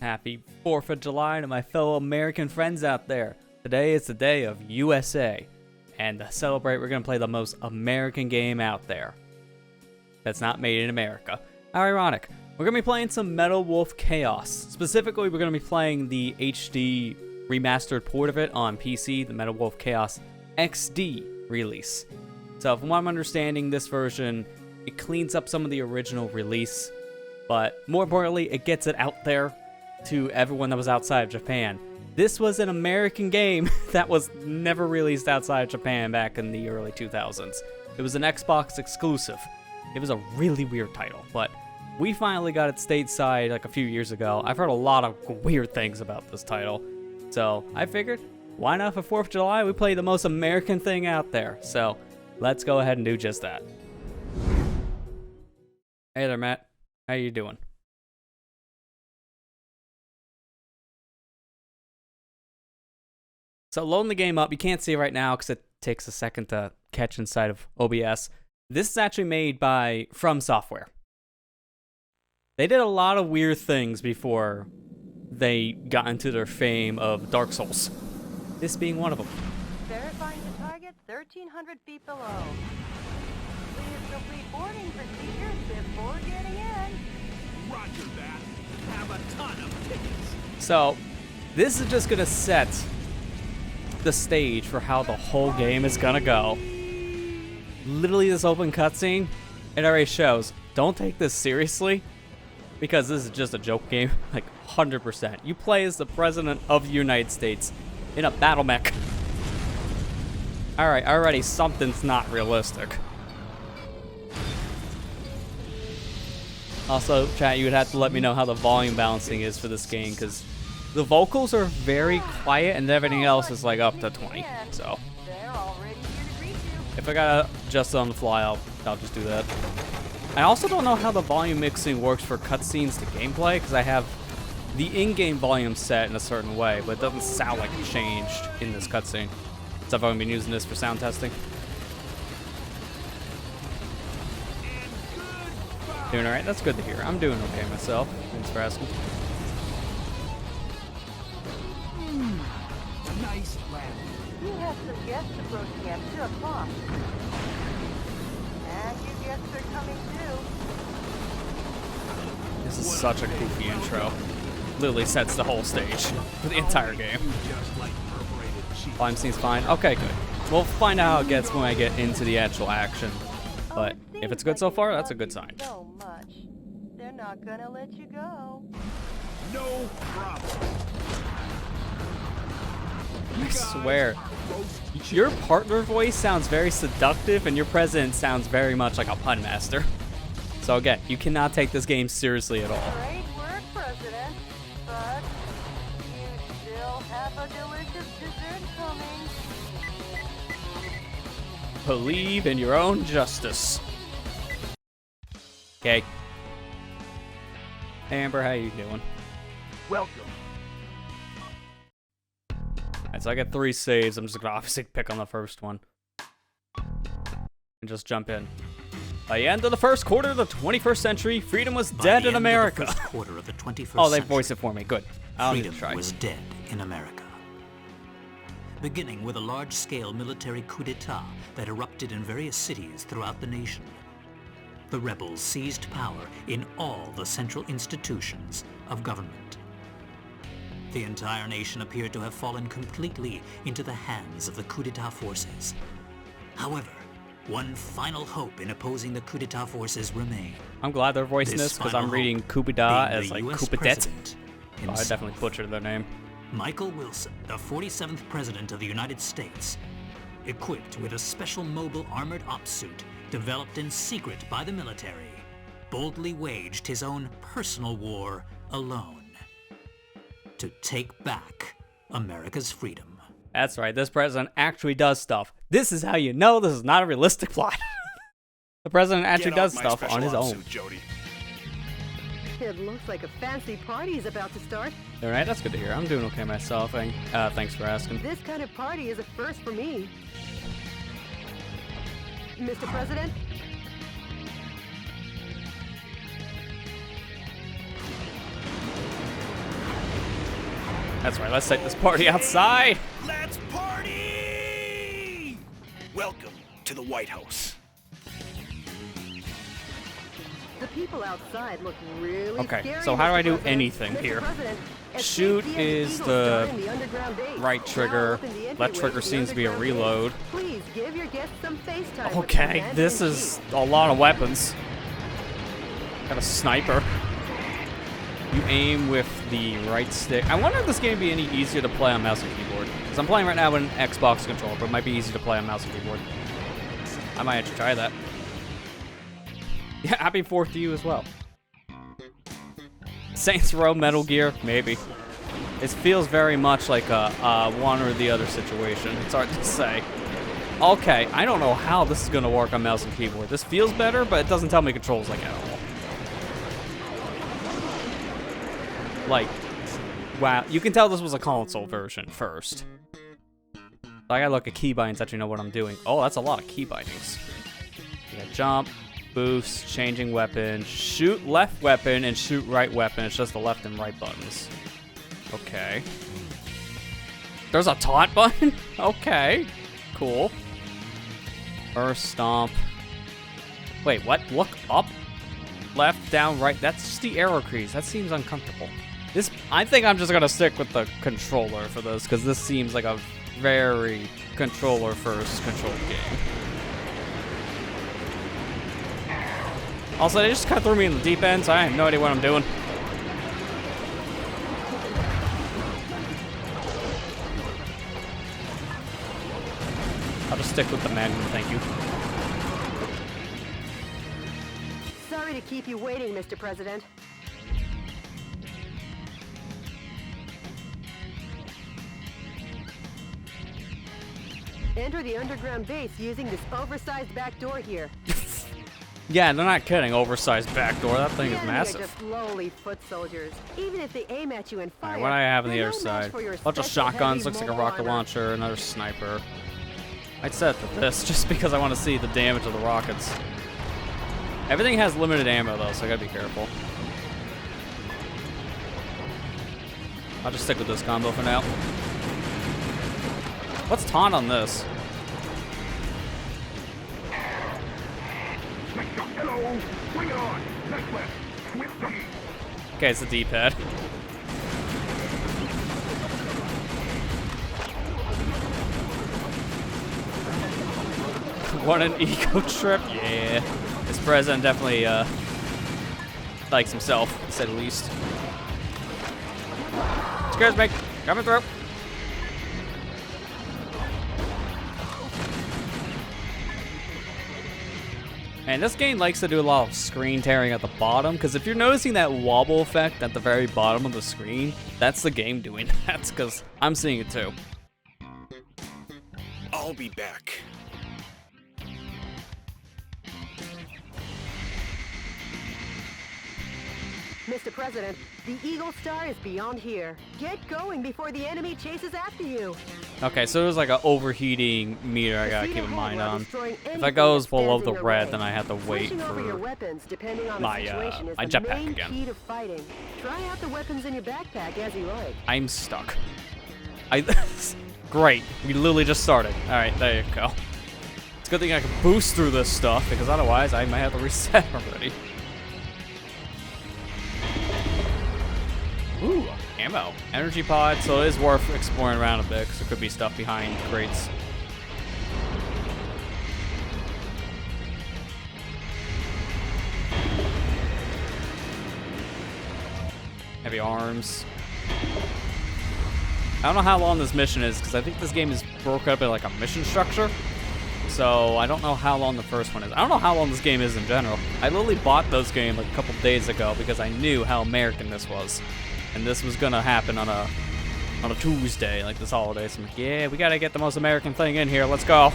Happy 4th of July to my fellow American friends out there. Today is the day of USA. And to celebrate, we're going to play the most American game out there. That's not made in America. How ironic. We're going to be playing some Metal Wolf Chaos. Specifically, we're going to be playing the HD remastered port of it on PC, the Metal Wolf Chaos XD release. So from what I'm understanding, this version, it cleans up some of the original release. But more importantly, it gets it out there to everyone that was outside of Japan. This was an American game that was never released outside of Japan back in the early 2000s. It was an Xbox exclusive. It was a really weird title, but we finally got it stateside like a few years ago. I've heard a lot of weird things about this title, so I figured, why not for 4th of July, we play the most American thing out there. So let's go ahead and do just that. Hey there, Matt. How you doing? So loading the game up, you can't see it right now because it takes a second to catch inside of OBS. This is actually made by From Software. They did a lot of weird things before they got into their fame of Dark Souls. This being one of them. Verifying the target 1,300 feet below. Please complete boarding procedures before getting in. Roger that. Have a ton of tickets. So, this is just gonna set the stage for how the whole game is gonna go. Literally, this open cutscene, it already shows. Don't take this seriously, because this is just a joke game, like 100%. You play as the President of the United States in a battle mech. Alright, already something's not realistic. Also, chat, you would have to let me know how the volume balancing is for this game, because the vocals are very quiet and everything else is like up to 20. So, if I gotta adjust it on the fly, I'll just do that. I also don't know how the volume mixing works for cutscenes to gameplay, because I have the in-game volume set in a certain way, but it doesn't sound like it changed in this cutscene. So I've only been using this for sound testing. Doing alright? That's good to hear. I'm doing okay myself. Thanks for asking. Nice land. You have some guests approaching at 2 o'clock. And your guests are coming too. This is such a goofy intro. Literally sets the whole stage for the entire game. Just like perforated cheese. Volume seems fine. Okay, good. We'll find out how it gets when I get into the actual action. But if it's good so far, that's a good sign. So much. They're not gonna let you go. No problem. I swear, your partner voice sounds very seductive and your president sounds very much like a pun master. So again, you cannot take this game seriously at all. Great work, President. But you still have a delicious dessert coming. Believe in your own justice. Okay. Amber, how you doing? Welcome. Alright, so I got 3 saves. I'm just gonna obviously pick on the first one. And just jump in. By the end of the first quarter of the 21st century, freedom was dead in America. By the first quarter of the 21st Oh, they century, voiced it for me. Good. I'll need to try. freedom was dead in America. Beginning with a large-scale military coup d'etat that erupted in various cities throughout the nation. The rebels seized power in all the central institutions of government. The entire nation appeared to have fallen completely into the hands of the coup d'etat forces. However, one final hope in opposing the coup d'etat forces remained. I'm glad they're voicing this because I'm final reading hope Kubida being as the like US Kupadet. president Oh, I himself. definitely butchered their name. Michael Wilson, the 47th President of the United States, equipped with a special mobile armored ops suit developed in secret by the military, boldly waged his own personal war alone to take back America's freedom. That's right, this president actually does stuff. This is how you know this is not a realistic plot. The president actually Get does off my stuff special on his ops own. suit, Jody. It looks like a fancy party is about to start. Alright, that's good to hear. I'm doing okay myself. Thanks for asking. This kind of party is a first for me. Mr. President? That's right, let's take this party outside. Let's party! Welcome to the White House. The people outside look really Okay, scary, so how do I Mr. do President. anything Mr. here? President, Shoot escape is Eagle the Star in the underground base. right trigger. Now open the Left entryway trigger the seems to be a underground base. reload. Please give your guests some FaceTime with the Okay, commander this in is chief. a lot of weapons. Got a sniper. You aim with the right stick. I wonder if this game would be any easier to play on mouse and keyboard. Because I'm playing right now with an Xbox controller, but it might be easy to play on mouse and keyboard. I might actually try that. Yeah, happy 4th to you as well. Saints Row, Metal Gear, maybe. It feels very much like a one or the other situation. It's hard to say. Okay, I don't know how this is going to work on mouse and keyboard. This feels better, but it doesn't tell me controls like at all. Like, wow. You can tell this was a console version first. I gotta look at key bindings to actually know what I'm doing. Oh, that's a lot of key bindings. You got jump, boost, changing weapon, shoot left weapon, and shoot right weapon. It's just the left and right buttons. Okay. There's a taunt button? Okay. Cool. Burst, stomp. Wait, what? Look up? Left, down, right. That's just the arrow keys. That seems uncomfortable. I think I'm just gonna stick with the controller for this, because this seems like a very controller-first control game. Also, they just kind of threw me in the deep end, so I have no idea what I'm doing. I'll just stick with the manual, thank you. Sorry to keep you waiting, Mr. President. Enter the underground base using this oversized back door here. Yeah, they're not kidding. Oversized back door. That thing The is enemy are massive. just lowly foot soldiers. Even if they aim at you and fire, Alright, what do I have on the they're other no match side? for your Bunch of special shotguns. heavy Looks like a mobile rocket armor. launcher. Another sniper. I'd set to this just because I want to see the damage of the rockets. Everything has limited ammo though, so I gotta be careful. I'll just stick with this combo for now. What's taunt on this? Hello, bring it on. Next left. Swift D. Okay, it's the D-pad. What an eco trip. Yeah. This president definitely likes himself, to say the least. Scares me. Coming through. And this game likes to do a lot of screen tearing at the bottom, because if you're noticing that wobble effect at the very bottom of the screen, that's the game doing that, because I'm seeing it too. I'll be back. Mr. President, the Eagle Star is beyond here. Get going before the enemy chases after you. Okay, so there's like an overheating meter I gotta Proceed keep in ahead mind while on. destroying If anything that goes that below stands the in your red, way. then I have to wait Switching over your for weapons, depending on my, the situation, is my the jetpack main again. key to fighting. Try out the weapons in your backpack as you like. I'm stuck. Great, we literally just started. Alright, there you go. It's a good thing I can boost through this stuff, because otherwise I might have to reset already. Ooh, ammo. Energy pod, so it is worth exploring around a bit, because there could be stuff behind crates. Heavy arms. I don't know how long this mission is, because I think this game is broken up in like a mission structure. So I don't know how long the first one is. I don't know how long this game is in general. I literally bought this game like a couple days ago because I knew how American this was. And this was gonna happen on a Tuesday, like this holiday. So I'm like, yeah, we gotta get the most American thing in here. Let's go.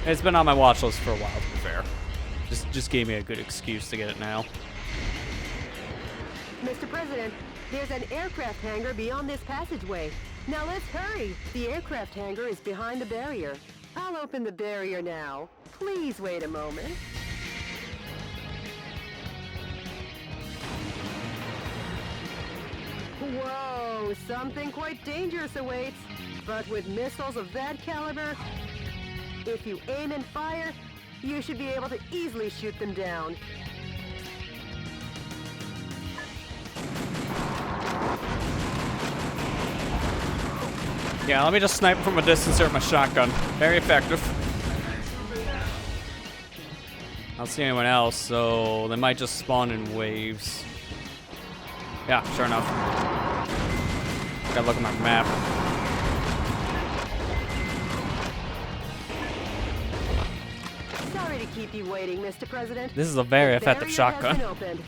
It's been on my watch list for a while, to be fair. Just gave me a good excuse to get it now. Mr. President, there's an aircraft hangar beyond this passageway. Now let's hurry. The aircraft hangar is behind the barrier. I'll open the barrier now. Please wait a moment. Whoa! Oh, something quite dangerous awaits. But with missiles of that caliber, if you aim and fire, you should be able to easily shoot them down. Yeah, let me just snipe from a distance here with my shotgun. Very effective. I don't see anyone else, so they might just spawn in waves. Yeah, sure enough. Gotta look at my map. Sorry to keep you waiting, Mr. President. This is a very The effective barrier shotgun. has been opened.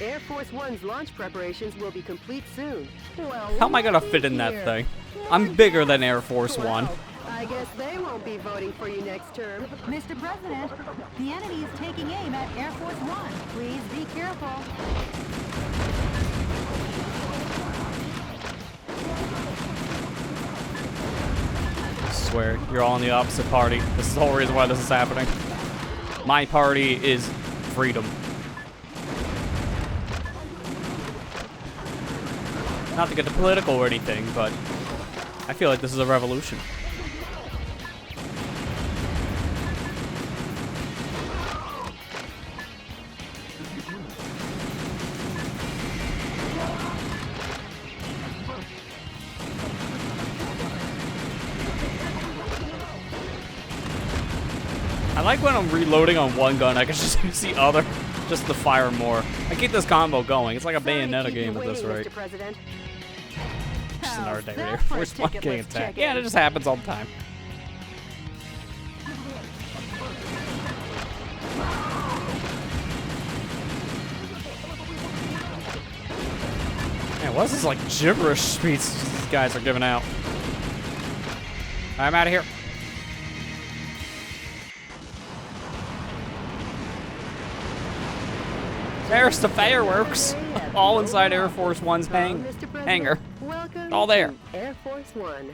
Air Force One's launch preparations will be complete soon. Well, How am I gonna looky fit in that here. thing? I'm bigger than Air Force One. Well, I guess they won't be voting for you next term. Mr. President, the enemy is taking aim at Air Force One. Please be careful. I swear, you're all in the opposite party. This is the whole reason why this is happening. My party is freedom. Not to get too political or anything, but I feel like this is a revolution. I like when I'm reloading on one gun, I can just use the other just to fire more. I keep this combo going. It's like a Sorry to Bayonetta keep you game at this waiting, rate. Mr. President. Just an How's art day that Air for a Force One ticket? getting Let's attacked. check Yeah, in. it just happens all the time. Man, what's this like gibberish speech these guys are giving out? I'm out of here. There's the fireworks, all inside Air Force One's Hello, Mr. President. hangar. Welcome All there. to Air Force One.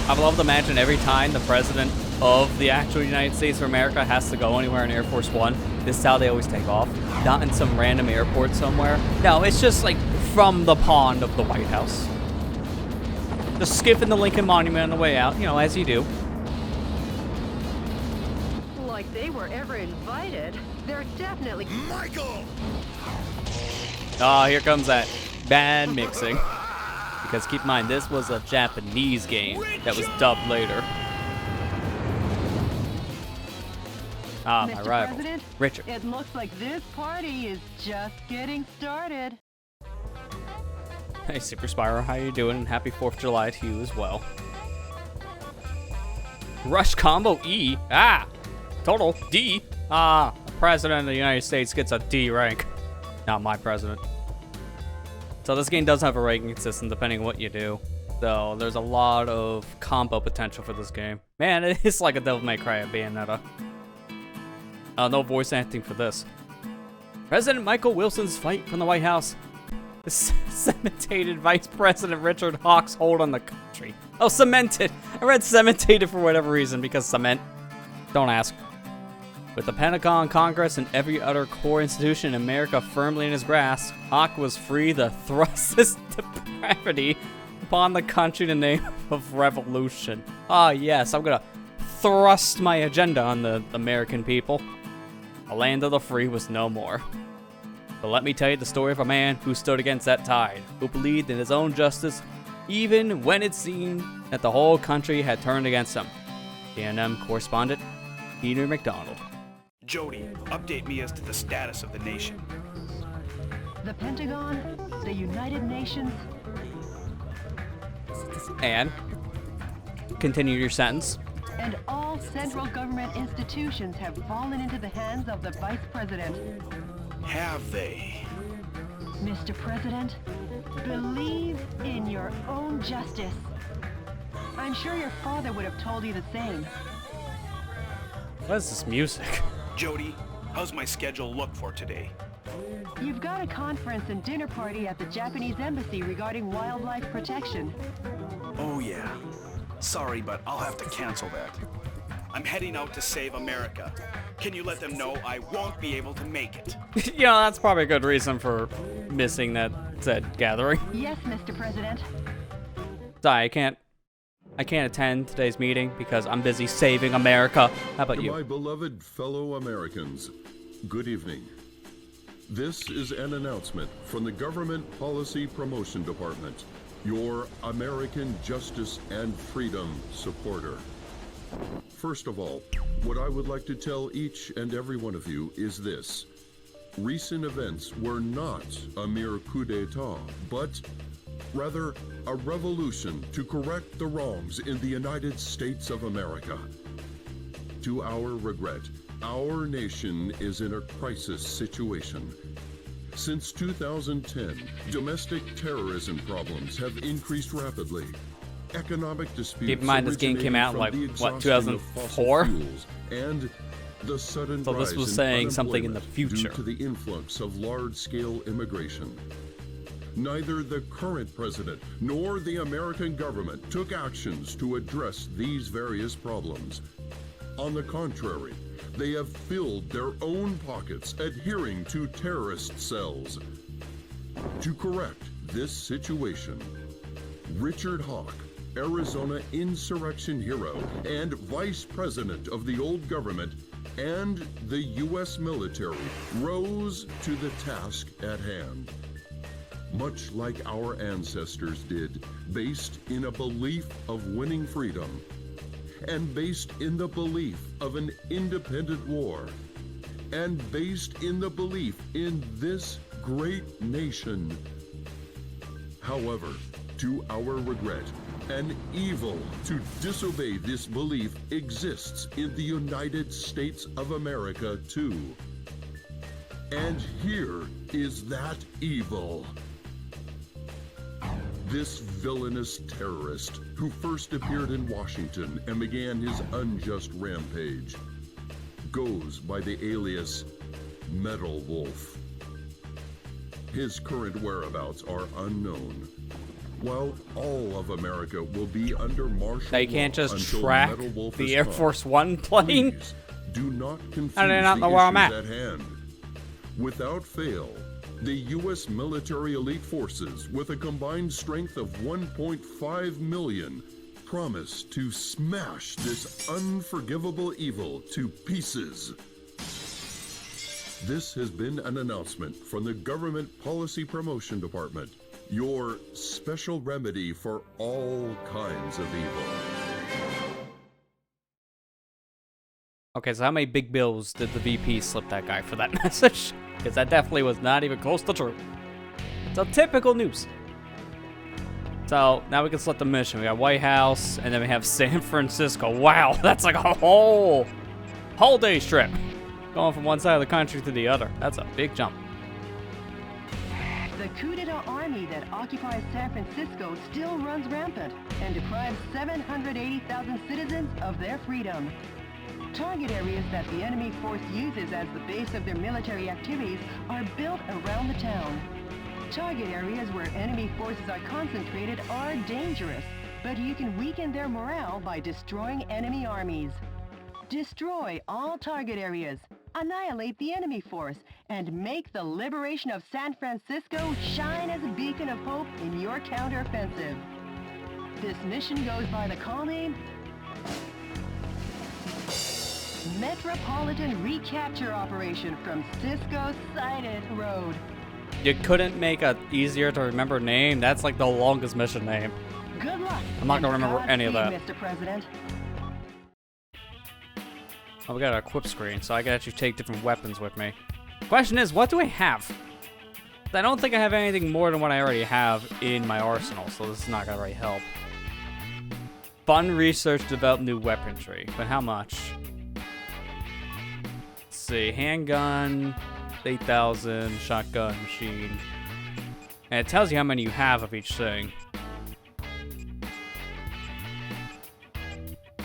I've loved to imagine every time the president of the actual United States of America has to go anywhere in Air Force One, this is how they always take off. Not in some random airport somewhere. No, it's just like from the pond of the White House. Just skipping the Lincoln Monument on the way out, you know, as you do. Like they were ever invited. They're definitely... Michael! Ah, here comes that bad mixing. Because keep in mind, this was a Japanese game that was dubbed later. Ah, my Mr. rival, President, Richard. It looks like this party is just getting started. Hey, Super Spyro, how you doing? And happy 4th of July to you as well. Rush combo E. Ah, total D. Ah, the President of the United States gets a D rank. Not my president. So this game does have a ranking system depending on what you do. So there's a lot of combo potential for this game. Man, it is like a Devil May Cry at Bayonetta. No voice acting for this. President Michael Wilson's fight from the White House. The cemented Vice President Richard Hawks' hold on the country. Oh, cemented. I read cemented for whatever reason because cement. Don't ask. With the Pentagon, Congress, and every other core institution in America firmly in his grasp, Hawk was free to thrust his depravity upon the country in the name of revolution. Ah, yes, I'm gonna thrust my agenda on the American people. The land of the free was no more. But let me tell you the story of a man who stood against that tide, who believed in his own justice, even when it seemed that the whole country had turned against him. CNN correspondent Peter McDonald. Jody, update me as to the status of the nation. The Pentagon, the United Nations, And continue your sentence. and all central government institutions have fallen into the hands of the Vice President. Have they? Mr. President, believe in your own justice. I'm sure your father would have told you the same. What is this music? Jody, how's my schedule look for today? You've got a conference and dinner party at the Japanese embassy regarding wildlife protection. Oh yeah. Sorry, but I'll have to cancel that. I'm heading out to save America. Can you let them know I won't be able to make it? Yeah, that's probably a good reason for missing that said gathering. Yes, Mr. President. Sorry, I can't attend today's meeting because I'm busy saving America. How about To you? my beloved fellow Americans, good evening. This is an announcement from the Government Policy Promotion Department, your American justice and freedom supporter. First of all, what I would like to tell each and every one of you is this. Recent events were not a mere coup d'etat, but rather a revolution to correct the wrongs in the United States of America. To our regret, our nation is in a crisis situation. Since 2010, domestic terrorism problems have increased rapidly. Economic disputes Keep in mind this game came out in, like, originating what, from the exhaustion of 2004? fossil fuels and the sudden So this rise was in saying something in the unemployment future. due to the influx of large-scale immigration. Neither the current president nor the American government took actions to address these various problems. On the contrary, they have filled their own pockets adhering to terrorist cells. To correct this situation, Richard Hawk, Arizona insurrection hero and vice president of the old government, and the U.S. military rose to the task at hand. Much like our ancestors did, based in a belief of winning freedom, and based in the belief of an independent war, and based in the belief in this great nation. However, to our regret, an evil to disobey this belief exists in the United States of America too. And here is that evil. This villainous terrorist who first appeared in Washington and began his unjust rampage goes by the alias Metal Wolf. His current whereabouts are unknown. While all of America will be under martial They can't law just until track Metal Wolf the is Air caught. Force One plane. Please do not confuse How do they not the know where I'm issues at? at hand. Without fail, the U.S. military elite forces, with a combined strength of 1.5 million, promise to smash this unforgivable evil to pieces. This has been an announcement from the Government Policy Promotion Department, your special remedy for all kinds of evil. Okay, so how many big bills did the VP slip that guy for that message? Because that definitely was not even close to true. So typical news. So now we can select the mission. We got White House, and then we have San Francisco. Wow, that's like a whole day's trip. Going from one side of the country to the other. That's a big jump. The coup d'etat army that occupies San Francisco still runs rampant and deprives 780,000 citizens of their freedom. Target areas that the enemy force uses as the base of their military activities are built around the town. Target areas where enemy forces are concentrated are dangerous, but you can weaken their morale by destroying enemy armies. Destroy all target areas, annihilate the enemy force, and make the liberation of San Francisco shine as a beacon of hope in your counteroffensive. This mission goes by the call name Metropolitan Recapture Operation from Cisco Sighted Road. You couldn't make a easier to remember name? That's like the longest mission name. Good luck. I'm not gonna and remember any of Godspeed, that. Mr. President. Oh, we got an equip screen, so I can actually take different weapons with me. Question is, what do I have? I don't think I have anything more than what I already have in my arsenal, so this is not gonna really help. Fund research, develop new weaponry, but how much? Let's see, handgun, 8,000, shotgun, machine. And it tells you how many you have of each thing.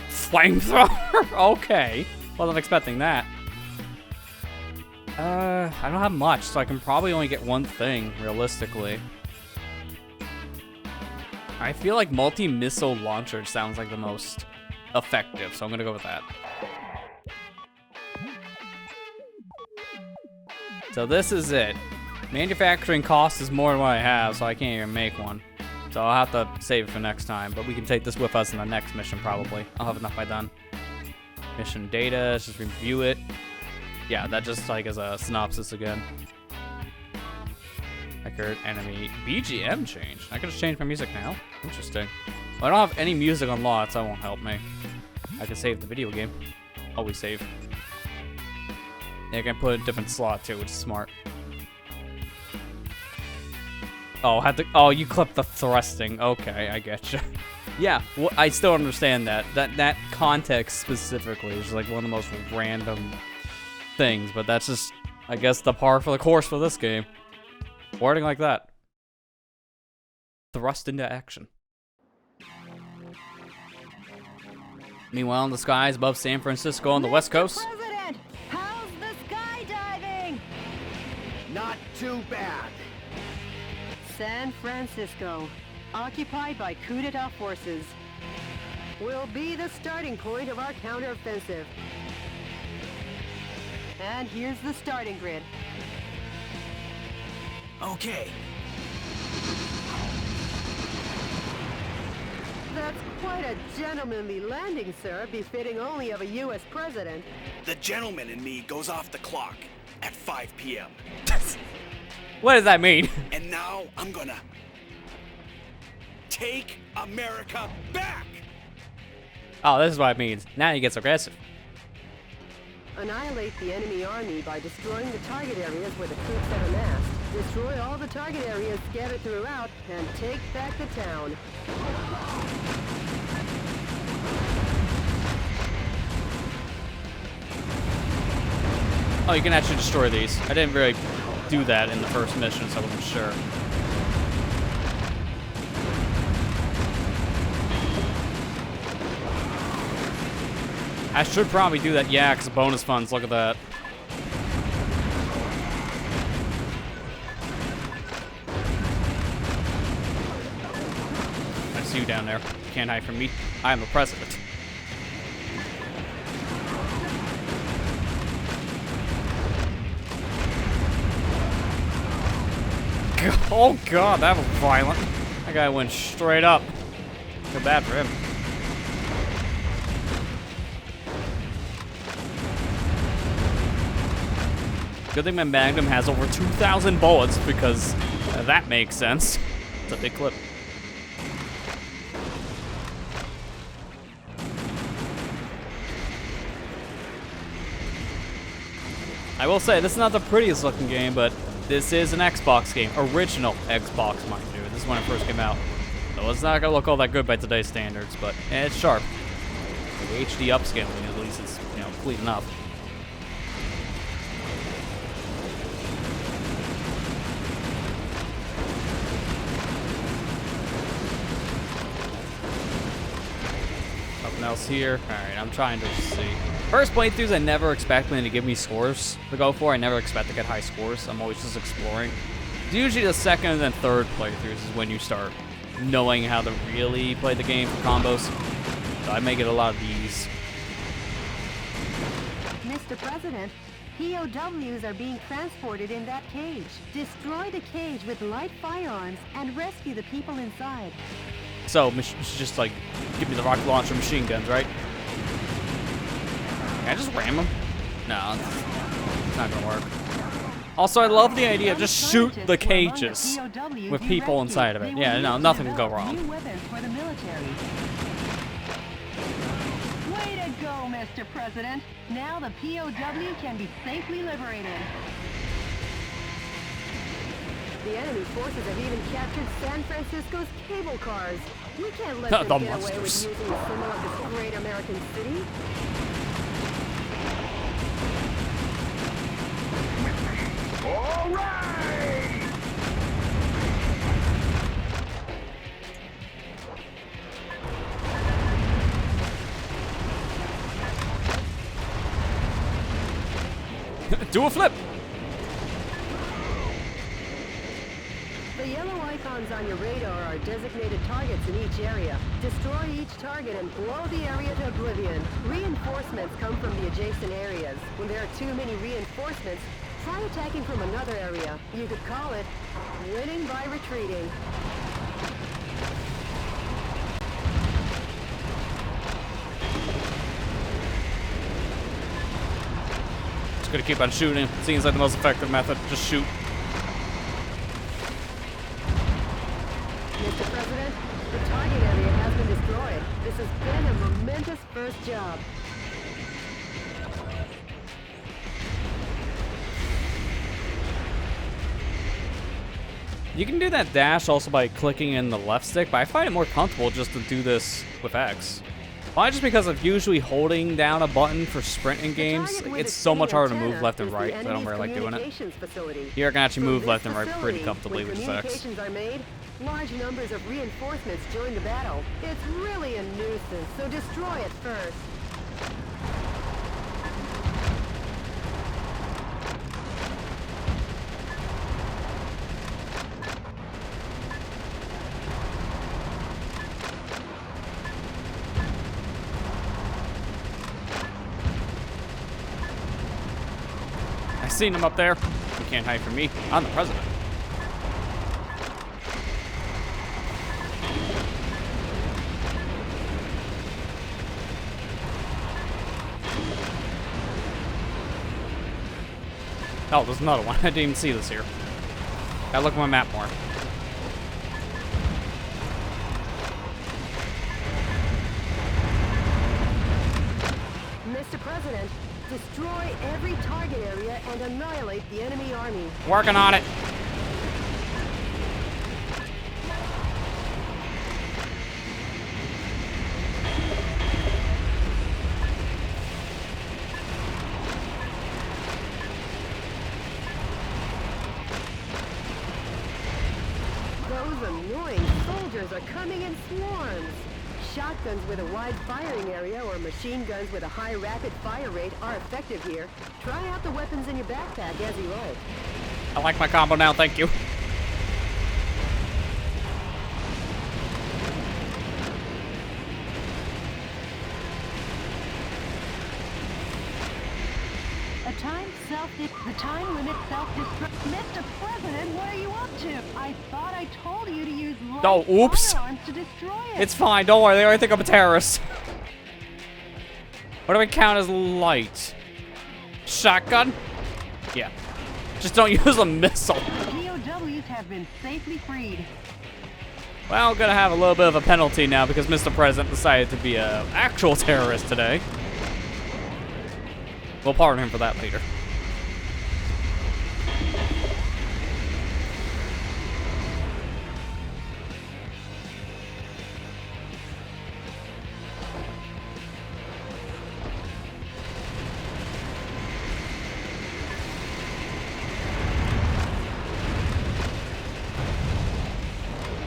Flamethrower? Okay. Wasn't expecting that. I don't have much, so I can probably only get one thing, realistically. I feel like multi-missile launcher sounds like the most effective, so I'm gonna go with that. So this is it. Manufacturing cost is more than what I have, so I can't even make one. So I'll have to save it for next time, but we can take this with us in the next mission, probably. I'll have enough by then. Mission data, let's just review it. Yeah, that just like as a synopsis again. Record enemy BGM change. I can just change my music now. Interesting. Well, I don't have any music unlocked, so that won't help me. I can save the video game. Always save. Yeah, I can put a different slot too, which is smart. Oh, oh, you clipped the thrusting. Okay, I get you. Yeah, well, I still understand that. That context specifically is like one of the most random things, but that's just, I guess, the par for the course for this game. Wording like that. Thrust into action. Meanwhile, in the skies above San Francisco on the West Coast. President, how's the skydiving? Not too bad. San Francisco, occupied by coup d'etat forces, will be the starting point of our counteroffensive. And here's the starting grid. Okay. That's quite a gentlemanly landing, sir, befitting only of a U.S. president. The gentleman in me goes off the clock at 5 p.m. What does that mean? And now I'm gonna take America back! Oh, this is what it means. Now he gets aggressive. Annihilate the enemy army by destroying the target areas where the troops have amassed. Destroy all the target areas scattered throughout, and take back the town. Oh, you can actually destroy these. I didn't really do that in the first mission, so I wasn't sure. I should probably do that, yeah, because bonus funds, look at that. I see you down there. You can't hide from me. I am the president. Oh god, that was violent. That guy went straight up. Feel bad for him. Good thing my Magnum has over 2,000 bullets, because that makes sense. It's a big clip. I will say, this is not the prettiest looking game, but this is an Xbox game. Original Xbox, mind you. This is when it first came out. So it's not gonna look all that good by today's standards, but it's sharp. The HD upscaling, at least, is, you know, clean enough. Nothing else here. Alright, I'm trying to see. First playthroughs, I never expect them to give me scores to go for. I never expect to get high scores. I'm always just exploring. Usually the second and then third playthroughs is when you start knowing how to really play the game for combos. So I may get a lot of these. Mr. President, POWs are being transported in that cage. Destroy the cage with light firearms and rescue the people inside. So, just like, give me the rocket launcher machine guns, right? Can I just ram them? No, it's not gonna work. Also, I love the idea of just shoot the cages with people inside of it. Yeah, no, nothing can go wrong. New weapons for the military. Way to go, Mr. President. Now the POW can be safely liberated. The enemy forces have even captured San Francisco's cable cars. We can't let The them get away with monsters. using the symbol of this great American city. All right! Do a flip! The yellow icons on your radar are designated targets in each area. Destroy each target and blow the area to oblivion. Reinforcements come from the adjacent areas. When there are too many reinforcements, try attacking from another area. You could call it winning by retreating. Just gonna keep on shooting. Seems like the most effective method. Just shoot. Mr. President, the target area has been destroyed. This has been a momentous first job. You can do that dash also by clicking in the left stick, but I find it more comfortable just to do this with X. Why? Just because of usually holding down a button for sprint in games, it's so much harder to move left and right, so I don't really like doing it. Here I can actually move left and right pretty comfortably with X. Communications are made, large numbers of reinforcements join the battle. It's really a nuisance, so destroy it first. I seen him up there. You can't hide from me. I'm the president. Oh, there's another one. I didn't even see this here. Gotta look at my map more. Mr. President, destroy every target area and annihilate the enemy army. Working on it. Those annoying soldiers are coming in swarms. Shotguns with a wide firing area or machine guns with a high rapid fire rate are effective here. Try out the weapons in your backpack as you roll. I like my combo now, thank you. The time limit self-destruct. Mr. President, what are you up to? I thought I told you to use light Oh, oops. firearms to destroy it. It's fine, don't worry, they already think I'm a terrorist. What do we count as light? Shotgun? Yeah. Just don't use a missile. POWs have been safely freed. Well, I'm gonna have a little bit of a penalty now because Mr. President decided to be an actual terrorist today. We'll pardon him for that later.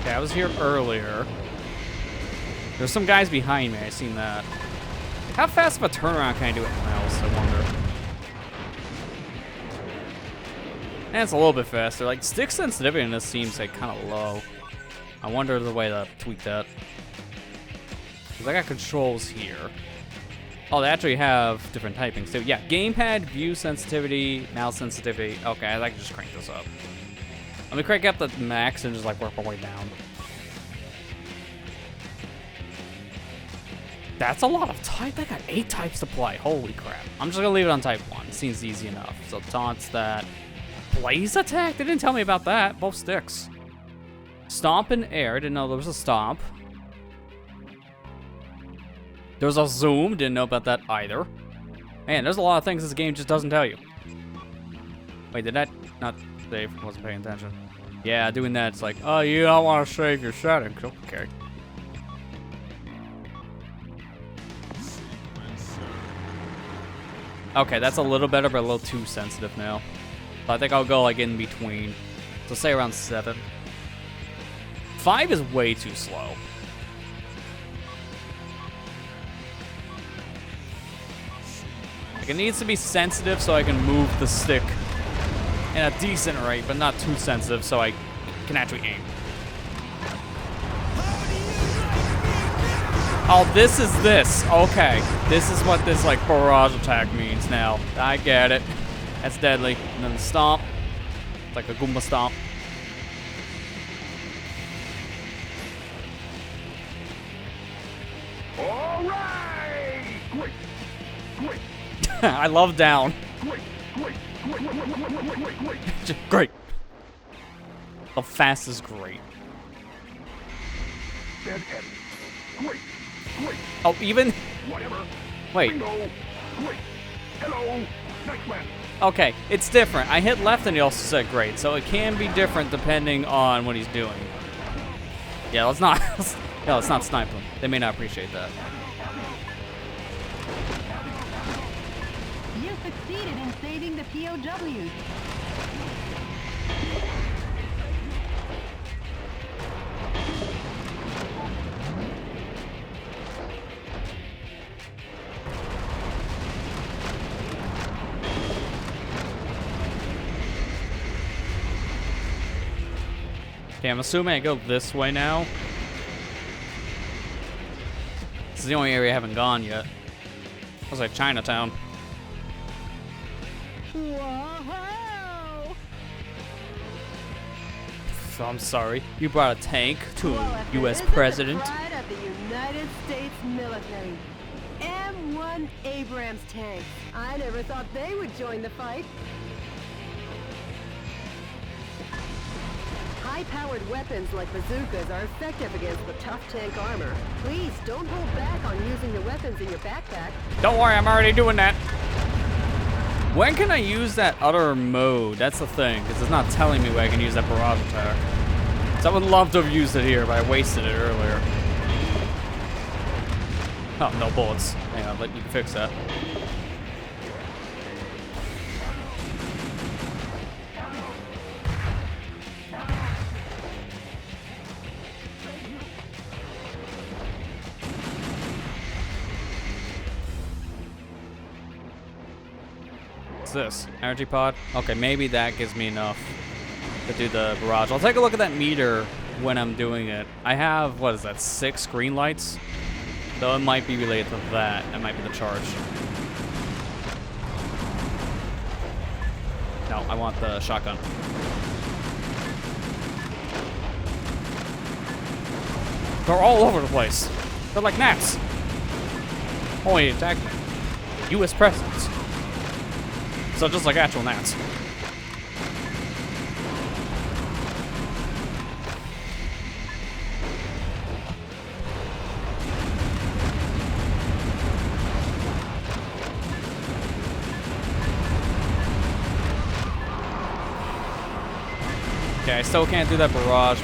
Okay, I was here earlier. There's some guys behind me, I seen that. How fast of a turnaround can I do at miles, I wonder? And it's a little bit faster. Like, stick sensitivity in this seems like kind of low. I wonder the way to tweak that. Because I got controls here. Oh, they actually have different typings too. Yeah, gamepad, view sensitivity, mouse sensitivity. Okay, I can just crank this up. Let me crank up the max and just like work my way down. That's a lot of type. They got 8 types to play. Holy crap. I'm just gonna leave it on type 1. It seems easy enough. So taunts that. Blaze attack? They didn't tell me about that. Both sticks. Stomp in air. Didn't know there was a stomp. There was a zoom. Didn't know about that either. Man, there's a lot of things this game just doesn't tell you. Wait, did that not save? Wasn't paying attention. Yeah, doing that, it's like, oh, you don't want to save your settings. Okay. Okay, that's a little better, but a little too sensitive now. So I think I'll go like in between. So say around 7. 5 is way too slow. Like, it needs to be sensitive so I can move the stick in a decent rate, but not too sensitive so I can actually aim. Oh, this is this. Okay. This is what this, like, barrage attack means now. I get it. That's deadly. And then the stomp. It's like a Goomba stomp. All right! Quick! Quick! I love down. Quick! Quick! Quick! Quick! Quick! Great. The fast is great. Dead end. Quick! Quick! Oh, even? Whatever. Wait. Bingo! Quick! Hello! Next man! Okay, it's different. I hit left and he also said great, so it can be different depending on what he's doing. Yeah, let's not. No, let's not snipe him. They may not appreciate that. You succeeded in saving the POWs. Okay, I'm assuming I go this way now. This is the only area I haven't gone yet. It was like Chinatown. Whoa! I'm sorry. You brought a tank to Well, a if U.S. it isn't president. The pride of the United States military. M1 Abrams tanks. I never thought they would join the fight. High-powered weapons like bazookas are effective against the tough tank armor. Please don't hold back on using the weapons in your backpack. Don't worry, I'm already doing that. When can I use that other mode? That's the thing, because it's not telling me when I can use that barrage attack. So I would love to have used it here, but I wasted it earlier. Oh, no bullets. Hang on, you can fix that. What's this? Energy pod? Okay, maybe that gives me enough to do the barrage. I'll take a look at that meter when I'm doing it. I have, what is that, 6 green lights? Though it might be related to that. That might be the charge. No, I want the shotgun. They're all over the place. They're like gnats. Only attack U.S. presidents. So just like actual gnats. Okay, I still can't do that barrage.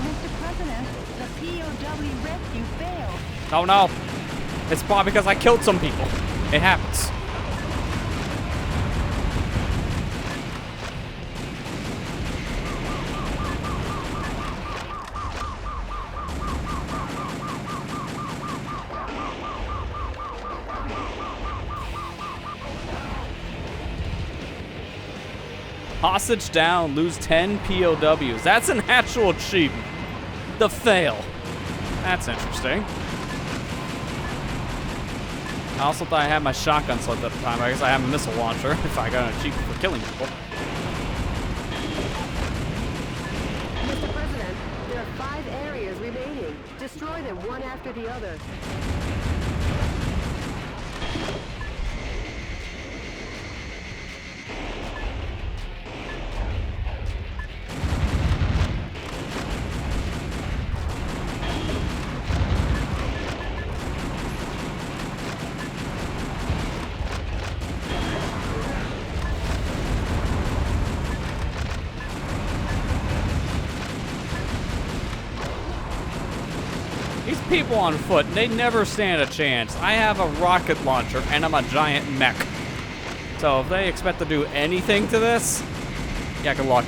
Mr. President, the POW rescue failed. Oh no. It's probably because I killed some people. It happens. Hostage down, lose 10 POWs. That's an actual achievement. The fail. That's interesting. I also thought I had my shotgun selected at the time. I guess I have a missile launcher if I got an achievement for killing people. Mr. President, there are 5 areas remaining. Destroy them one after the other. These people on foot, they never stand a chance. I have a rocket launcher and I'm a giant mech. So if they expect to do anything to this, yeah, good luck.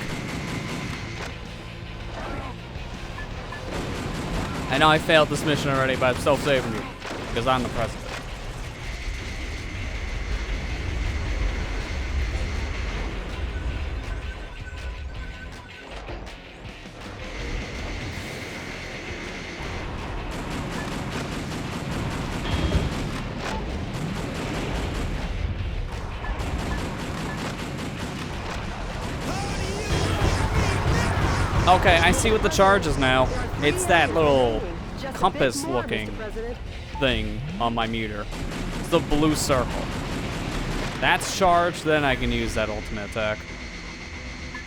I know I failed this mission already, but I'm still saving you. Because I'm the president. Okay, I see what the charge is now. It's that little Just a bit compass more, looking Mr. President. thing on my meter. It's the blue circle. That's charged, then I can use that ultimate attack.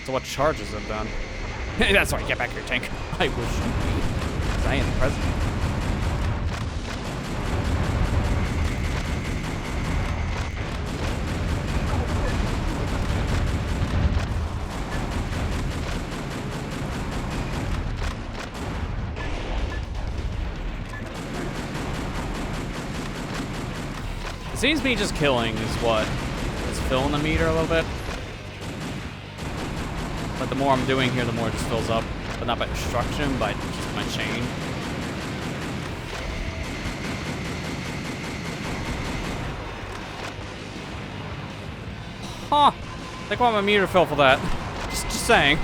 So what charges it then? That's right, get back here, tank. I wish you would. 'Cause I am the president. It seems me just killing is what is filling the meter a little bit. But the more I'm doing here, the more it just fills up. But not by destruction, by just my chain. Huh. Think why my meter fell for that. Just saying.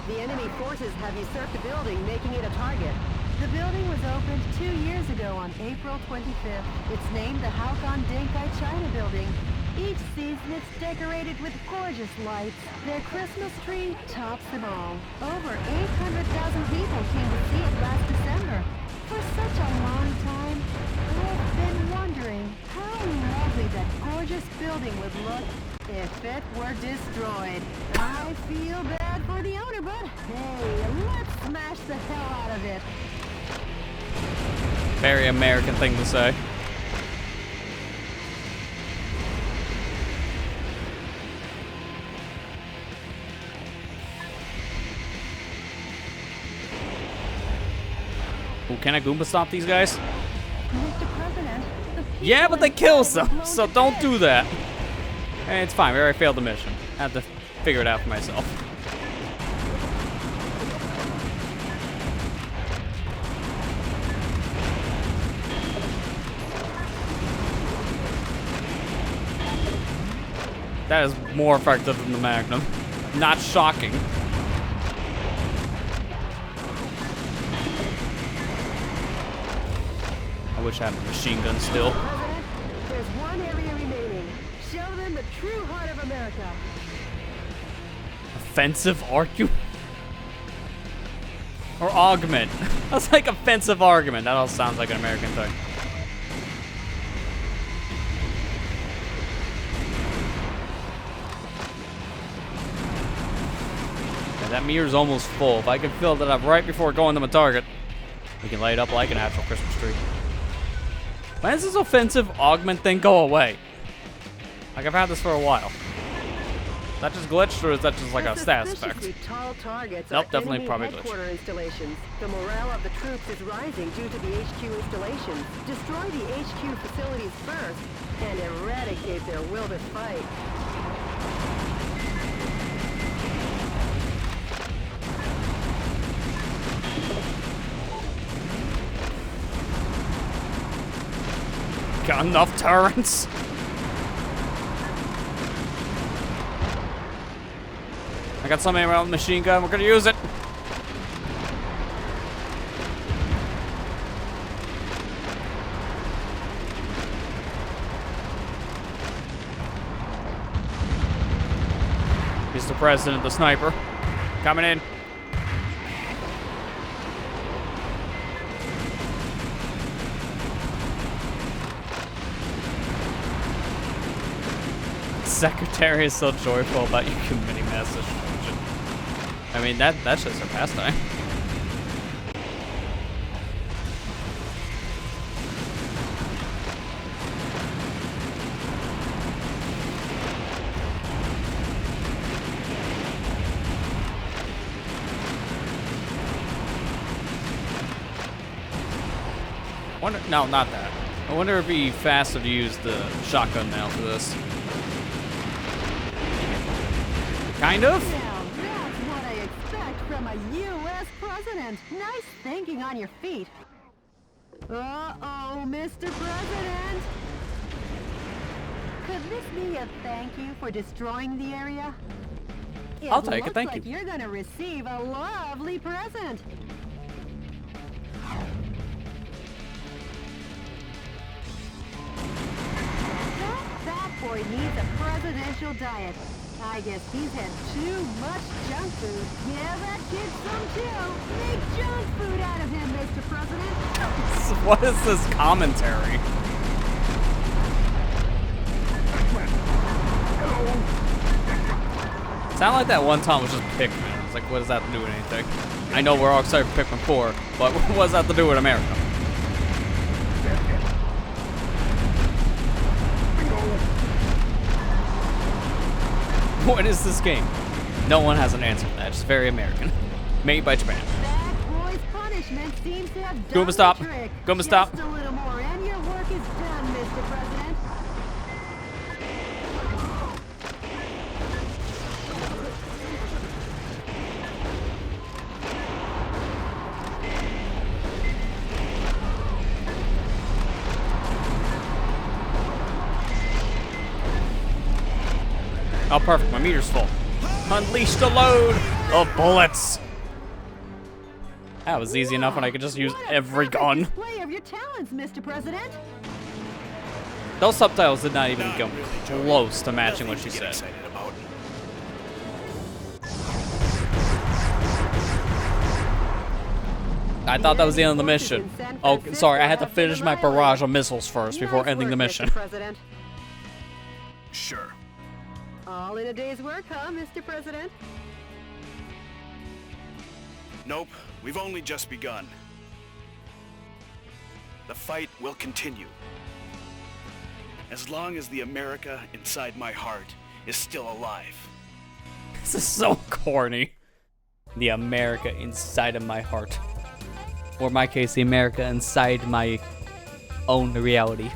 The enemy forces have usurped the building, making it a target. The building was opened 2 years ago on April 25th. It's named the Haokon Denkai China Building. Each season it's decorated with gorgeous lights. Their Christmas tree tops them all. Over 800,000 people came to see it last December. For such a long time, I've been wondering how lovely that gorgeous building would look if it were destroyed. I feel bad for the owner, but hey, let's smash the hell out of it. Very American thing to say. Ooh, can I Goomba stomp these guys? Mr. President, the people Yeah, but they kill inside were some, blown so to don't bits. do that. Hey, it's fine, we already failed the mission. I have to figure it out for myself. That is more effective than the Magnum. Not shocking. I wish I had a machine gun still. President, there's one area remaining. Show them the true heart of America. Offensive argument? Or augment. That's like offensive argument. That all sounds like an American thing. Yeah, that meter's almost full. If I can fill that up right before going to my target, we can light it up like an actual Christmas tree. When does this offensive augment thing go away? Like, I've had this for a while. Is that just glitched, or is that just like a status effect? Suspiciously tall targets Nope, are definitely enemy probably glitched. headquarter installations. The morale of the troops is rising due to the HQ installations. Destroy the HQ facilities first and eradicate their will to fight. Got enough turrets? I got somebody around with a machine gun. We're gonna use it. Mr. President, the sniper. Coming in. Secretary is so joyful about you committing mass destruction. I mean, that's just her pastime. Wonder, no, not that. I wonder if it'd be faster to use the shotgun now for this. Kind of? Now that's what I expect from a U.S. president. Nice thinking on your feet. Uh-oh, Mr. President. Could this be a thank you for destroying the area? I'll take it, thank Looks like you. you're gonna receive a lovely present. That boy needs a president special diet. I guess he's had too much junk food. Yeah, that kid some too. Make junk food out of him, Mr. President. What is this commentary? Sound like that one time was just Pikmin. It's like, what does that have to do with anything? I know we're all excited for Pikmin 4, but what does that have to do with America? What is this game? No one has an answer to that. It's very American. Made by Japan. That boy's punishment seems to have Goomba, done stop. the trick. Goomba, stop. Just a little more, and your work is done, Mr. President. Oh, perfect. My meter's full. Unleash the load of bullets. That was easy enough when I could just use What a every perfect gun. display of your talents, Mr. President. Those subtitles did not even Not come really, Jody. close to matching what Nothing she to get said. excited about. I thought that was the end of the mission. Oh, sorry. I had to finish my barrage of missiles first before Nice ending the work, mission. Mr. President. Sure. All in a day's work, huh, Mr. President? Nope, we've only just begun. The fight will continue. As long as the America inside my heart is still alive. This is so corny. The America inside of my heart. Or in my case, the America inside my own reality.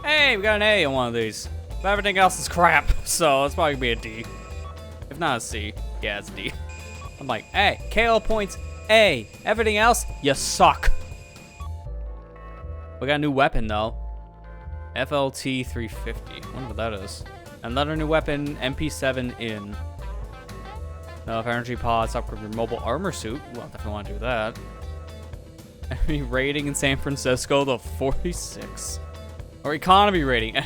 Hey, we got an A on one of these. But everything else is crap, so it's probably gonna be a D. If not a C. Yeah, it's a D. I'm like, hey, KO points, A. Everything else, you suck. We got a new weapon, though. FLT 350. I wonder what that is. Another new weapon, MP7 in. Enough energy pods, upgrade your mobile armor suit. Well, definitely want to do that. Enemy rating in San Francisco, the 46. Or economy rating.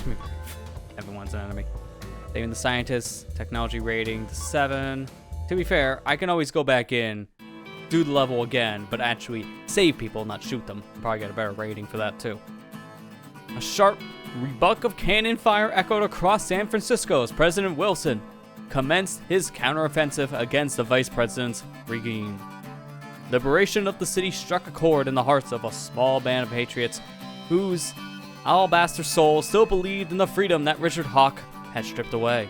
Everyone's an enemy. Saving the scientists, technology rating to 7. To be fair, I can always go back in, do the level again, but actually save people, not shoot them. Probably get a better rating for that too. A sharp rebuck of cannon fire echoed across San Francisco as President Wilson commenced his counteroffensive against the vice president's regime. Liberation of the city struck a chord in the hearts of a small band of patriots whose alabaster souls still believed in the freedom that Richard Hawk had stripped away.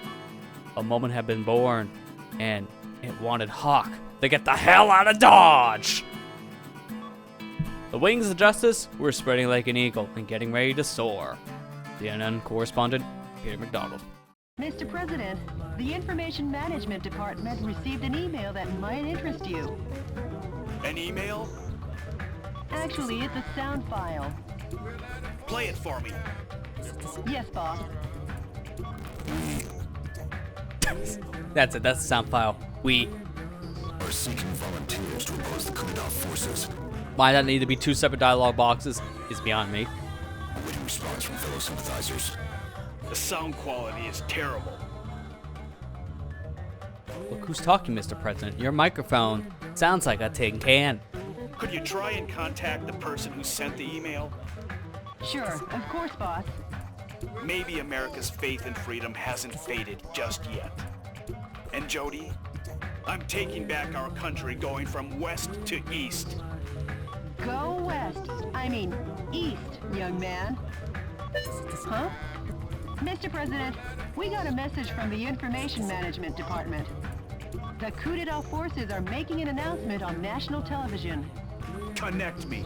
A moment had been born, and it wanted Hawk to get the hell out of Dodge! The wings of justice were spreading like an eagle and getting ready to soar. CNN correspondent Peter McDonald. Mr. President, the Information Management Department received an email that might interest you. An email? Actually, it's a sound file. Play it for me. Yes, boss. That's it, that's the sound file. We. Are seeking volunteers to oppose the coup d'etat forces. Why that need to be two separate dialogue boxes is beyond me. Awaiting response from fellow sympathizers. The sound quality is terrible. Look who's talking, Mr. President. Your microphone sounds like a tin can. Could you try and contact the person who sent the email? Sure, of course, boss. Maybe America's faith in freedom hasn't faded just yet. And Jody, I'm taking back our country, going from west to east. Go west. I mean, east, young man. Huh? Mr. President, we got a message from the Information Management Department. The coup d'etat forces are making an announcement on national television. Connect me.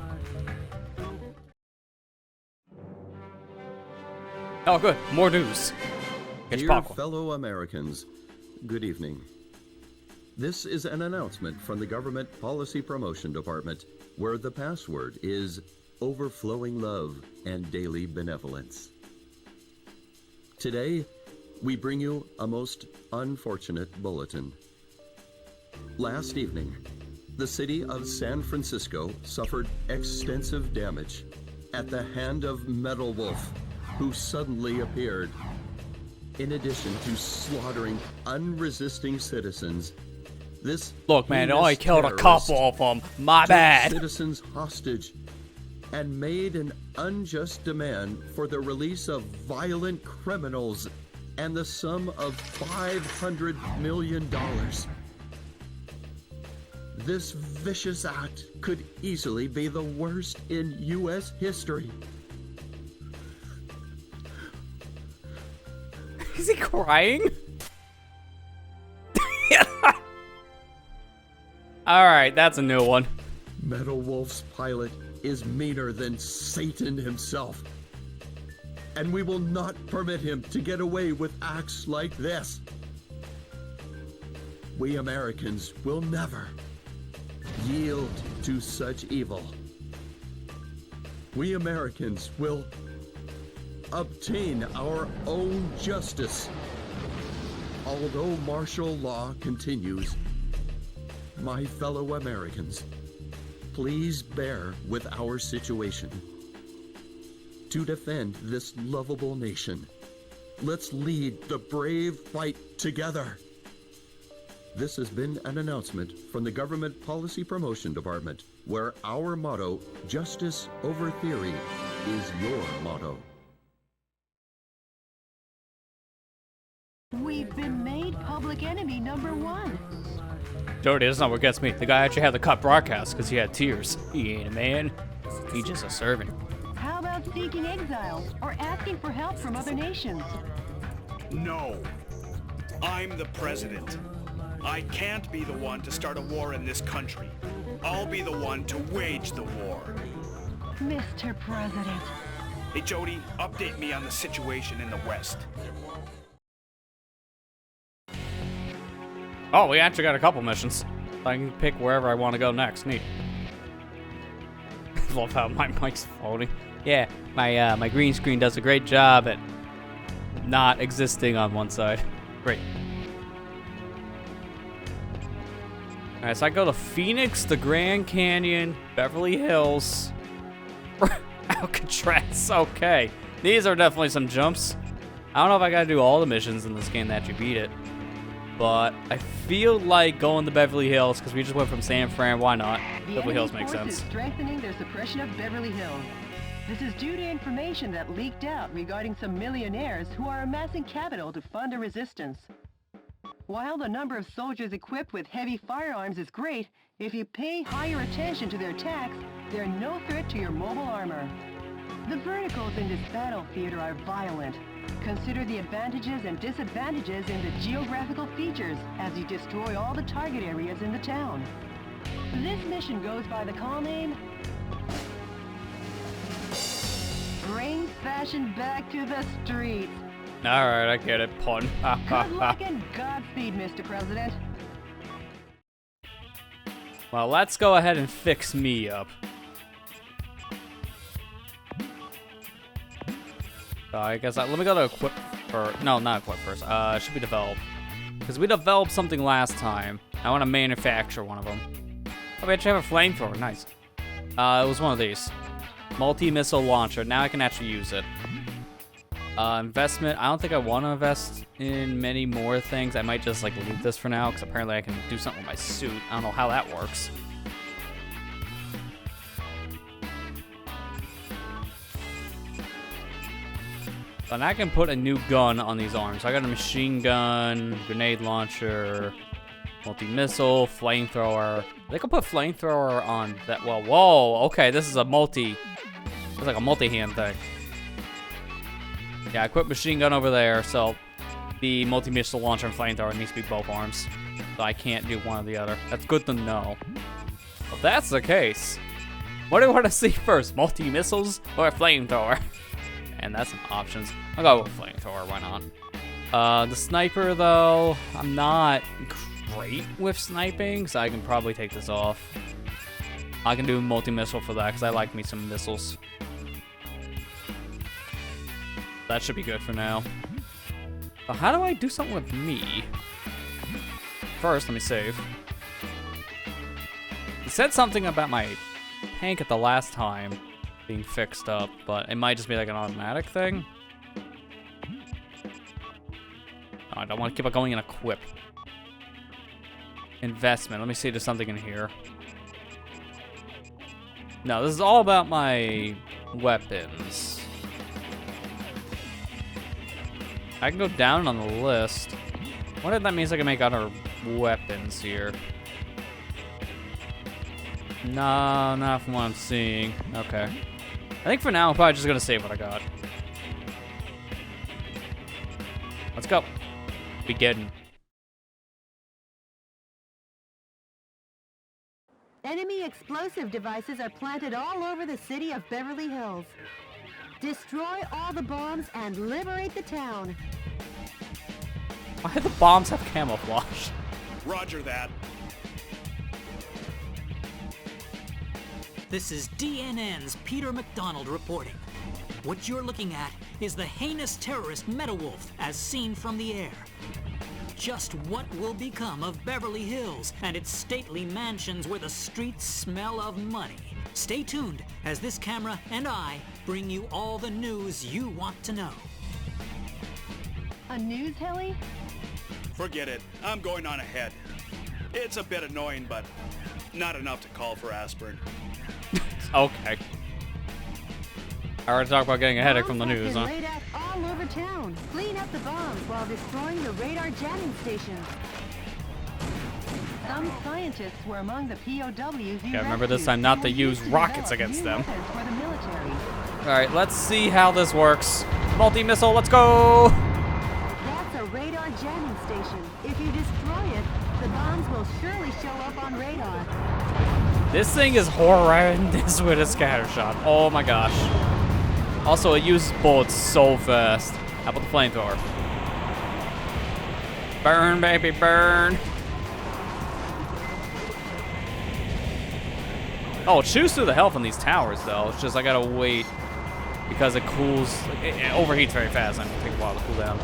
Oh, good. More news. Get your Dear popcorn. fellow Americans, good evening. This is an announcement from the Government Policy Promotion Department, where the password is overflowing love and daily benevolence. Today, we bring you a most unfortunate bulletin. Last evening, the city of San Francisco suffered extensive damage at the hand of Metal Wolf, who suddenly appeared. In addition to slaughtering unresisting citizens, this Look, man, I heinous only killed a terrorist couple of them. My took bad. citizens hostage and made an unjust demand for the release of violent criminals and the sum of $500 million. This vicious act could easily be the worst in U.S. history. Is he crying? Alright, that's a new one. Metal Wolf's pilot is meaner than Satan himself. And we will not permit him to get away with acts like this. We Americans will never yield to such evil. We Americans will obtain our own justice. Although martial law continues, my fellow Americans, please bear with our situation. To defend this lovable nation, let's lead the brave fight together. This has been an announcement from the Government Policy Promotion Department, where our motto, justice over theory, is your motto. We've been made public enemy #1. Jody, that's not what gets me. The guy actually had to cut broadcast because he had tears. He ain't a man. He's just a servant. How about seeking exile or asking for help from other nations? No. I'm the president. I can't be the one to start a war in this country. I'll be the one to wage the war. Mr. President. Hey, Jody, update me on the situation in the West. Oh, we actually got a couple missions. I can pick wherever I want to go next. Neat. Love how my mic's floating. Yeah, my green screen does a great job at not existing on one side. Great. Alright, so I go to Phoenix, the Grand Canyon, Beverly Hills, Alcatraz. Okay. These are definitely some jumps. I don't know if I gotta do all the missions in this game that you beat it. But I feel like going to Beverly Hills because we just went from San Fran. Why not? The Beverly Hills enemy makes force sense. is strengthening their suppression of Beverly Hills. This is due to information that leaked out regarding some millionaires who are amassing capital to fund a resistance. While the number of soldiers equipped with heavy firearms is great, if you pay higher attention to their attacks, they're no threat to your mobile armor. The verticals in this battle theater are violent. Consider the advantages and disadvantages in the geographical features as you destroy all the target areas in the town. This mission goes by the call name Bring Fashion Back to the Streets. Alright, I get it. Pun. Good luck and Godspeed, Mr. President. Well, let's go ahead and fix me up. I guess let me go to equip first. No, not equip first. Should be develop. Because we developed something last time. I want to manufacture one of them. Oh, we actually have a flamethrower. Nice. It was one of these. Multi-missile launcher. Now I can actually use it. Investment. I don't think I want to invest in many more things. I might just like leave this for now because apparently I can do something with my suit. I don't know how that works. And I can put a new gun on these arms. I got a machine gun, grenade launcher, multi-missile, flamethrower. They can put flamethrower on that. Well, whoa, okay, this is a multi. It's like a multi-hand thing. Yeah, I equipped machine gun over there, so the multi-missile launcher and flamethrower needs to be both arms. So I can't do one or the other. That's good to know. If that's the case, what do I want to see first? Multi-missiles or a flamethrower? And that's some options. I'll go with flamethrower, why not? The sniper, though, I'm not great with sniping, so I can probably take this off. I can do multi-missile for that, because I like me some missiles. That should be good for now. So how do I do something with me? First, let me save. It said something about my tank at the last time being fixed up, but it might just be like an automatic thing. Oh, I don't want to keep on going in equip. Investment. Let me see if there's something in here. No, this is all about my weapons. I can go down on the list. What if that means I can make other weapons here? No, not from what I'm seeing. Okay. I think for now, I'm probably just gonna save what I got. Let's go. Begin. Enemy explosive devices are planted all over the city of Beverly Hills. Destroy all the bombs and liberate the town. Why do the bombs have camouflage? Roger that. This is DNN's Peter McDonald reporting. What you're looking at is the heinous terrorist Metawolf as seen from the air. Just what will become of Beverly Hills and its stately mansions where the streets smell of money? Stay tuned as this camera and I bring you all the news you want to know. A news heli? Forget it. I'm going on ahead. It's a bit annoying, but not enough to call for aspirin. Okay. I already talked about getting a headache from the Bombs have news, been huh? laid out all over town. Clean up the bombs while destroying the radar jamming stations. Some scientists were among the POWs you Yeah, remember this rescued. time not They to were use used rockets develop against new them. weapons for the military. Alright, let's see how this works. Multi-missile, let's go! That's a radar jamming station. If you destroy it, the bombs will surely show up on radar. This thing is horrendous with a scatter shot. Oh my gosh. Also, it uses bullets so fast. How about the flamethrower? Burn, baby, burn. Oh, it shoots through the health on these towers, though. It's just I gotta wait because it cools. It overheats very fast. And it'll take a while to cool down.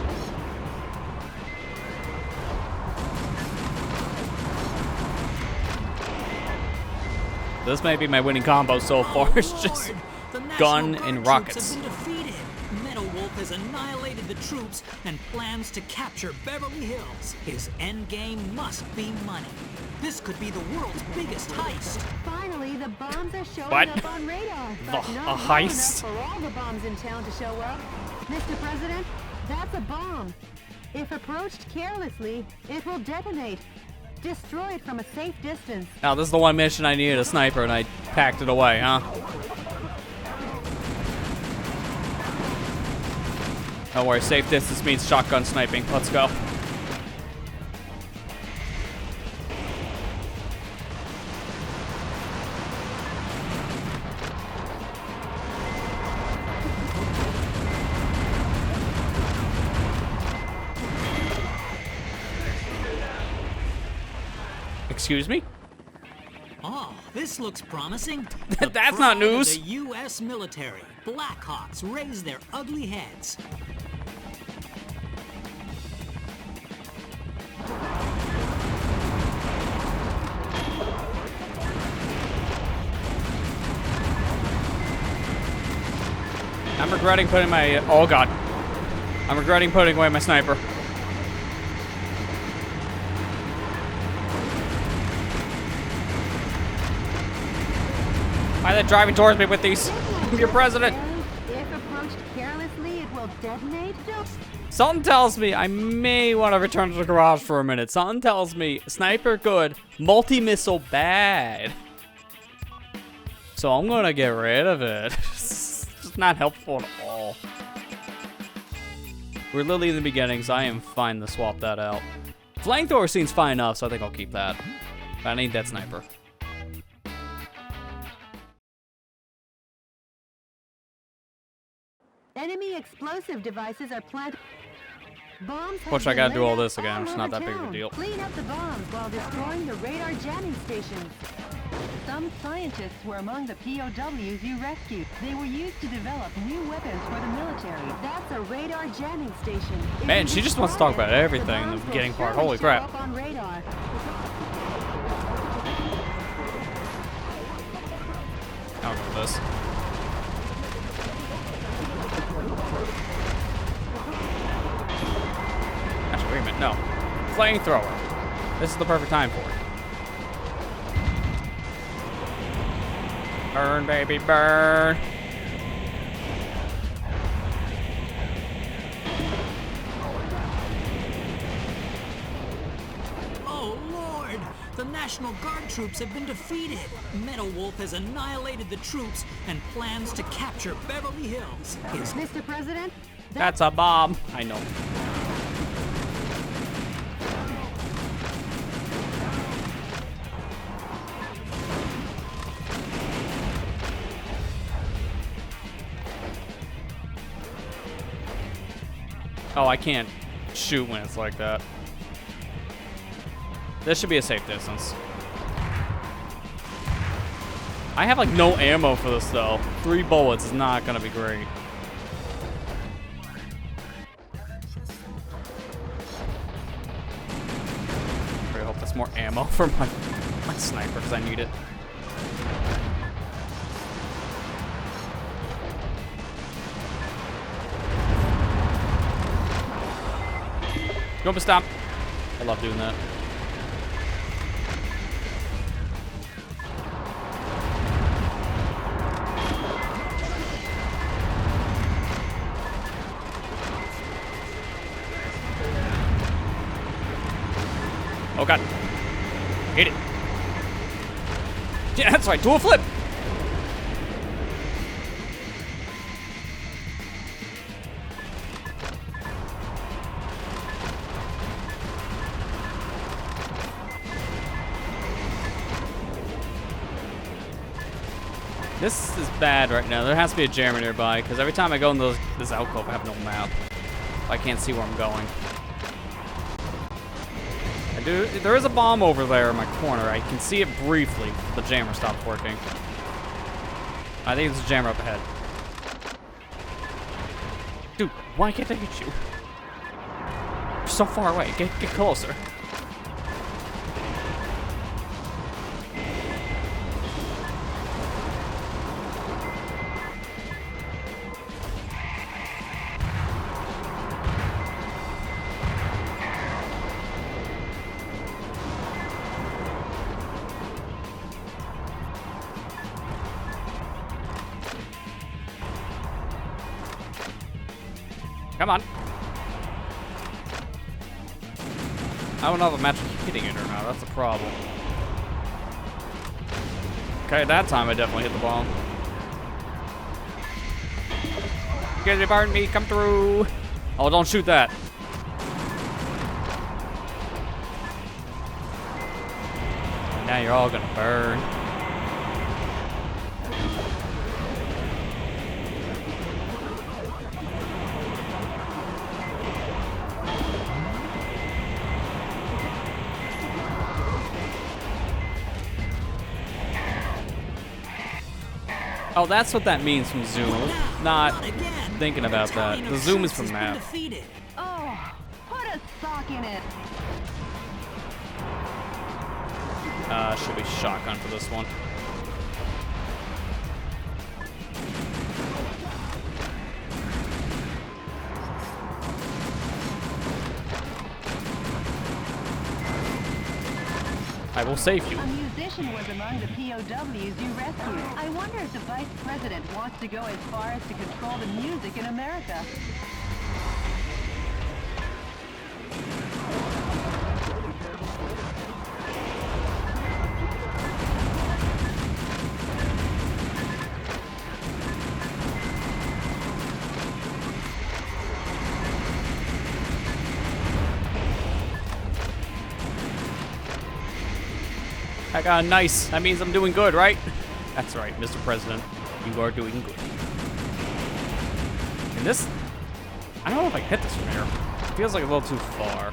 This may be my winning combo so far. It's just The National gun Guard and troops rockets. have been defeated. Metawolf has annihilated the troops and plans to capture Beverly Hills. His endgame must be money. This could be the world's biggest heist. Finally, the bombs are showing What? up on radar. But A not well heist? enough for all the bombs in town to show up. Mr. President, that's a bomb. If approached carelessly, it will detonate. Destroy it from a safe distance. Now, this is the one mission I needed a sniper, and I packed it away, huh? Don't worry, safe distance means shotgun sniping. Let's go. Excuse me? Oh, this looks promising. That's The not pride of news. The U.S. military. Blackhawks raise their ugly heads. I'm regretting putting my... Oh, God. I'm regretting putting away my sniper. Why are they driving towards me with these? I'm your president. If approached carelessly, it will detonate. Something tells me I may want to return to the garage for a minute. Something tells me sniper good, multi-missile bad. So I'm gonna get rid of it. It's just not helpful at all. We're literally in the beginning, so I am fine to swap that out. Flamethrower seems fine enough, so I think I'll keep that. But I need that sniper. Enemy explosive devices are planted. Bombs have Which I been gotta do laid all out this again. It's all not over that big of a town. deal. Clean up the bombs while destroying the radar jamming stations. Some scientists were among the POWs you rescued. They were used to develop new weapons for the military. That's a radar jamming station. If Man, you she just wants to destroy talk about it, everything in the bombs will beginning part. surely Holy show crap. up on radar. I'll go with this. Actually, we agreement. No. Flamethrower. This is the perfect time for it. Burn, baby, burn. Oh, Lord! The National Guard troops have been defeated. Meadow Wolf has annihilated the troops and plans to capture Beverly Hills. His Mr. President, That's a bomb. I know. Oh, I can't shoot when it's like that. This should be a safe distance. I have like no ammo for this though. 3 bullets is not gonna be great. I hope that's more ammo for my sniper because I need it. Don't stop. I love doing that. Oh god. Hit it. Yeah, that's right. Do a flip. This is bad right now. There has to be a jammer nearby, because every time I go in this alcove, I have no map. I can't see where I'm going. There is a bomb over there in my corner. I can see it briefly. The jammer stopped working. I think there's a jammer up ahead. Dude, why can't I hit you? You're so far away. Get closer. Come on. I don't know if I'm actually hitting it or not. That's the problem. Okay, that time I definitely hit the bomb. You guys are burning me. Come through. Oh, don't shoot that. Now you're all gonna burn. Oh, that's what that means from zoom. Not thinking about that. The zoom is from map. Oh, put a sock in it. Should be shotgun for this one. I will save you. A musician was among the POWs you rescued. I wonder if the Vice President wants to go as far as to control the music in America. I got a nice. That means I'm doing good, right? That's right, Mr. President. You are doing good. And this... I don't know if I can hit this from here. It feels like a little too far.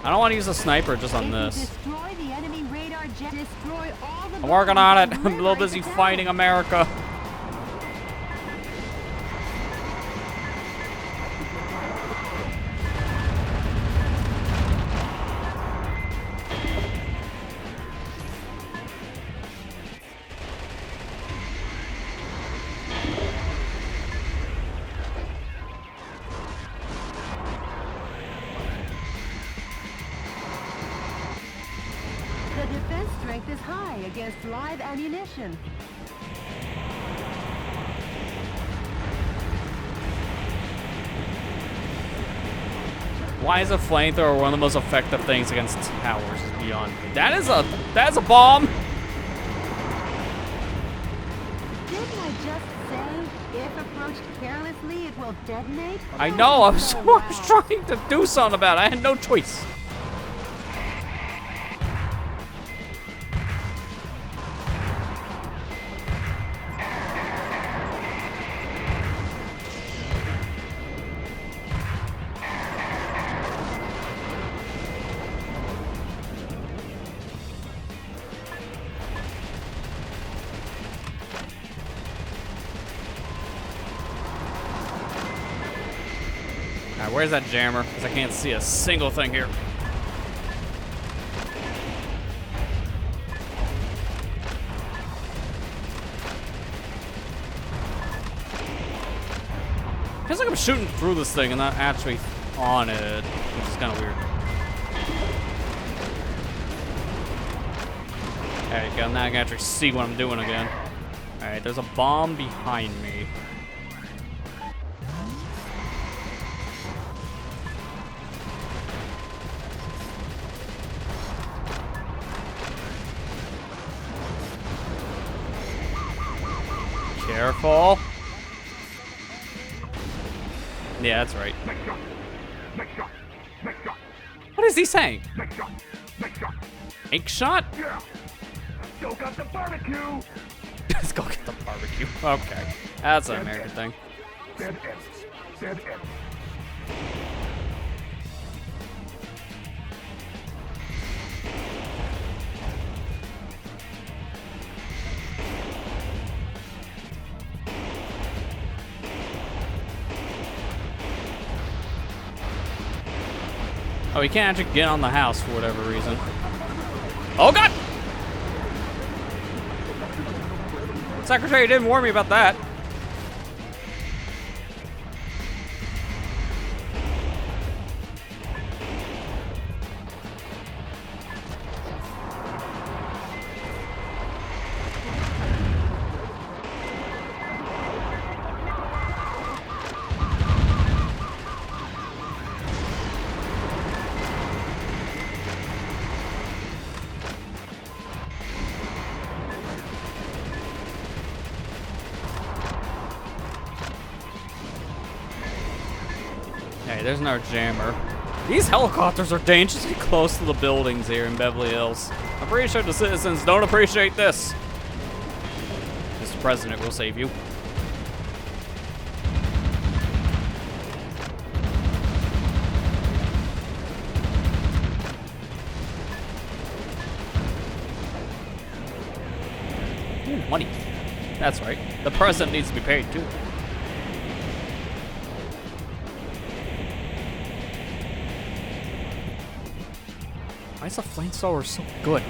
I don't want to use a sniper just on this. destroy the enemy radar jet, destroy all the I'm working on it. I'm a little busy fighting America. Defense strength is high against live ammunition. Why is a flamethrower one of the most effective things against towers? Is beyond me. That's a bomb. Didn't I just say, if approached carelessly, it will detonate? I know. I was trying to do something about it. I had no choice. Alright, where's that jammer? Because I can't see a single thing here. Feels like I'm shooting through this thing and not actually on it, which is kind of weird. There you go, now I can actually see what I'm doing again. Alright, there's a bomb behind me. Careful. Yeah, that's right. Next shot. Next shot. Next shot. What is he saying? Next shot. Next shot. Egg shot? Yeah. Still got the barbecue. Let's go get the barbecue. Okay. That's an American thing. Dead end. Dead end. Oh, he can't actually get on the house for whatever reason. Oh, God! Secretary didn't warn me about that. Hey, there's another jammer. These helicopters are dangerously close to the buildings here in Beverly Hills. I'm pretty sure the citizens don't appreciate this. Mr. President will save you. Ooh, money. That's right. The president needs to be paid too. Why is the flamethrower so good?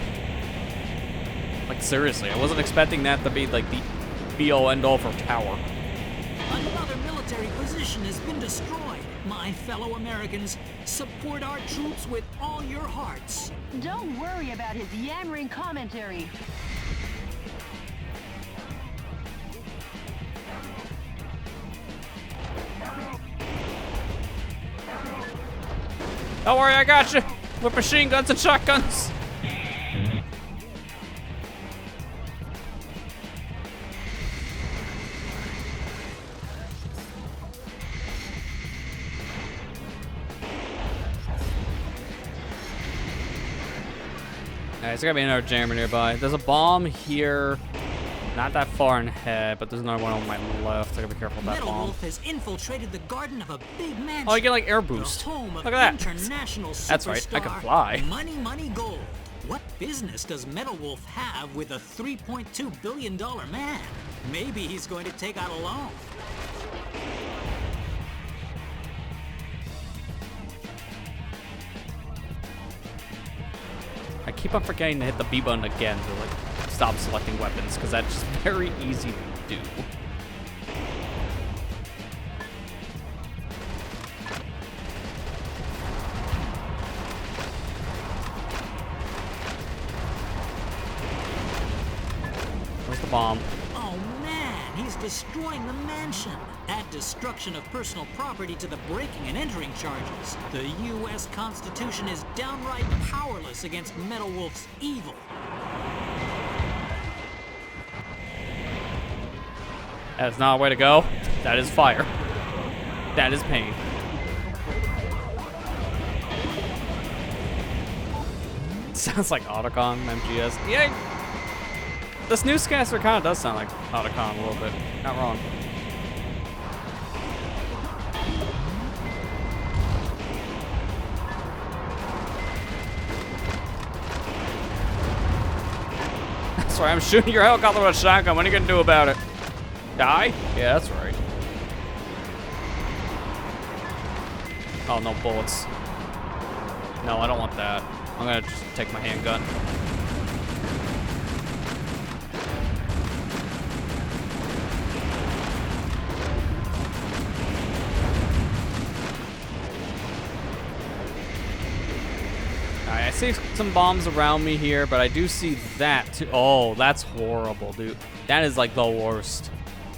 Like, seriously, I wasn't expecting that to be, like, the be-all, end-all for tower. Another military position has been destroyed. My fellow Americans, support our troops with all your hearts. Don't worry about his yammering commentary. Don't worry, I got you. With machine guns and shotguns. Alright, there's gotta be another jammer nearby. There's a bomb here. Not that far ahead, but there's another one on my left. I gotta be careful of that Metal bomb. Wolf has infiltrated the garden of a big mansion. Oh, you get like air boost. The home of Look at that. international That's right, I can superstar fly. Money, money, gold. What business does Metal Wolf have with a $3.2 billion man? Maybe he's going to take out a loan. I keep on forgetting to hit the B button again to like stop selecting weapons, because that's just very easy to do. the bomb. Oh man, he's destroying the mansion. Add destruction of personal property to the breaking and entering charges. The U.S. Constitution is downright powerless against Metal Wolf's evil. That is not a way to go. That is fire. That is pain. Sounds like Otacon, MGS. Yay! This newscaster kind of does sound like Otacon a little bit. Not wrong. That's right, I'm shooting your helicopter with a shotgun. What are you gonna do about it? Die? Yeah, that's right. Oh, no bullets. No, I don't want that. I'm gonna just take my handgun. Alright, I see some bombs around me here, but I do see that too. Oh, that's horrible, dude. That is like the worst.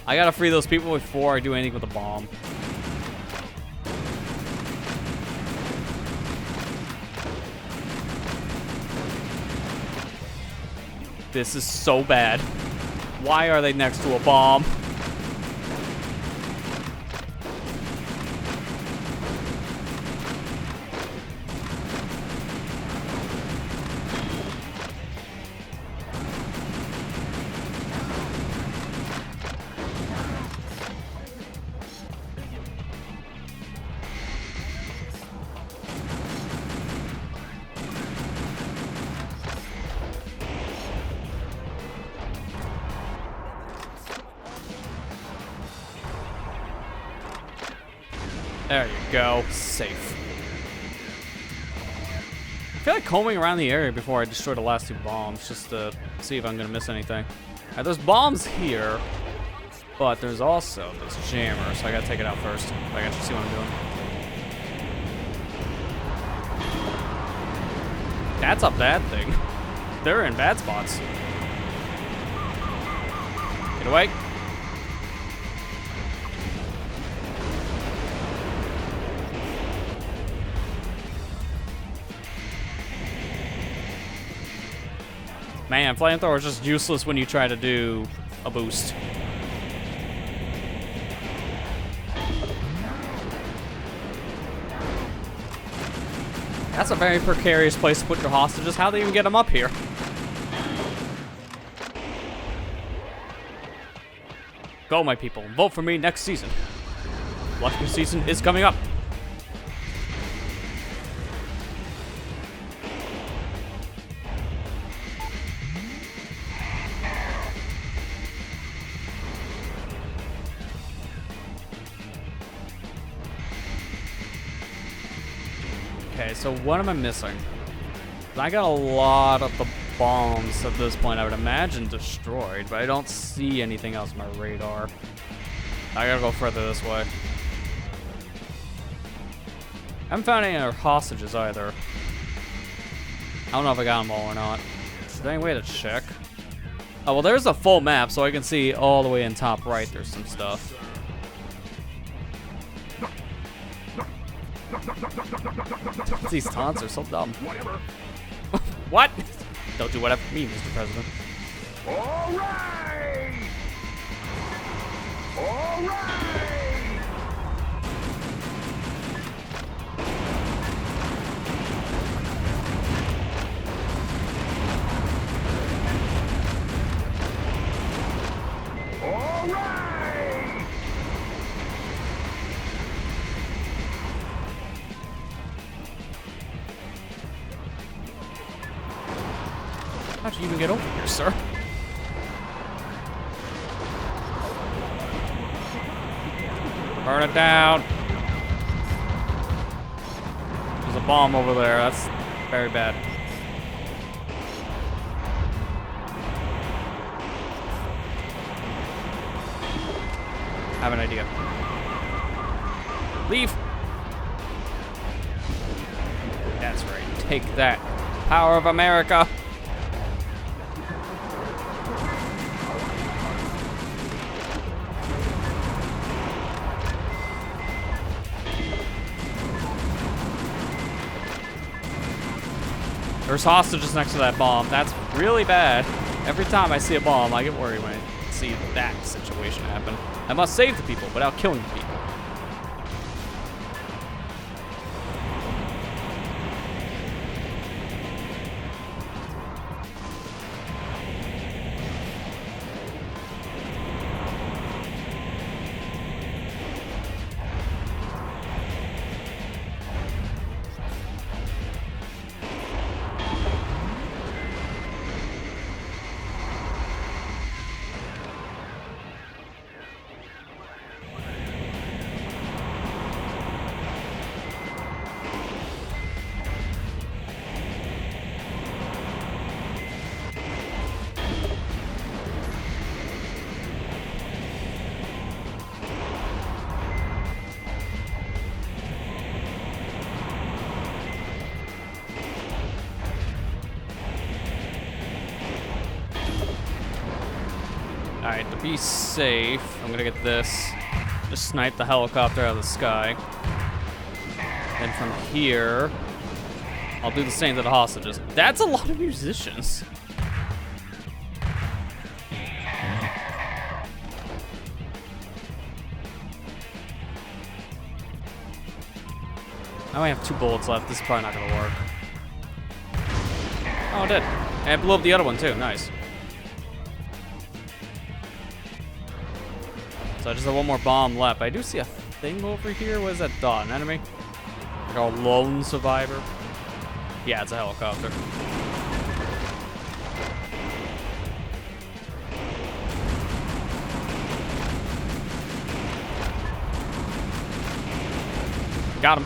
I gotta free those people before I do anything with the bomb. This is so bad. Why are they next to a bomb? There you go. Safe. I feel like combing around the area before I destroy the last two bombs, just to see if I'm gonna miss anything. Alright, there's bombs here, but there's also this jammer, so I gotta take it out first. I gotta see what I'm doing. That's a bad thing. They're in bad spots. Get away. Man, flamethrower is just useless when you try to do a boost. That's a very precarious place to put your hostages. How do they even get them up here? Go, my people. Vote for me next season. Election season is coming up. Okay, so what am I missing? I got a lot of the bombs at this point, I would imagine destroyed, but I don't see anything else on my radar. I gotta go further this way. I haven't found any other hostages either. I don't know if I got them all or not. Is there any way to check? Oh, well, there's a full map, so I can see all the way in top right there's some stuff. These taunts are so dumb. What? Don't do whatever for me, Mr. President. All right! All right! All right! How'd you even get over here, sir? Burn it down. There's a bomb over there. That's very bad. I have an idea. Leave. That's right. Take that. Power of America. There's hostages next to that bomb. That's really bad. Every time I see a bomb, I get worried when I see that situation happen. I must save the people without killing the people. Alright, to be safe, I'm gonna get this. Just snipe the helicopter out of the sky. Then from here, I'll do the same to the hostages. That's a lot of musicians. I only have 2 bullets left. This is probably not gonna work. Oh, it did. And it blew up the other one too. Nice. So I just have 1 more bomb left. I do see a thing over here. What is that dot? An enemy? Like a lone survivor? Yeah, it's a helicopter. Got him.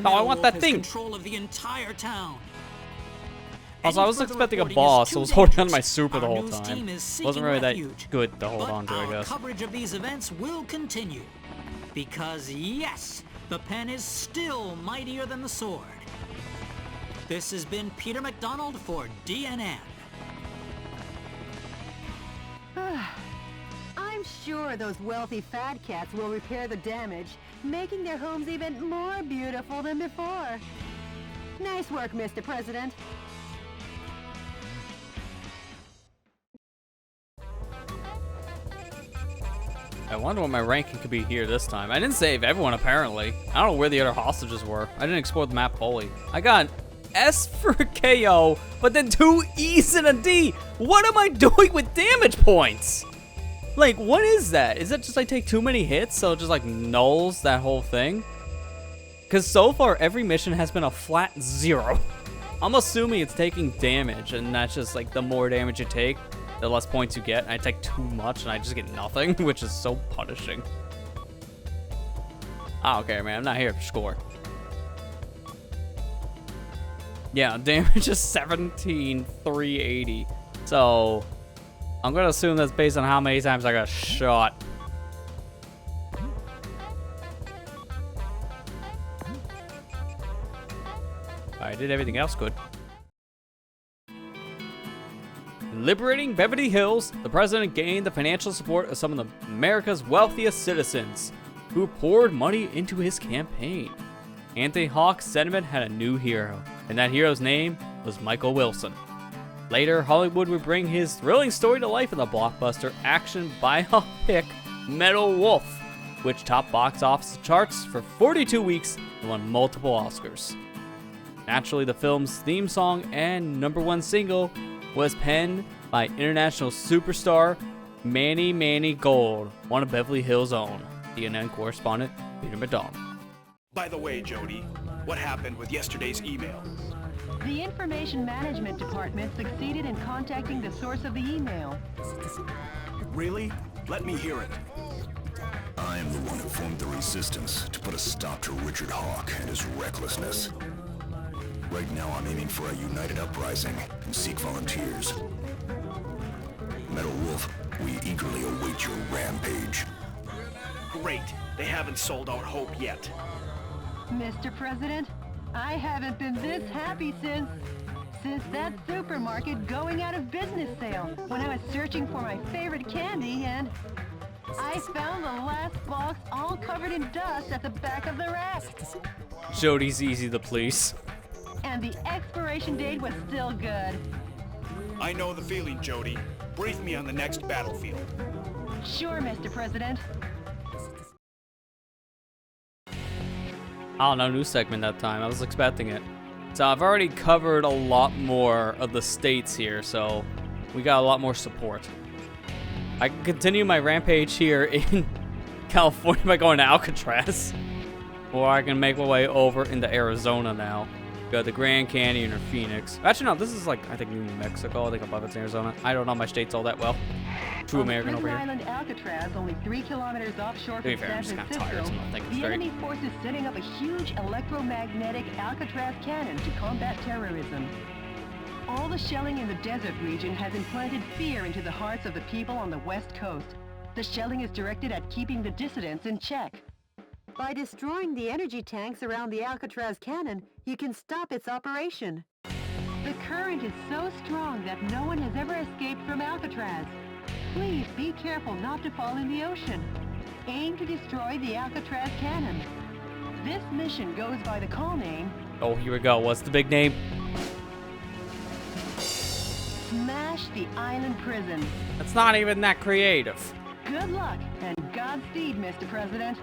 Oh, I want that thing. Control of the entire town. Also, I was expecting a boss, so I was holding on to my super the whole time. Wasn't really that good to hold on to, I guess. Coverage of these events will continue. Because yes, the pen is still mightier than the sword. This has been Peter McDonald for DNN. I'm sure those wealthy fat cats will repair the damage, making their homes even more beautiful than before. Nice work, Mr. President. I wonder what my ranking could be here this time. I didn't save everyone, apparently. I don't know where the other hostages were. I didn't explore the map fully. I got an S for KO, but then 2 E's and a D. What am I doing with damage points? Like, what is that? Is that just I take too many hits, so it just like nulls that whole thing? Because so far, every mission has been a flat 0. I'm assuming it's taking damage, and that's just like the more damage you take, the less points you get. And I take too much, and I just get nothing, which is so punishing. I don't care, man. I'm not here to score. Yeah, damage is 17,380. So I'm gonna assume that's based on how many times I got shot. I did everything else good. In liberating Beverly Hills, the president gained the financial support of some of America's wealthiest citizens, who poured money into his campaign. Anthony Hawk's sentiment had a new hero, and that hero's name was Michael Wilson. Later, Hollywood would bring his thrilling story to life in the blockbuster action biopic Metal Wolf, which topped box office charts for 42 weeks and won multiple Oscars. Naturally, the film's theme song and #1 single was penned by international superstar Manny Gold, one of Beverly Hills' own, CNN correspondent Peter McDonald. By the way, Jody, what happened with yesterday's email? The Information Management Department succeeded in contacting the source of the email. Really? Let me hear it. I am the one who formed the resistance to put a stop to Richard Hawk and his recklessness. Right now, I'm aiming for a united uprising and seek volunteers. Metal Wolf, we eagerly await your rampage. Great. They haven't sold out hope yet. Mr. President, I haven't been this happy since that supermarket going out of business sale when I was searching for my favorite candy and I found the last box all covered in dust at the back of the rack. Jody's easy to please. And the expiration date was still good. I know the feeling, Jody. Brief me on the next battlefield. Sure, Mr. President. I don't know, new segment that time. I was expecting it. So I've already covered a lot more of the states here, so we got a lot more support. I can continue my rampage here in California by going to Alcatraz. Or I can make my way over into Arizona now. Got the Grand Canyon or Phoenix. Actually, no, this is like, I think New Mexico. I think above it's Arizona. I don't know my states all that well. True American over here. Island Alcatraz, only 3 kilometers offshore from I'm San just kind of Francisco, tired, so I'm not thinking the straight. enemy force is setting up a huge electromagnetic Alcatraz cannon to combat terrorism. All the shelling in the desert region has implanted fear into the hearts of the people on the west coast. The shelling is directed at keeping the dissidents in check. By destroying the energy tanks around the Alcatraz cannon, you can stop its operation. The current is so strong that no one has ever escaped from Alcatraz. Please be careful not to fall in the ocean. Aim to destroy the Alcatraz cannon. This mission goes by the call name... Oh, here we go. What's the big name? Smash the Island Prison. That's not even that creative. Good luck and Godspeed, Mr. President.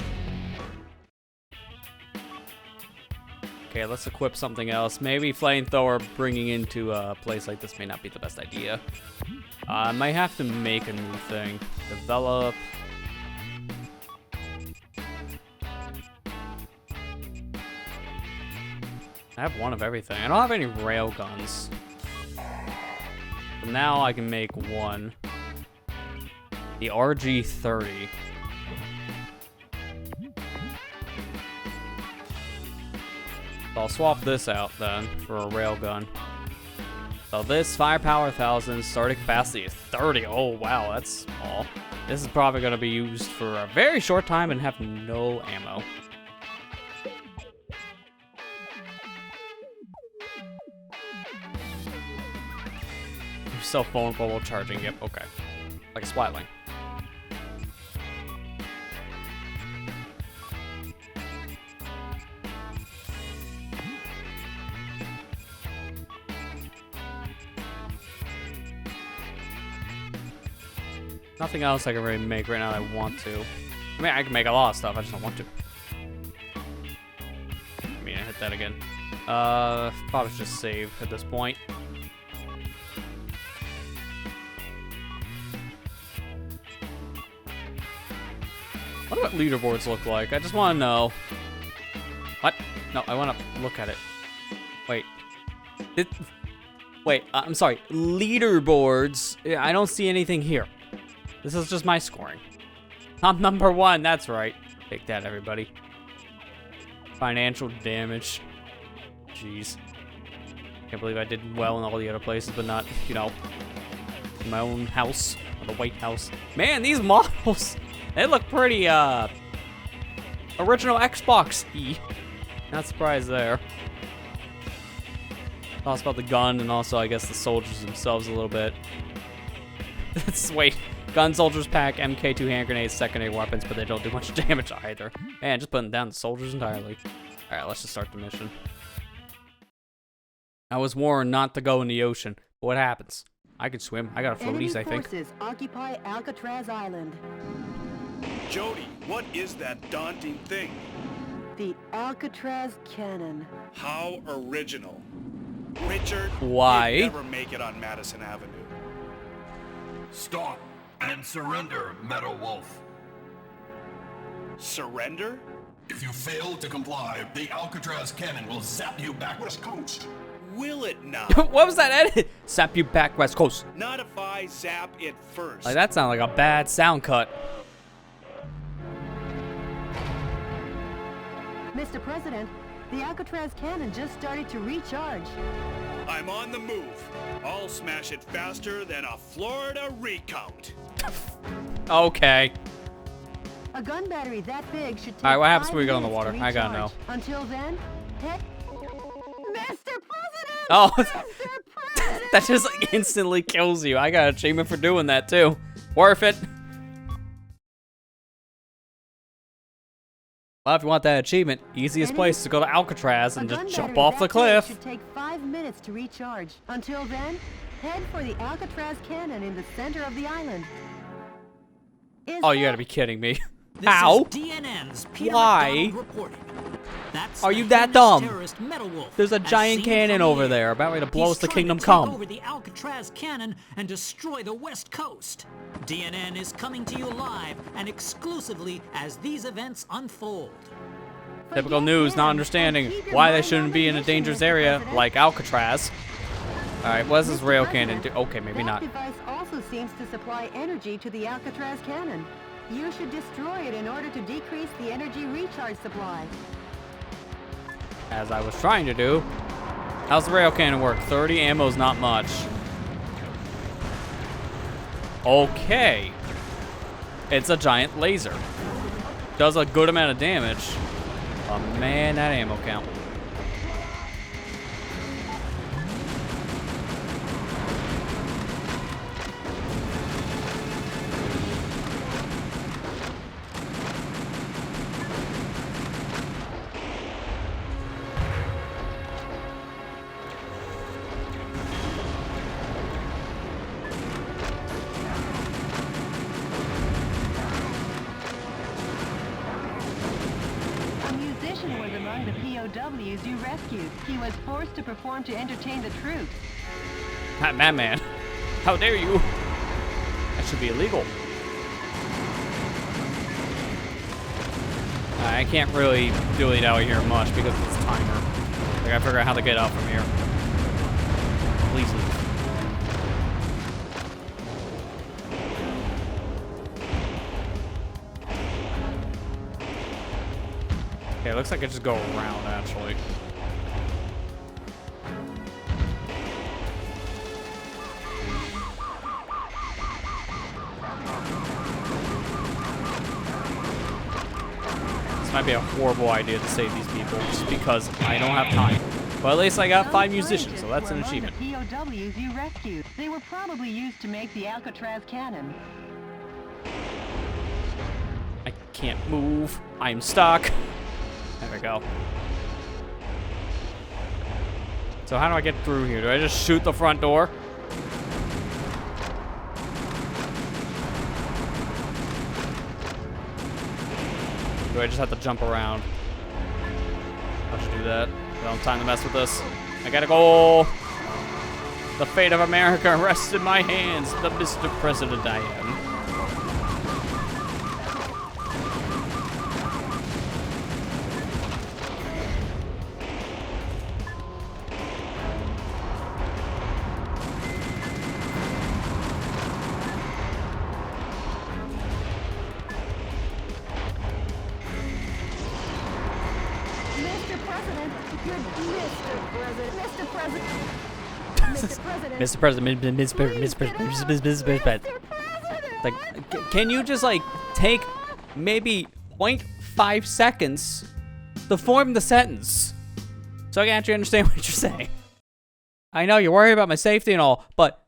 Okay, let's equip something else. Maybe flamethrower bringing into a place like this may not be the best idea. I might have to make a new thing. Develop. I have one of everything. I don't have any rail guns. So now I can make one. The RG-30. So I'll swap this out then for a railgun. So this firepower 1000, starting capacity is 30. Oh wow, that's small. This is probably going to be used for a very short time and have no ammo. You're so vulnerable while charging. Yep, okay. Like a Splatling. Nothing else I can really make right now that I want to. I mean, I can make a lot of stuff, I just don't want to. I mean, I hit that again. Probably just save at this point. What do what leaderboards look like? I just want to know. What? No, I want to look at it. Wait. Wait, I'm sorry. Leaderboards. I don't see anything here. This is just my scoring. I'm number 1, that's right. Take that, everybody. Financial damage. Jeez. Can't believe I did well in all the other places, but not, you know, in my own house, or the White House. Man, these models, they look pretty, original Xbox-y. Not surprised there. Thoughts about the gun, and also, I guess, the soldiers themselves a little bit. Wait. Gun soldiers pack MK2 hand grenades, secondary weapons, but they don't do much damage either. Man, just putting down the soldiers entirely. Alright, let's just start the mission. I was warned not to go in the ocean. But what happens? I can swim. I got a floaties, I think. Enemy forces occupy Alcatraz Island. Jody, what is that daunting thing? The Alcatraz cannon. How original. Richard, Why? you'd never make it on Madison Avenue. Stop and surrender, Meadow Wolf. Surrender? If you fail to comply, the Alcatraz cannon will zap you back west coast. Will it now? What was that edit? Zap you back west coast. Not if I zap it first. Like, that sounded like a bad sound cut. Mr. President, the Alcatraz cannon just started to recharge. I'm on the move. I'll smash it faster than a Florida recount. Okay. A gun battery that big should take Alright, what happens 5 when we get on the minutes water? to I gotta recharge. know. Until then, heck... Mr. President! Oh. Mr. That just like instantly kills you. I got an achievement for doing that too. Worth it. Well, if you want that achievement, easiest place to go to Alcatraz and just jump off the cliff. Should take 5 minutes to recharge. Until then, head for the Alcatraz cannon in the center of the island. Oh, you gotta be kidding me. This How? is DNN's Peter Why? McDonald reporting. That's Are the you that heinous dumb? terrorist Metal Wolf, There's a as giant seen cannon from the over air. there about ready to blow He's us the trying kingdom to come. take over the Alcatraz cannon and destroy the West Coast. DNN is coming to you live and exclusively as these events unfold. Typical news, not understanding why they shouldn't be in a dangerous area like Alcatraz. Alright, what does this rail cannon do? Okay, maybe not. That device also seems to supply energy to the Alcatraz cannon. You should destroy it in order to decrease the energy recharge supply. As I was trying to do. How's the rail cannon work? 30 ammo's not much. Okay. It's a giant laser. Does a good amount of damage. Oh man, that ammo count. POWs you rescued. He was forced to perform to entertain the troops. Madman. How dare you? That should be illegal. I can't really do it out here much because of this timer. I gotta figure out how to get out from here. Please leave. Okay, it looks like I just go around, actually. This might be a horrible idea to save these people just because I don't have time. But at least I got 5 musicians, so that's an achievement. The POWs you rescued. They were probably used to make the Alcatraz cannon. I can't move. I'm stuck. There we go. So how do I get through here? Do I just shoot the front door? Do I just have to jump around? I should do that. I don't have time to mess with this. I gotta go. The fate of America rests in my hands, the Mr. President I am. Mr. President, Mr. President. Like, can you just like take maybe 0.5 seconds to form the sentence so I can actually understand what you're saying? I know you're worried about my safety and all, but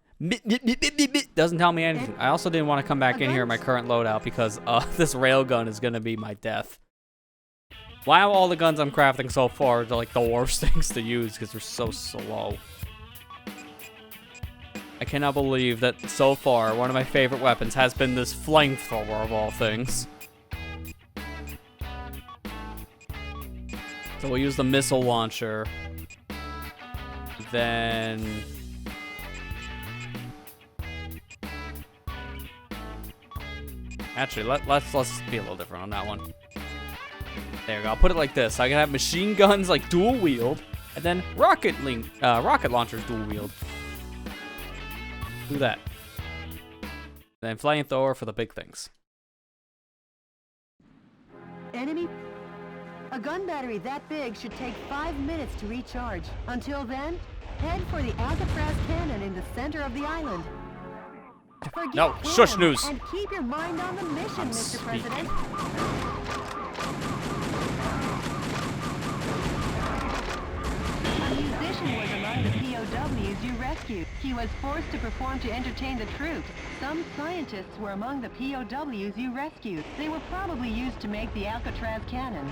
doesn't tell me anything. I also didn't want to come back in here in my current loadout because this railgun is gonna be my death. Why are all the guns I'm crafting so far like the worst things to use because they're so slow? I cannot believe that so far one of my favorite weapons has been this flamethrower of all things. So we'll use the missile launcher. Then actually let's be a little different on that one. There we go. I'll put it like this. I can have machine guns like dual wield, and then rocket launchers dual wield. Do that. Then flamethrower for the big things. Enemy? A gun battery that big should take 5 minutes to recharge. Until then, head for the Alcatraz cannon in the center of the island. Forget No, shush him, news. And keep your mind on the mission, I'm Mr. speaking. President. A musician ammunition was among the POWs you rescued. He was forced to perform to entertain the troops. Some scientists were among the POWs you rescued. They were probably used to make the Alcatraz cannon.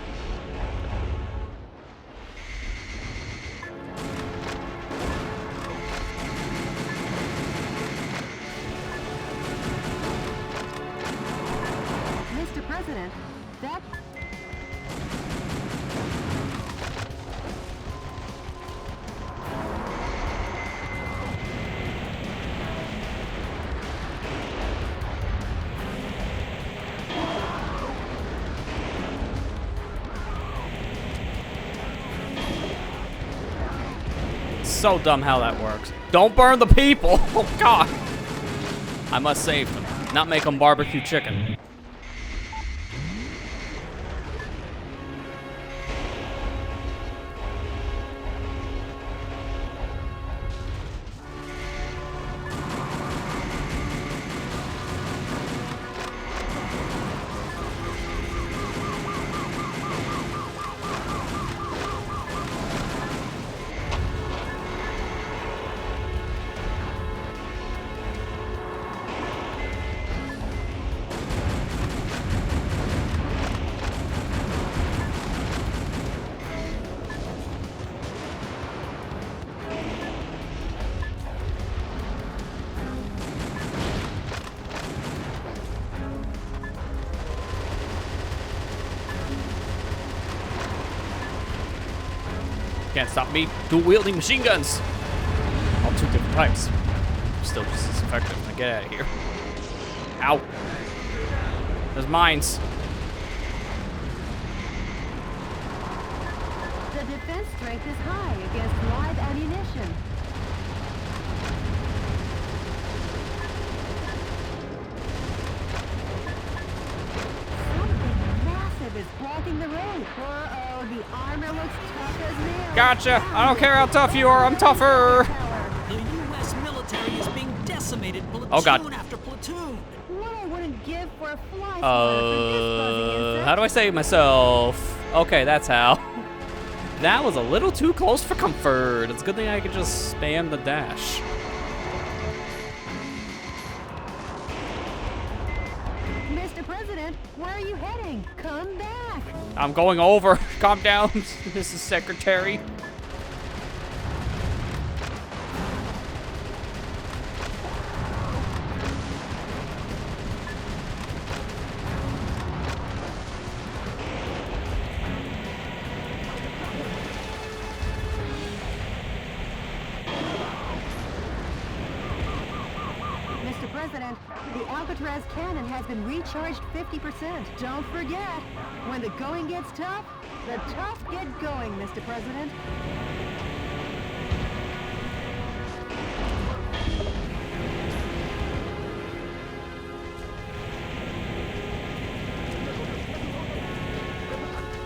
Mr. President, that... So dumb how that works. Don't burn the people! Oh god! I must save them, not make them barbecue chicken. Can't stop me. Dual-wielding machine guns. All two different types. Still just as effective. Now get out of here. Ow. There's mines. The defense strength is high against live ammunition. Something massive is blocking the road. Uh-oh, the armor looks tough as nails. Gotcha. I don't care how tough you are. I'm tougher. The U.S. military is being decimated platoon Oh, God. after platoon. What I wouldn't give for a fly swatter for this buzzing insect. How do I save myself? Okay, that's how. That was a little too close for comfort. It's a good thing I could just spam the dash. Mr. President, where are you heading? Come back. I'm going over. Calm down, Mrs. Secretary. Mr. President, the Alcatraz cannon has been recharged 50%. Don't forget, when the going gets tough, the tough get going, Mr. President.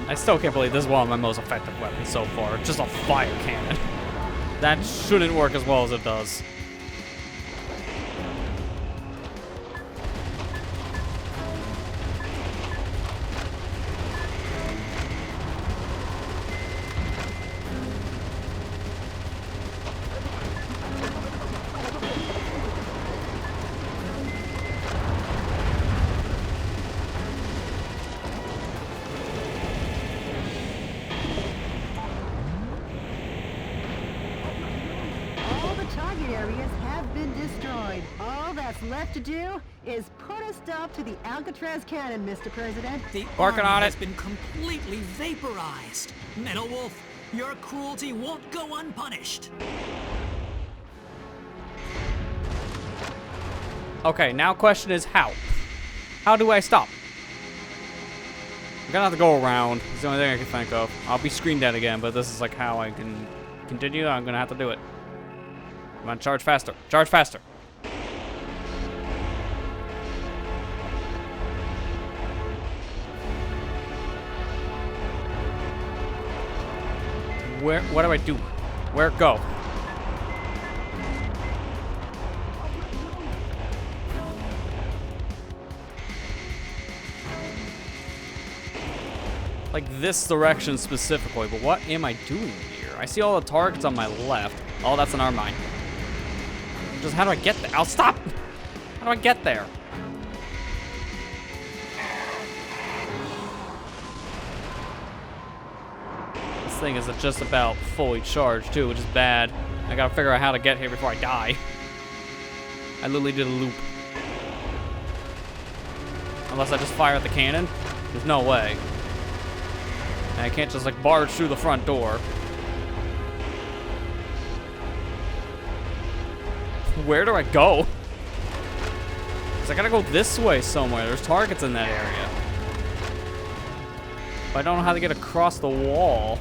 I still can't believe this is one of my most effective weapons so far. Just a fire cannon. That shouldn't work as well as it does. All the target areas have been destroyed. All that's left to do is put a stop to the Alcatraz cannon, Mr. President. The Working army on has it. been completely vaporized. Metal Wolf, your cruelty won't go unpunished. Okay, now question is how? How do I stop? I'm gonna have to go around. It's the only thing I can think of. I'll be screen dead again, but this is like how I can continue. I'm gonna have to do it. Come on, charge faster. Charge faster. What do I do? Where go? Like this direction specifically, but what am I doing here? I see all the targets on my left. Oh, that's an arm mine. Just how do I get there? I'll stop! How do I get there? This thing is just about fully charged too, which is bad. I gotta figure out how to get here before I die. I literally did a loop. Unless I just fire at the cannon. There's no way. And I can't just like barge through the front door. Where do I go? Cause I gotta go this way somewhere. There's targets in that area. But I don't know how to get across the wall.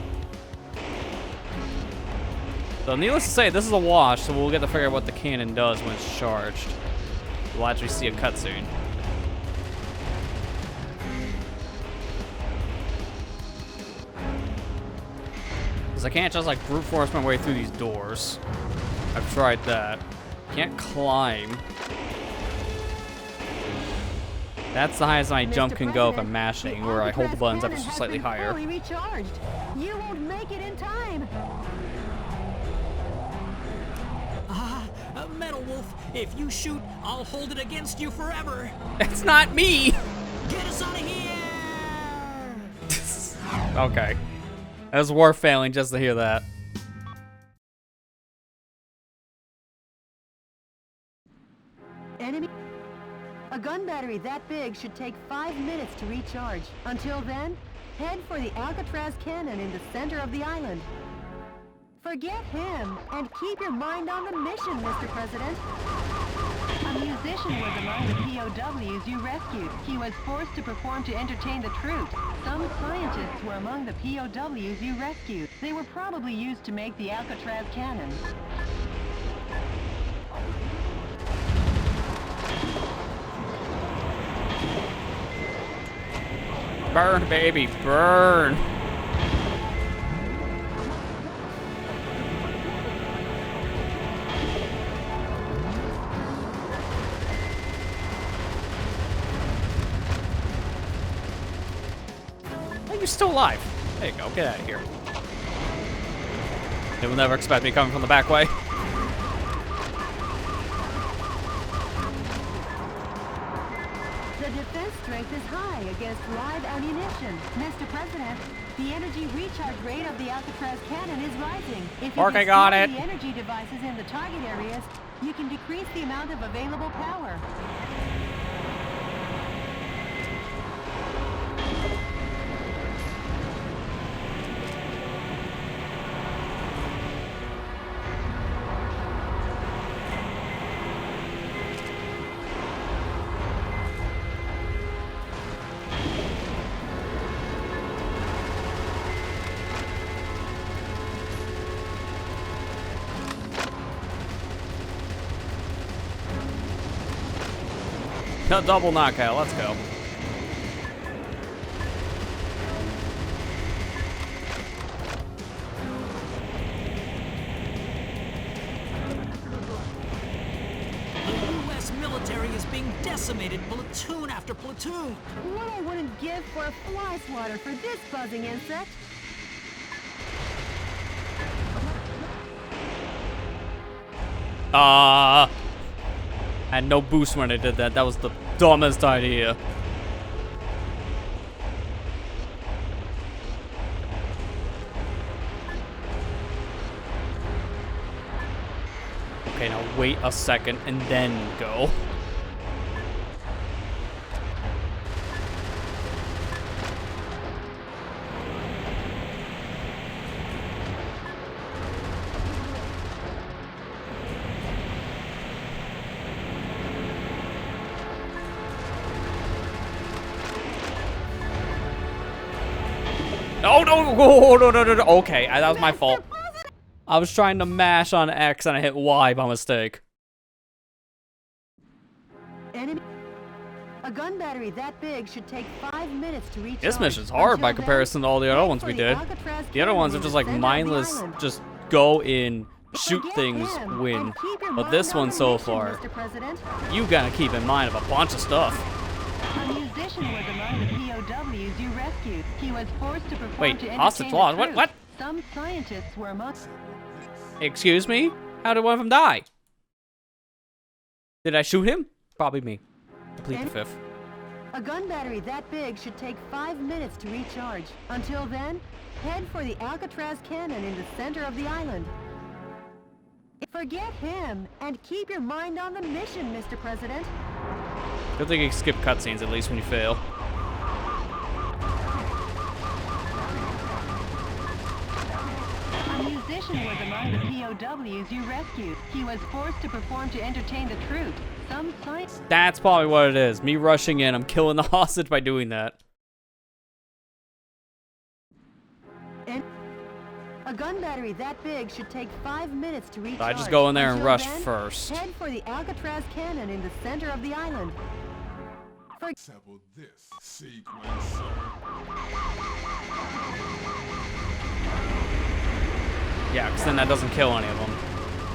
So needless to say, this is a wash, so we'll get to figure out what the cannon does when it's charged. We'll actually see a cutscene. Because I can't just like brute force my way through these doors. I've tried that. Can't climb. That's the highest my jump can go if I'm mashing, where I hold the buttons ever so slightly higher. Fully recharged. You won't make it in time. Metal Wolf, if you shoot, I'll hold it against you forever. That's not me! Get us out of here! Okay. That was worth failing just to hear that. Enemy. A gun battery that big should take 5 minutes to recharge. Until then, head for the Alcatraz cannon in the center of the island. Forget him, and keep your mind on the mission, Mr. President. A musician was among the POWs you rescued. He was forced to perform to entertain the troops. Some scientists were among the POWs you rescued. They were probably used to make the Alcatraz cannon. Burn, baby, burn! You're still alive. There you go. Get out of here. They will never expect me coming from the back way. The defense strength is high against live ammunition. Mr. President, the energy recharge rate of the Alcatraz cannon is rising. If you Okay, got destroy it. the energy devices in the target areas, you can decrease the amount of available power. A double knockout. Let's go. The U.S. military is being decimated platoon after platoon. What I wouldn't give for a fly swatter for this buzzing insect. I had no boost when I did that. That was the dumbest idea. Okay, now wait a second and then go. Oh, no, oh, no. Okay, that was my fault. I was trying to mash on X and I hit Y by mistake. Enemy. A gun battery that big should take 5 minutes to recharge. This mission's hard by comparison to all the other ones we did. The other ones are just like mindless, just go in, shoot things, win. But this one so far, you gotta keep in mind of a bunch of stuff. A musician was among the POWs you rescued. He was forced to perform Wait, to hostage entertain lost? the troops. What? Some scientists were among... Excuse me? How did one of them die? Did I shoot him? Probably me. Complete the fifth. A gun battery that big should take 5 minutes to recharge. Until then, head for the Alcatraz cannon in the center of the island. Forget him, and keep your mind on the mission, Mr. President. Good thing you can skip cutscenes at least when you fail. A musician was among the POWs you rescued. He was forced to perform to entertain the troops. Some science... That's probably what it is. Me rushing in, I'm killing the hostage by doing that. And a gun battery that big should take 5 minutes to recharge. So I just go in there and Until rush then, first. Head for the Alcatraz cannon in the center of the island. Sample this sequence. Yeah, because then that doesn't kill any of them.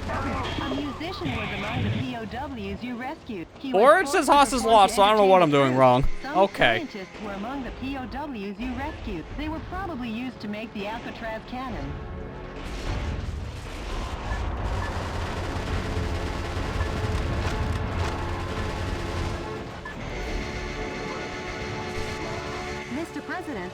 A musician was among the POWs you rescued. He was Or it forced says to hostage perform lost, to so I don't know what I'm entertain doing the wrong. troops. Some Okay. scientists were among the POWs you rescued. They were probably used to make the Alcatraz cannon. Mr. President,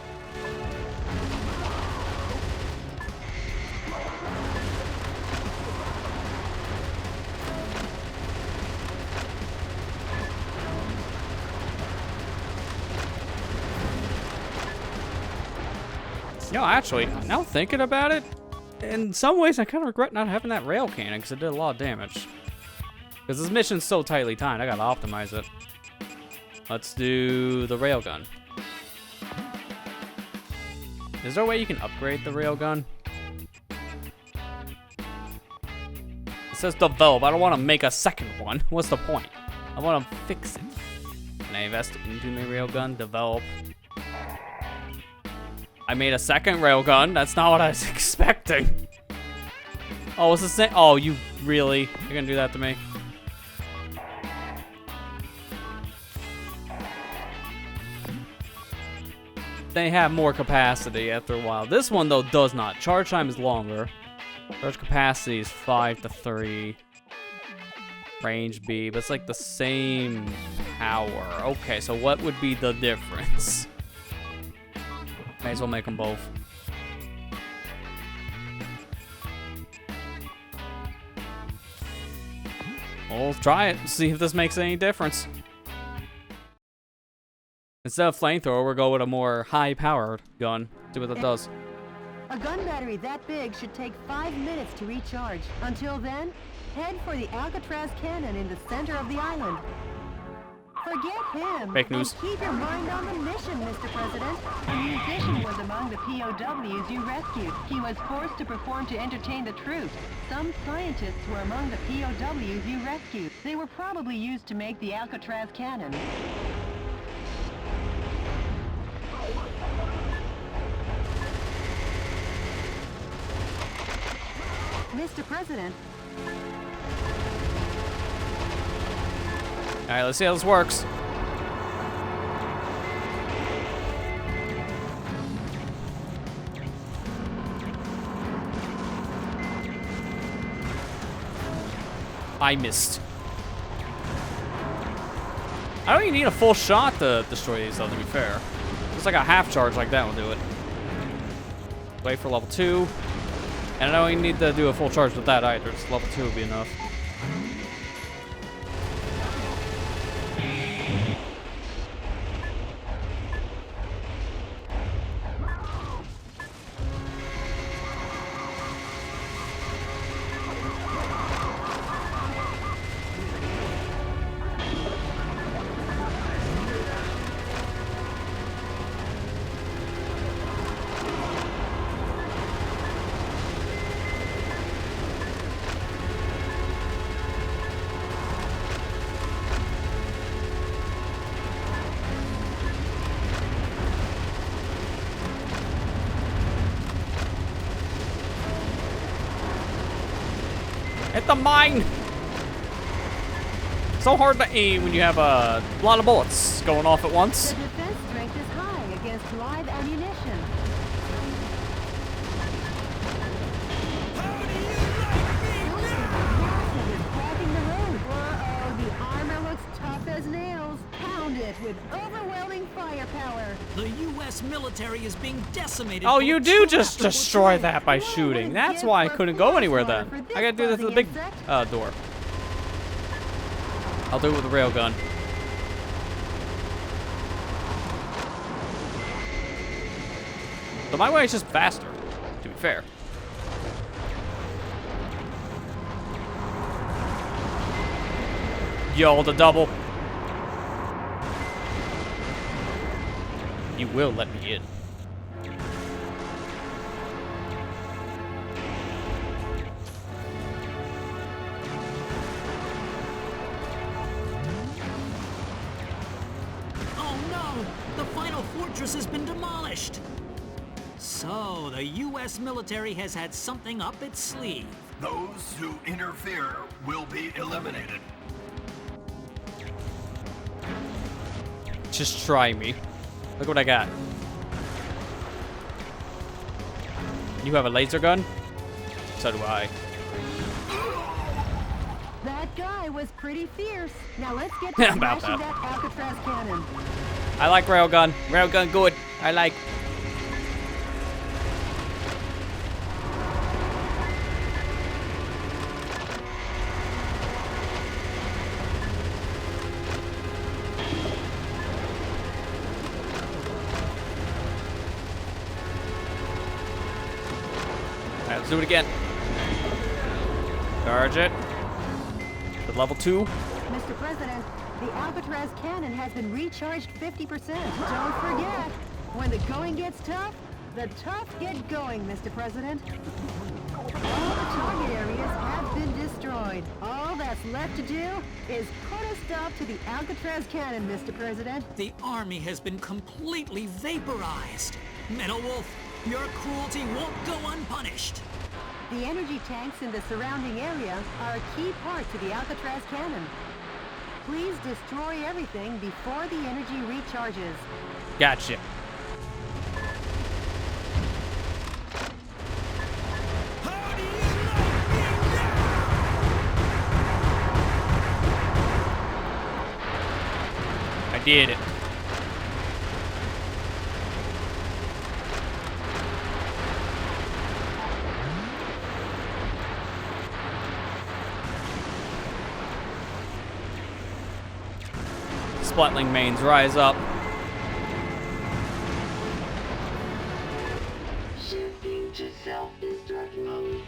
No, actually, now thinking about it, in some ways I kind of regret not having that rail cannon because it did a lot of damage. Because this mission's so tightly timed, I gotta optimize it. Let's do the railgun. Is there a way you can upgrade the railgun? It says develop. I don't want to make a second one. What's the point? I want to fix it. Can I invest into my railgun? Develop. I made a second railgun. That's not what I was expecting. Oh, it's the same. Oh, you really? You're gonna do that to me? They have more capacity after a while. This one, though, does not. Charge time is longer. Charge capacity is 5 to 3. Range B, but it's like the same power. Okay, so what would be the difference? May as well make them both. Well, let's try it. See if this makes any difference. Instead of flamethrower, we'll go with a more high-powered gun. See what that does. a gun battery that big should take 5 minutes to recharge. Until then, head for the Alcatraz cannon in the center of the island. Forget him. Fake news. And keep your mind on the mission, Mr. President. A musician was among the POWs you rescued. He was forced to perform to entertain the troops. Some scientists were among the POWs you rescued. They were probably used to make the Alcatraz cannon. Mr. President, Alright, let's see how this works. I missed. I don't even need a full shot to destroy these, though, to be fair. Just like a half charge like that will do it. Wait for level 2. And I don't even need to do a full charge with that either. Just level 2 would be enough. Hit the mine! So hard to aim when you have a lot of bullets going off at once. the defense strength is high against live ammunition. The U.S. military is being decimated. Oh, for you do true just after destroy betrayal. that by shooting. That's why I couldn't go anywhere then. I gotta do this with the big door. I'll do it with the railgun. But my way is just faster, to be fair. Yo, the double. You will let me in. Oh no! The final fortress has been demolished! So, the U.S. military has had something up its sleeve. Those who interfere will be eliminated. Just try me. Look what I got. You have a laser gun? So do I. That guy was pretty fierce. Now let's get to Yeah, about smashing that. that Alcatraz cannon. I like railgun. Railgun good. I like. Alright, let's do it again. Charge it. With level 2. Mr. President, the Alcatraz cannon has been recharged 50%. Don't forget, when the going gets tough, the tough get going, Mr. President. All the target areas have been destroyed. All that's left to do is put a stop to the Alcatraz cannon, Mr. President. The army has been completely vaporized. Metal Wolf, your cruelty won't go unpunished. The energy tanks in the surrounding area are a key part to the Alcatraz cannon. Please destroy everything before the energy recharges. Gotcha. I did it. Splatling mains rise up. Shifting to self-destruct mode.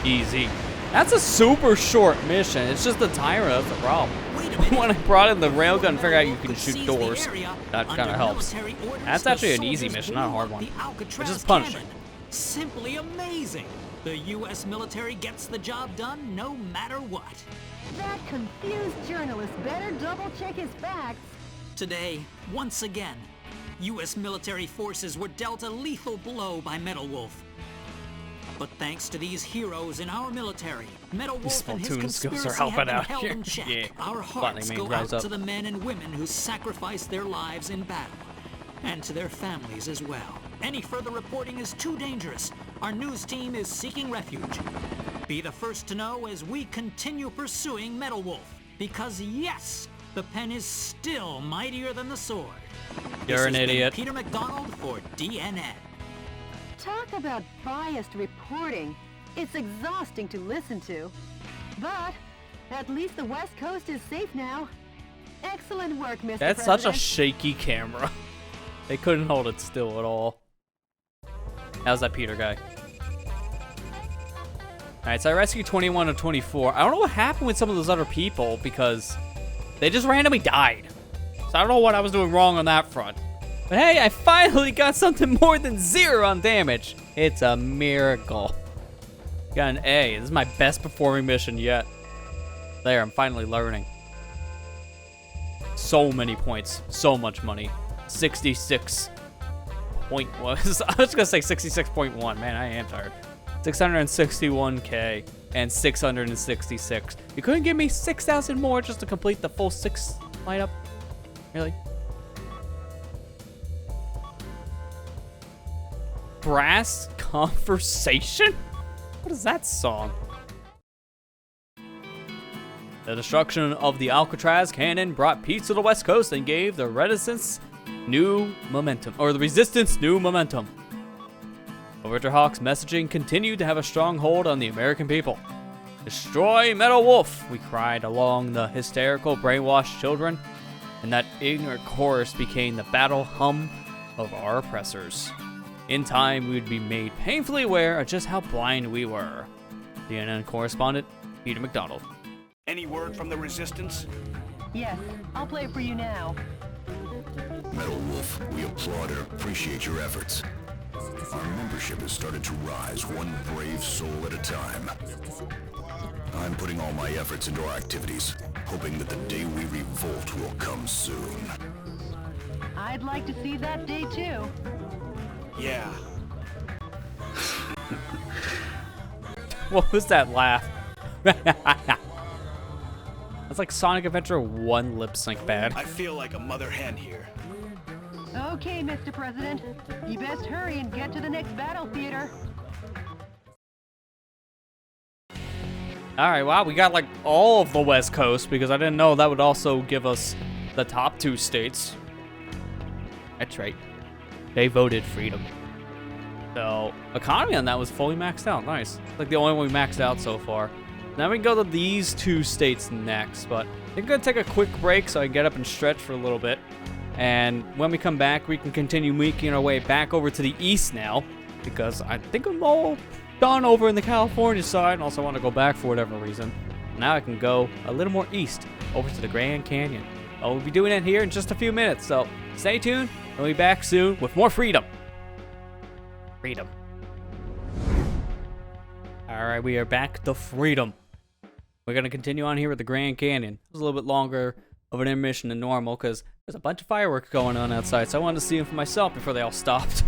Easy. That's a super short mission. It's just the timer that's the problem. Wait a minute. When I brought in the railgun, figured out you can Could shoot seize the doors. area That kind under of helps. military orders. That's The actually an easy soldiers mission, not a blew hard up one. the Alcatraz Which is punishing. cannon. Simply amazing. The U.S. military gets the job done no matter what. That confused journalist better double check his facts. Today, once again, U.S. military forces were dealt a lethal blow by Metal Wolf. But thanks to these heroes in our military, Metal Wolf and his Splatoon skills conspiracy are helping have been out held here. in check. Yeah. Our Splatling hearts main go rise out up. to the men and women who sacrificed their lives in battle, and to their families as well. Any further reporting is too dangerous. Our news team is seeking refuge. Be the first to know as we continue pursuing Metal Wolf, because yes, the pen is still mightier than the sword. You're This an has been idiot. Peter McDonald for DNN. Talk about biased reporting. It's exhausting to listen to. But at least the West Coast is safe now. Excellent work, Mr. That's such a President. shaky camera. They couldn't hold it still at all. How's that Peter guy? Alright, so I rescued 21 of 24. I don't know what happened with some of those other people because they just randomly died. So I don't know what I was doing wrong on that front. But hey, I finally got something more than 0 on damage. It's a miracle. Got an A. This is my best performing mission yet. There, I'm finally learning. So many points. So much money. 66 point was I was gonna say 66.1. Man, I am tired. 661k and 666. You couldn't give me 6,000 more just to complete the full 6 lineup? Really? Brass Conversation? What is that song? The destruction of the Alcatraz cannon brought peace to the West Coast and gave the reticence new momentum, or the resistance new momentum. But Richard Hawk's messaging continued to have a strong hold on the American people. Destroy Metal Wolf, we cried along the hysterical, brainwashed children, and that ignorant chorus became the battle hum of our oppressors. In time, we would be made painfully aware of just how blind we were. CNN correspondent Peter McDonald. Any word from the Resistance? Yes, I'll play it for you now. Metal Wolf, we applaud and appreciate your efforts. Our membership has started to rise one brave soul at a time. I'm putting all my efforts into our activities, hoping that the day we revolt will come soon. I'd like to see that day too. Yeah. What was that laugh? That's like Sonic Adventure 1 lip sync bad. I feel like a mother hen here. Okay, Mr. President. You best hurry and get to the next battle theater. Alright, wow, we got like all of the West Coast because I didn't know that would also give us the top 2 states. That's right. They voted freedom. So, economy on that was fully maxed out. Nice. Like the only one we maxed out so far. Now we can go to these 2 states next, but I think I'm gonna take a quick break so I can get up and stretch for a little bit. And when we come back, we can continue making our way back over to the east now, because I think I'm all done over in the California side, and also want to go back for whatever reason. Now I can go a little more east, over to the Grand Canyon. We'll be doing it here in just a few minutes, so stay tuned. We'll be back soon with more freedom. Freedom. Alright, we are back to freedom. We're going to continue on here with the Grand Canyon. It was a little bit longer of an intermission than normal because there's a bunch of fireworks going on outside, so I wanted to see them for myself before they all stopped.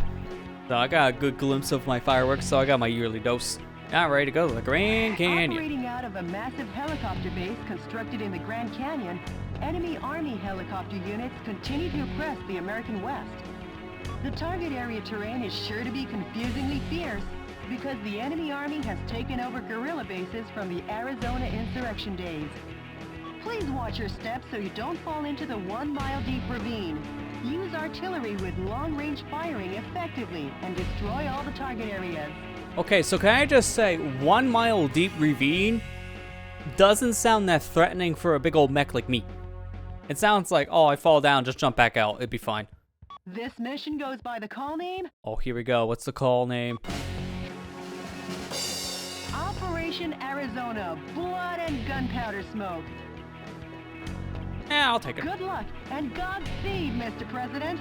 So I got a good glimpse of my fireworks, so I got my yearly dose. Now ready to go to the Grand Canyon. Operating out of a massive helicopter base constructed in the Grand Canyon, enemy Army helicopter units continue to oppress the American West. The target area terrain is sure to be confusingly fierce because the enemy Army has taken over guerrilla bases from the Arizona insurrection days. Please watch your steps so you don't fall into the 1-mile-deep ravine. Use artillery with long-range firing effectively and destroy all the target areas. Okay, so can I just say, 1 mile deep ravine doesn't sound that threatening for a big old mech like me. It sounds like, oh, I fall down, just jump back out, it'd be fine. This mission goes by the call name? Oh, here we go. What's the call name? Operation Arizona, Blood and Gunpowder Smoke. Yeah, I'll take it. Good luck and Godspeed, Mr. President.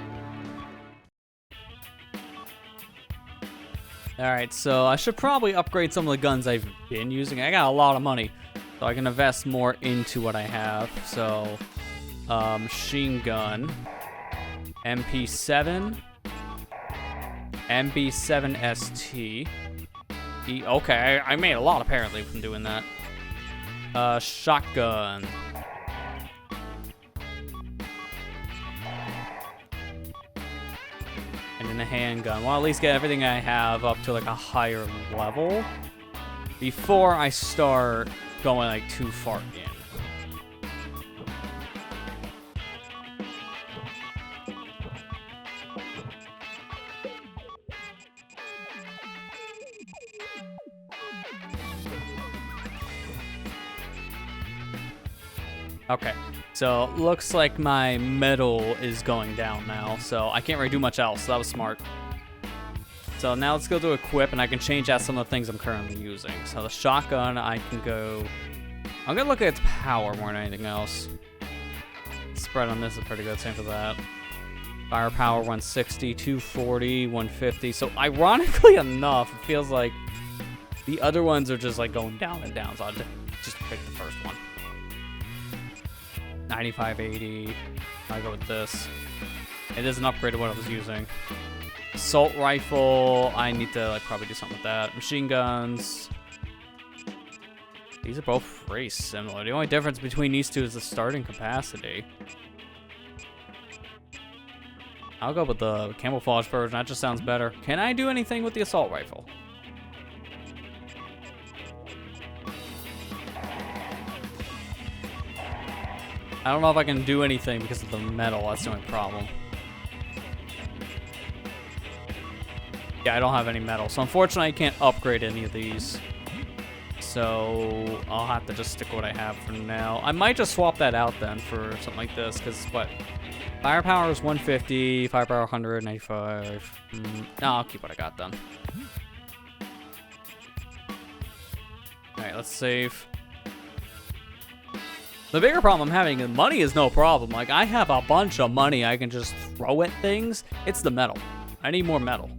Alright, so I should probably upgrade some of the guns I've been using. I got a lot of money, so I can invest more into what I have. So, machine gun, MP7, MB7ST. Okay, I made a lot apparently from doing that. Shotgun. And then a handgun. Well, at least get everything I have up to like a higher level before I start going like too far in. Okay, so looks like my metal is going down now, so I can't really do much else. So that was smart. So now let's go to equip, and I can change out some of the things I'm currently using. So the shotgun, I can go... I'm gonna look at its power more than anything else. Spread on this is pretty good, same for that. Firepower 160, 240, 150. So ironically enough, it feels like the other ones are just like going down and down, so I'll just pick the first one. 9580. I'll go with this. It is an upgrade to what I was using. Assault rifle. I need to like probably do something with that. Machine guns. These are both very similar. The only difference between these two is the starting capacity. I'll go with the camouflage version. That just sounds better. Can I do anything with the assault rifle? I don't know if I can do anything because of the metal. That's the only problem. Yeah, I don't have any metal, so unfortunately I can't upgrade any of these. So I'll have to just stick with what I have for now. I might just swap that out then for something like this, because what? Firepower is 150, firepower 195. No, I'll keep what I got then. Alright, let's save. The bigger problem I'm having is money is no problem. Like, I have a bunch of money I can just throw at things. It's the metal. I need more metal.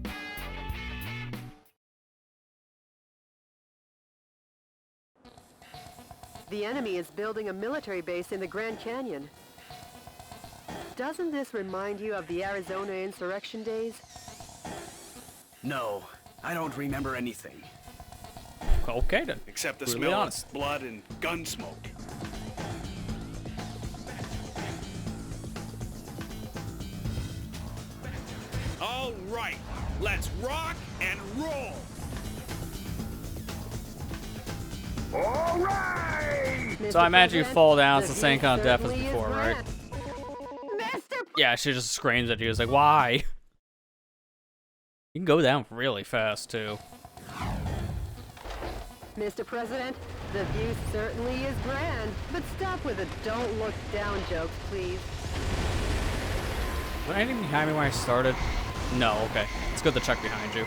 The enemy is building a military base in the Grand Canyon. Doesn't this remind you of the Arizona insurrection days? No, I don't remember anything. Okay then. Except the Really smell honest. of blood and gun smoke. All right, let's rock and roll. All right! So I imagine you President, fall down. It's the the same view kind of death as certainly is before, right? grand. Mr. Yeah, she just screams at you. It's like, why? You can go down really fast, too. Mr. President, the view certainly is grand, but stop with the don't look down jokes, please. Was there anything behind me when I started? No, okay. It's good to check behind you.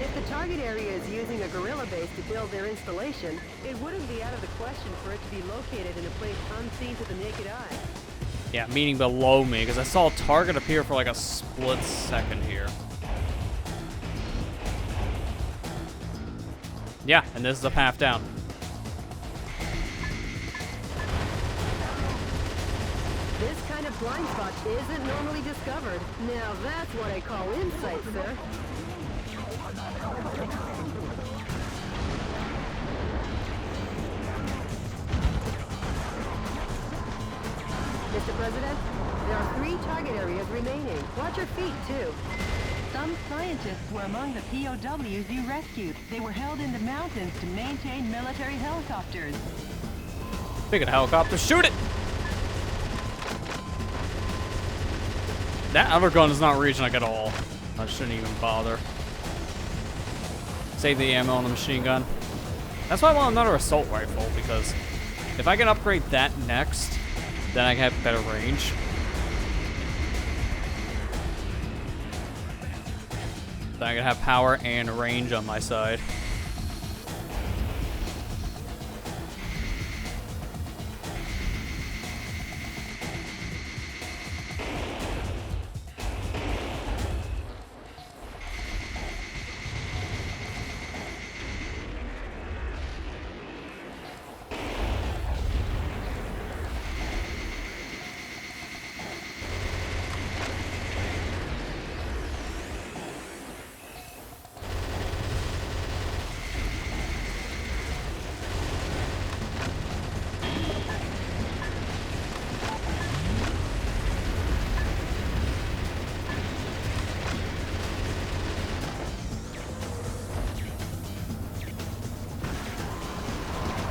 If the target area is using a guerrilla base to build their installation, it wouldn't be out of the question for it to be located in a place unseen to the naked eye. Yeah, meaning below me, because I saw a target appear for like a split second here. Yeah, and this is a path down. This kind of blind spot isn't normally discovered. Now that's what I call insight, sir. Mr. President, there are 3 target areas remaining. Watch your feet, too. Some scientists were among the POWs you rescued. They were held in the mountains to maintain military helicopters. Speaking of helicopters, shoot it! That other gun is not reaching like at all. I shouldn't even bother. Save the ammo on the machine gun. That's why I want another assault rifle, because if I can upgrade that next, then I can have better range. Then I can have power and range on my side.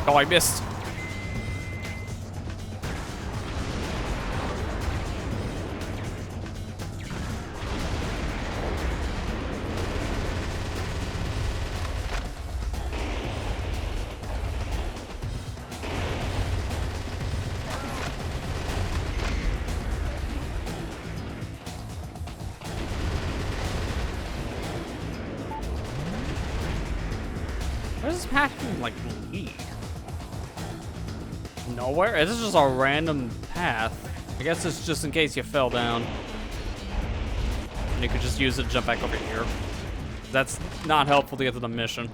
Oh, I missed. Where does this path even, like, lead? Nowhere? This is just a random path. I guess it's just in case you fell down. And you could just use it to jump back over here. That's not helpful to get to the mission.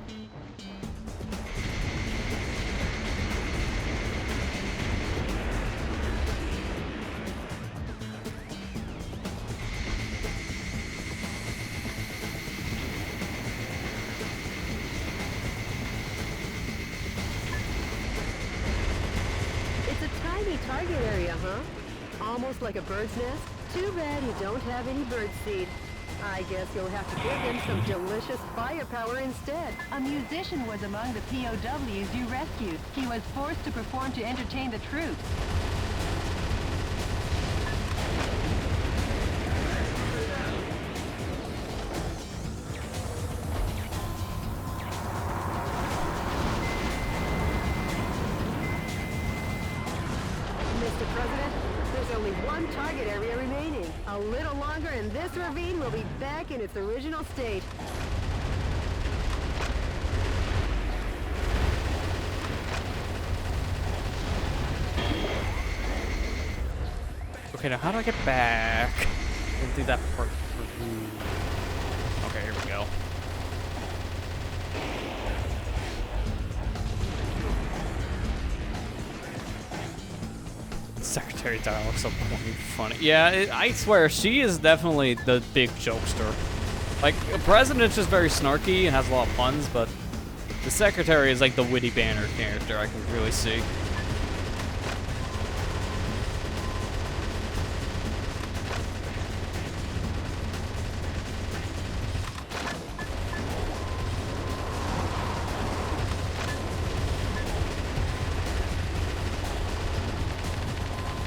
target area, huh? Almost like a bird's nest? Too bad you don't have any bird seed. I guess you'll have to give them some delicious firepower instead. A musician was among the POWs you rescued. He was forced to perform to entertain the troops. Mr. President, there's only one target area remaining. A little longer and this ravine will be back in its original state. Okay, now how do I get back? Didn't do that part. Okay, here we go. Secretary dialogue's so corny, funny. Yeah, I swear, she is definitely the big jokester. Like, the president's just very snarky and has a lot of puns, but the secretary is like the witty banner character I can really see.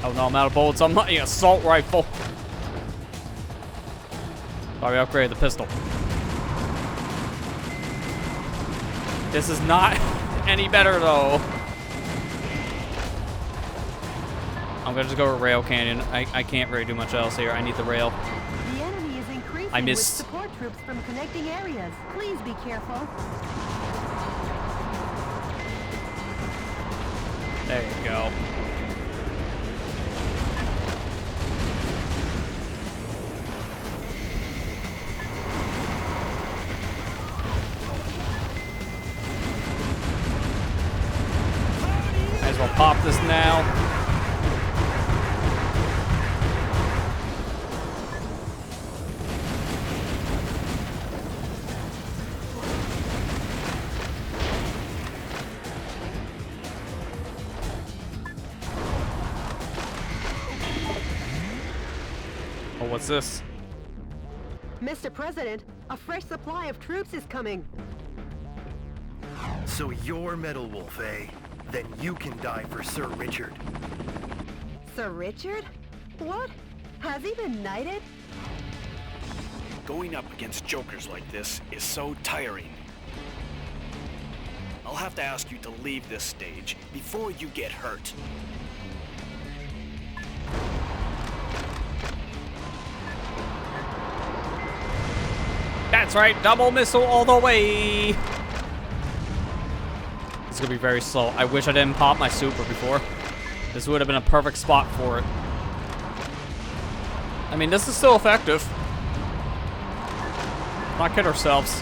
Oh no, I'm out of bullets. I'm not an assault rifle. Sorry, we upgraded the pistol. This is not any better though. I'm gonna just go with Rail Canyon. I can't really do much else here. I need the rail. The enemy is increasing I with missed. support troops from connecting areas. Please be careful. There you go. Might as well pop this now. Oh, what's this? Mr. President, a fresh supply of troops is coming. So you're Metal Wolf, eh? Then you can die for Sir Richard. Sir Richard? What? Has he been knighted? Going up against jokers like this is so tiring. I'll have to ask you to leave this stage before you get hurt. That's right, double missile all the way. It's gonna be very slow. I wish I didn't pop my super before. This would have been a perfect spot for it. I mean, this is still effective. Not kid ourselves.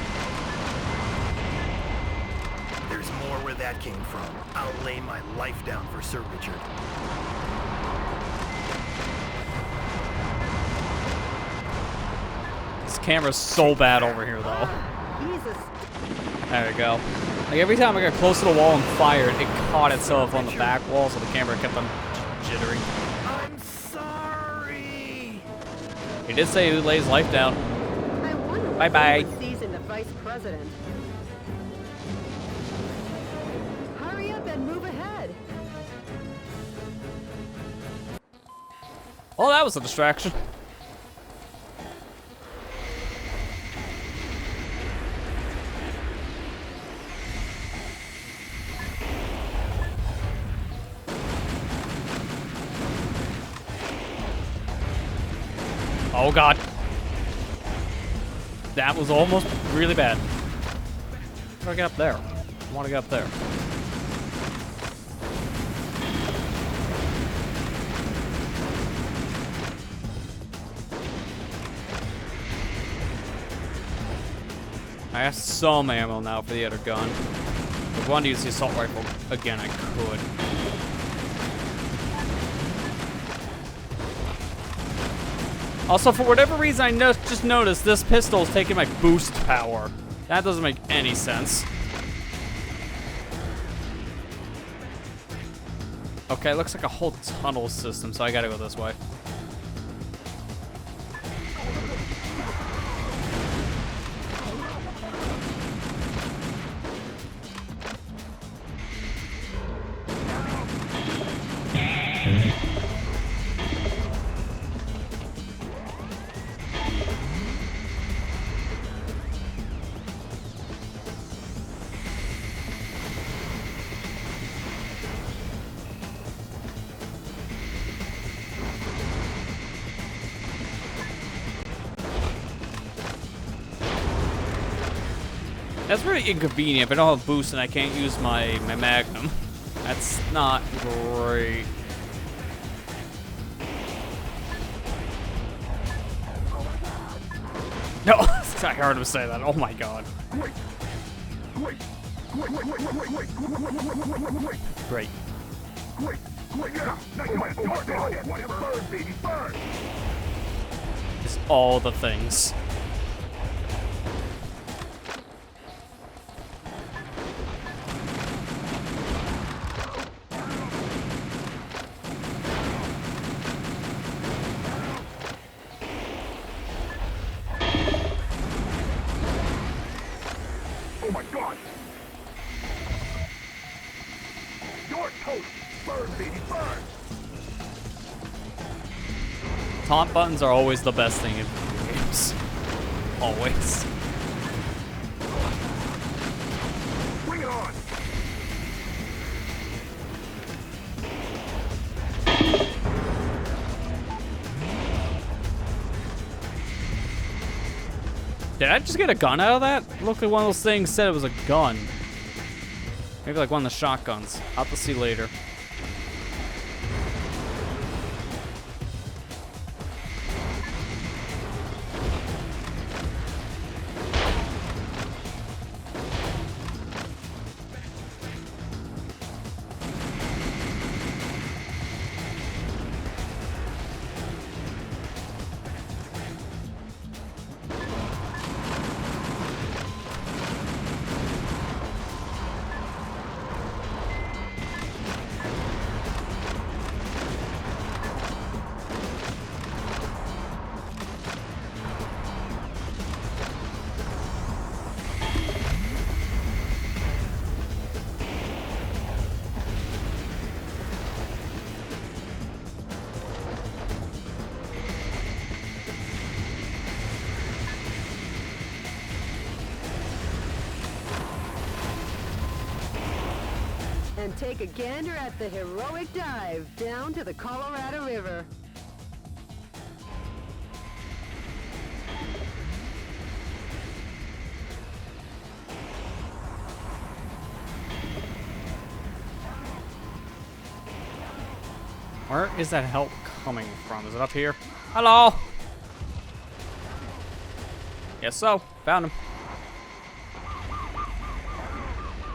There's more where that came from. I'll lay my life down for Sir Richard. This camera's so bad over here, though. Jesus. There we go. Like, every time I got close to the wall and fired, it caught itself on the back wall, so the camera kept on jittering. I'm sorry! He did say he would lay his life down. I wonder Bye-bye. what sees in the vice president. Hurry up and move ahead. Oh, that was a distraction. Oh god. That was almost really bad. How do I get up there? I want to get up there. I have some ammo now for the other gun. If I wanted to use the assault rifle again, I could. Also, for whatever reason, I just noticed this pistol is taking my boost power. That doesn't make any sense. Okay, looks like a whole tunnel system, so I gotta go this way. That's very inconvenient. If I don't have boost and I can't use my Magnum. That's not great. No, I heard him say that. Oh my god. Great. It's all the things. Oh my god! Your toast! Burn, baby, burn! Taunt buttons are always the best thing in video games. Always. Bring it on! Did I just get a gun out of that? Looked like one of those things said it was a gun. Maybe like one of the shotguns. I'll have to see later. And take a gander at the heroic dive down to the Colorado River. Where is that help coming from? Is it up here? Hello? Yes, so. Found him.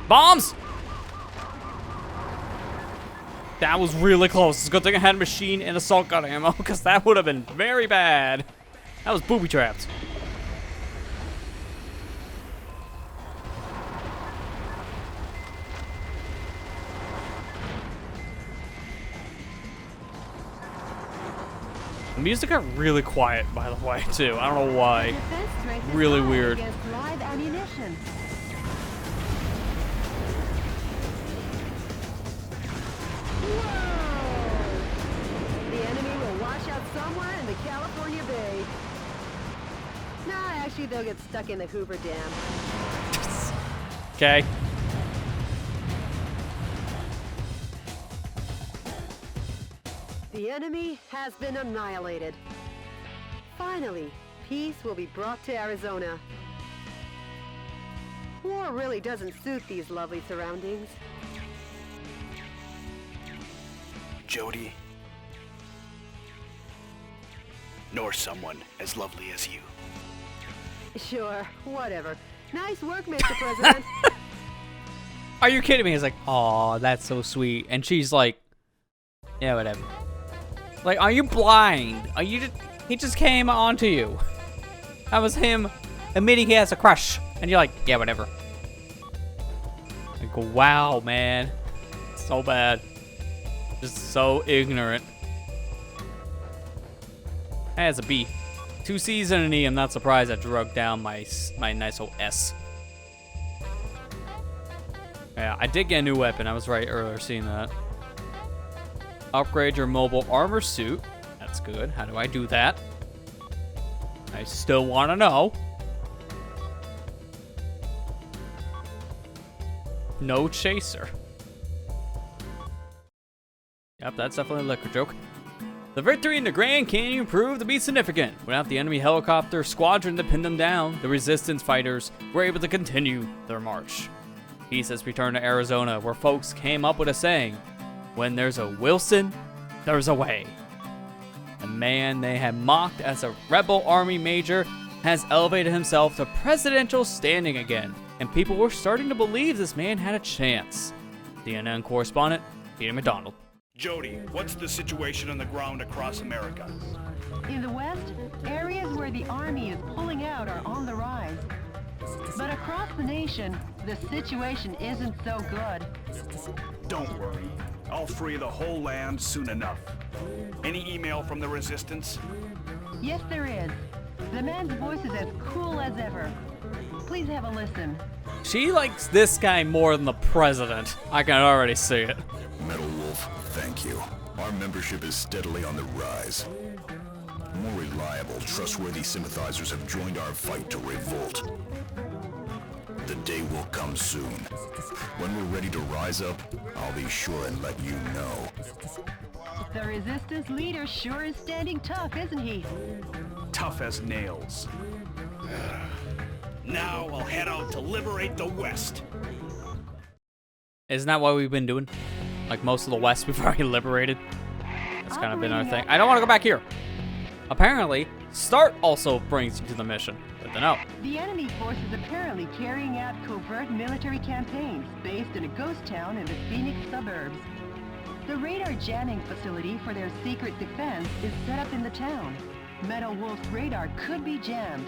Bombs! That was really close. It's a good thing I had machine and assault gun ammo, because that would have been very bad. That was booby trapped. The music got really quiet, by the way, too. I don't know why. Really weird. Live ammunition. Whoa! The enemy will wash out somewhere in the California Bay. Nah, actually, they'll get stuck in the Hoover Dam. Okay. The enemy has been annihilated. Finally, peace will be brought to Arizona. War really doesn't suit these lovely surroundings. Jodie. Nor someone as lovely as you. Sure, whatever. Nice work, Mr. President. Are you kidding me? He's like, oh, that's so sweet. And she's like, yeah, whatever. Like, are you blind? Are you just, he just came onto you. That was him admitting he has a crush. And you're like, yeah, whatever. Like, wow, man. So bad. Just so ignorant. Hey, it's a B. 2 C's and an E. I'm not surprised I drug down my nice old S. Yeah, I did get a new weapon. I was right earlier seeing that. Upgrade your mobile armor suit. That's good. How do I do that? I still want to know. No chaser. Yep, that's definitely a liquor joke. The victory in the Grand Canyon proved to be significant. Without the enemy helicopter squadron to pin them down, the resistance fighters were able to continue their march. Peace has returned to Arizona, where folks came up with a saying, when there's a Wilson, there's a way. The man they had mocked as a rebel army major has elevated himself to presidential standing again, and people were starting to believe this man had a chance. CNN correspondent Peter McDonald. Jody, what's the situation on the ground across America? In the West, areas where the Army is pulling out are on the rise. But across the nation, the situation isn't so good. Don't worry. I'll free the whole land soon enough. Any email from the resistance? Yes, there is. The man's voice is as cool as ever. Please have a listen. She likes this guy more than the president. I can already see it. Metal Wolf, thank you. Our membership is steadily on the rise. More reliable, trustworthy sympathizers have joined our fight to revolt. The day will come soon. When we're ready to rise up, I'll be sure and let you know. The resistance leader sure is standing tough, isn't he? Tough as nails. Now I'll head out to liberate the West. Isn't that what we've been doing? Like most of the West we've already liberated. That's kind of been our thing. I don't want to go back here. Apparently, START also brings you to the mission. Good to know. The enemy force is apparently carrying out covert military campaigns based in a ghost town in the Phoenix suburbs. The radar jamming facility for their secret defense is set up in the town. Metal Wolf's radar could be jammed.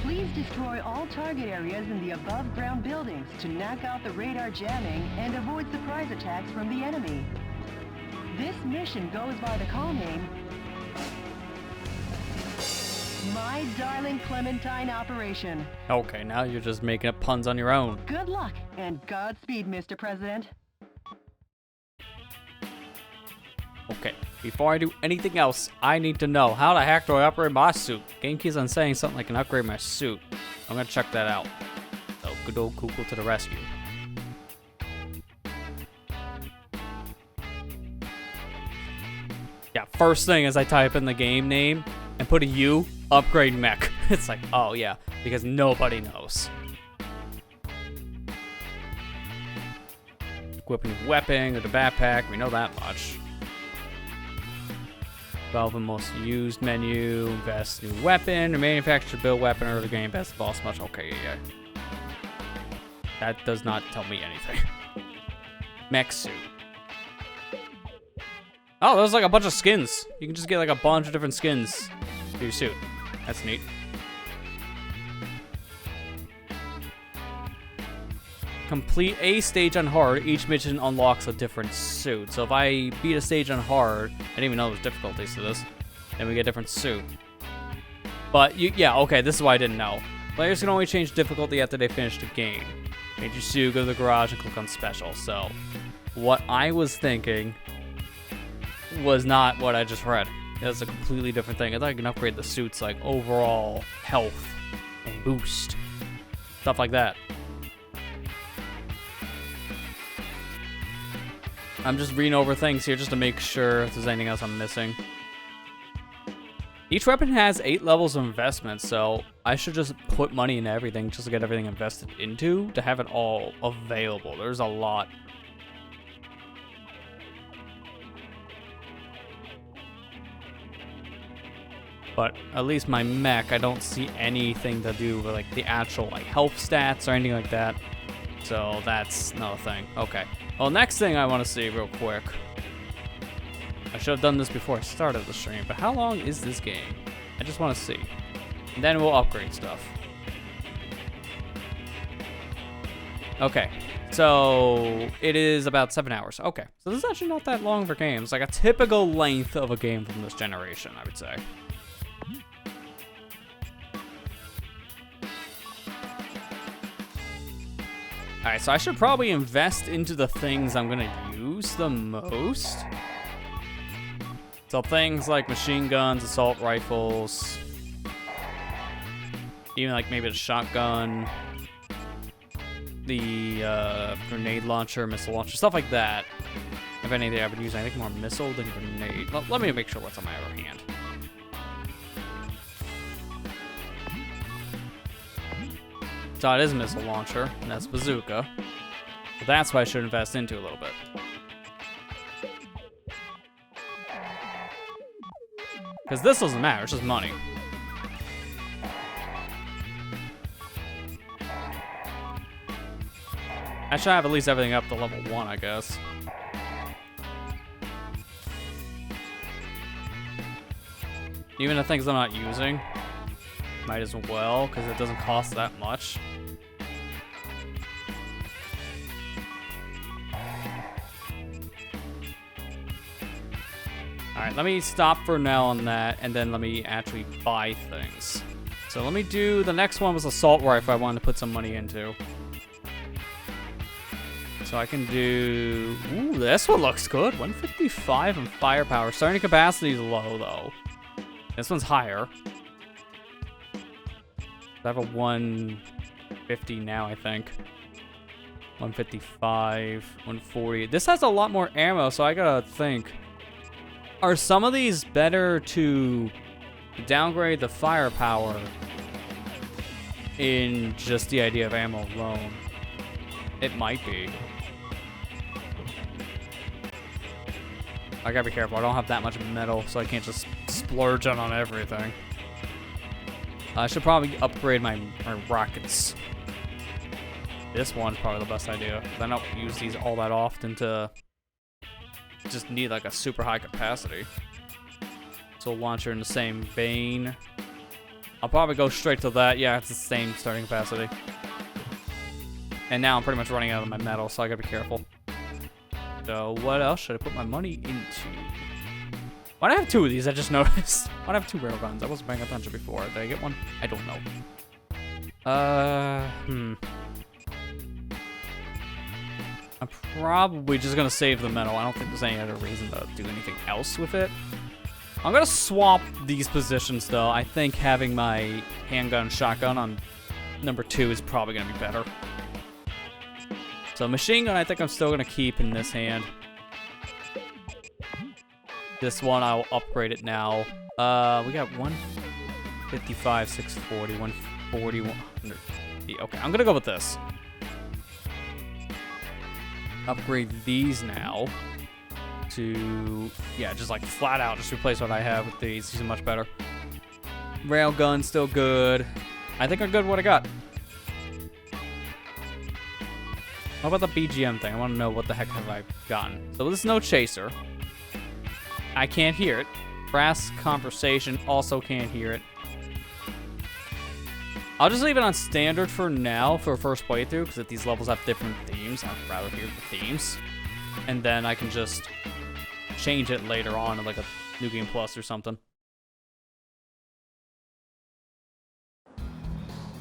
Please destroy all target areas in the above-ground buildings to knock out the radar jamming and avoid surprise attacks from the enemy. This mission goes by the call name My Darling Clementine Operation. Okay, now you're just making up puns on your own. Good luck and Godspeed, Mr. President. Okay, before I do anything else, I need to know how the heck do I upgrade my suit? Game keeps on saying something like I can upgrade my suit. I'm gonna check that out. So good old Google to the rescue. Yeah, first thing is I type in the game name and put a U, upgrade mech. It's like, oh yeah, because nobody knows. Equip a new weapon with the backpack, we know that much. 12 and most used menu, invest new weapon, manufacture build weapon, early game, best boss much. Okay, yeah. That does not tell me anything. Mech suit. Oh, there's like a bunch of skins. You can just get like a bunch of different skins to your suit. That's neat. Complete a stage on hard. Each mission unlocks a different suit. So if I beat a stage on hard, I didn't even know there was difficulties to this, then we get a different suit. But yeah, okay, this is why I didn't know. Players can only change difficulty after they finish the game. Change your suit, go to the garage, and click on special. So what I was thinking was not what I just read. That's a completely different thing. I thought I can upgrade the suit's like overall health and boost, stuff like that. I'm just reading over things here just to make sure if there's anything else I'm missing. Each weapon has 8 levels of investment, so I should just put money into everything just to get everything invested into to have it all available. There's a lot. But at least my mech, I don't see anything to do with like the actual like health stats or anything like that. So that's another thing. Okay. Well, next thing I want to see real quick. I should have done this before I started the stream, but how long is this game? I just want to see. And then we'll upgrade stuff. Okay, so it is about 7 hours. Okay, so this is actually not that long for games. Like a typical length of a game from this generation, I would say. Alright, so I should probably invest into the things I'm gonna use the most. So things like machine guns, assault rifles, even like maybe a shotgun, the grenade launcher, missile launcher, stuff like that. If anything, I would use, I think, more missile than grenade. Let me make sure what's on my other hand. So it is a missile launcher, and that's bazooka. So that's what I should invest into a little bit. Because this doesn't matter, it's just money. I should have at least everything up to level 1, I guess. Even the things I'm not using, might as well, because it doesn't cost that much. Alright, let me stop for now on that, and then let me actually buy things. So let me do, the next one was assault rifle I wanted to put some money into. So I can do, ooh, this one looks good. 155 and firepower. Starting capacity is low though. This one's higher. I have a 150 now, I think. 155, 140. This has a lot more ammo, so I gotta think. Are some of these better to downgrade the firepower in just the idea of ammo alone? It might be. I gotta be careful. I don't have that much metal, so I can't just splurge on everything. I should probably upgrade my rockets. This one's probably the best idea, because I don't use these all that often to just need like a super high capacity. So launcher in the same vein. I'll probably go straight to that. Yeah, it's the same starting capacity. And now I'm pretty much running out of my metal, so I gotta be careful. So what else should I put my money into? Why do I have 2 of these? I just noticed. Why do I have 2 railguns? I wasn't paying attention before. Did I get one? I don't know. I'm probably just gonna save the metal. I don't think there's any other reason to do anything else with it. I'm gonna swap these positions though. I think having my handgun shotgun on number 2 is probably gonna be better. So machine gun I think I'm still gonna keep in this hand. This one I'll upgrade it now. We got 155, 640, 140, 100. Okay, I'm gonna go with this. Upgrade these now to, yeah, just like flat out, just replace what I have with these. These are much better. Railgun still good. I think I'm good with what I got. What about the BGM thing? I want to know what the heck have I gotten. So this is no chaser. I can't hear it. Brass conversation, also can't hear it. I'll just leave it on standard for now for first playthrough, because if these levels have different themes, I'd rather hear the themes. And then I can just change it later on in like a New Game Plus or something.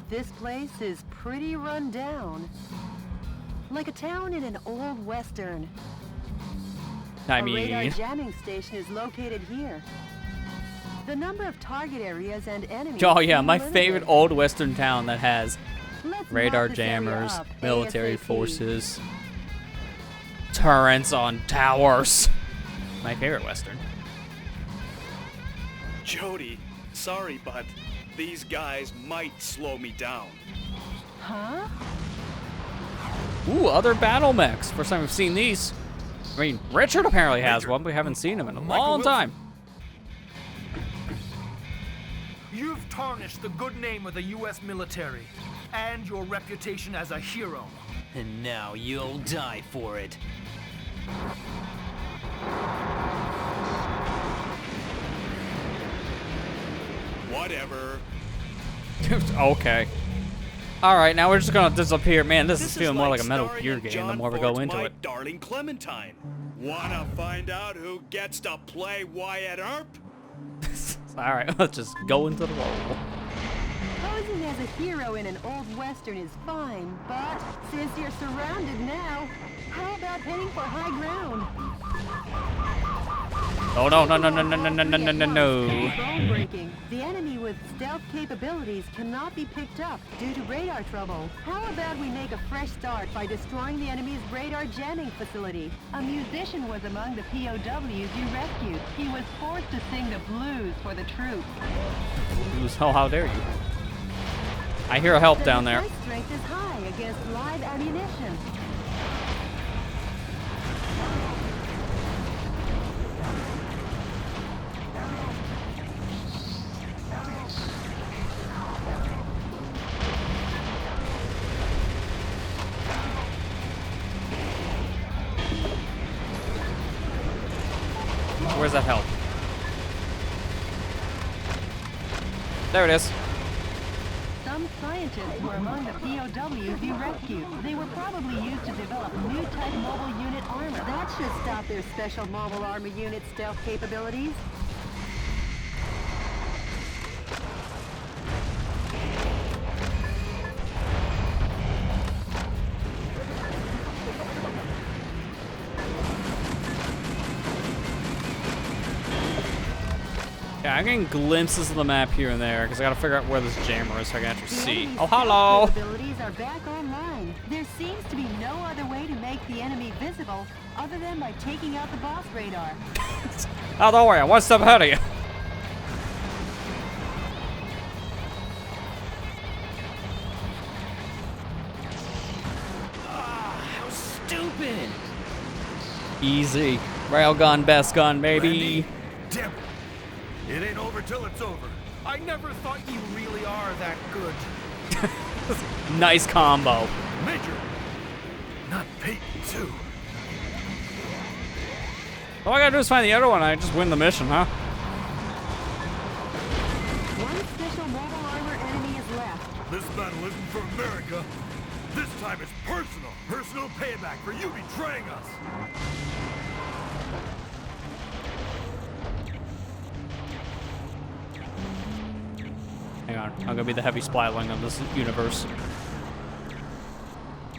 This place is pretty run down. Like a town in an old western. A radar jamming station is located here. The number of target areas and enemies. Oh yeah, my favorite old western town that has radar jammers, military forces, turrets on towers. My favorite western. Jody, sorry, but these guys might slow me down. Huh? Ooh, other battle mechs. First time we've seen these. I mean, Richard apparently has one, but we haven't seen him in a long time. You've tarnished the good name of the U.S. military and your reputation as a hero. And now you'll die for it. Whatever. Okay. Alright, now we're just gonna disappear. Man, this is This feeling more like a like Metal starring Gear in game the John more we go Ford's into My it. Darling Clementine. Wanna find out who gets to play Wyatt Earp? Alright, let's just go into the role. Posing as a hero in an old western is fine, but since you're surrounded now, how about heading for high ground? Oh no, no, no, no, no, no, no, no, no, no, no. Bone breaking. The enemy with stealth capabilities cannot be picked up due to radar trouble. How about we make a fresh start by destroying the enemy's radar jamming facility? A musician was among the POWs you rescued. He was forced to sing the blues for the troops. Oh, how dare you. I hear help down there. The strength is high against live ammunition. Where's that help? There it is. Some scientists were among the POWs you rescued. They were probably used to develop new type mobile unit armor. That should stop their special mobile armor unit stealth capabilities. Yeah, I'm getting glimpses of the map here and there because I gotta figure out where this jammer is so I can actually The see. enemy's Oh, stealth hello! capabilities are back online. There seems to be no other way to make the enemy visible other than by taking out the boss radar. Oh, don't worry, I'm one step ahead of you. How stupid! Easy. Railgun, best gun, baby. Damn it. It ain't over till it's over. I never thought you really are that good. Nice combo. Major. Not Peyton, too. All I gotta do is find the other one. I just win the mission, huh? One special mobile armor enemy is left. This battle isn't for America. This time it's personal. Personal payback for you betraying us. Hang on, I'm gonna be the heavy splatling of this universe.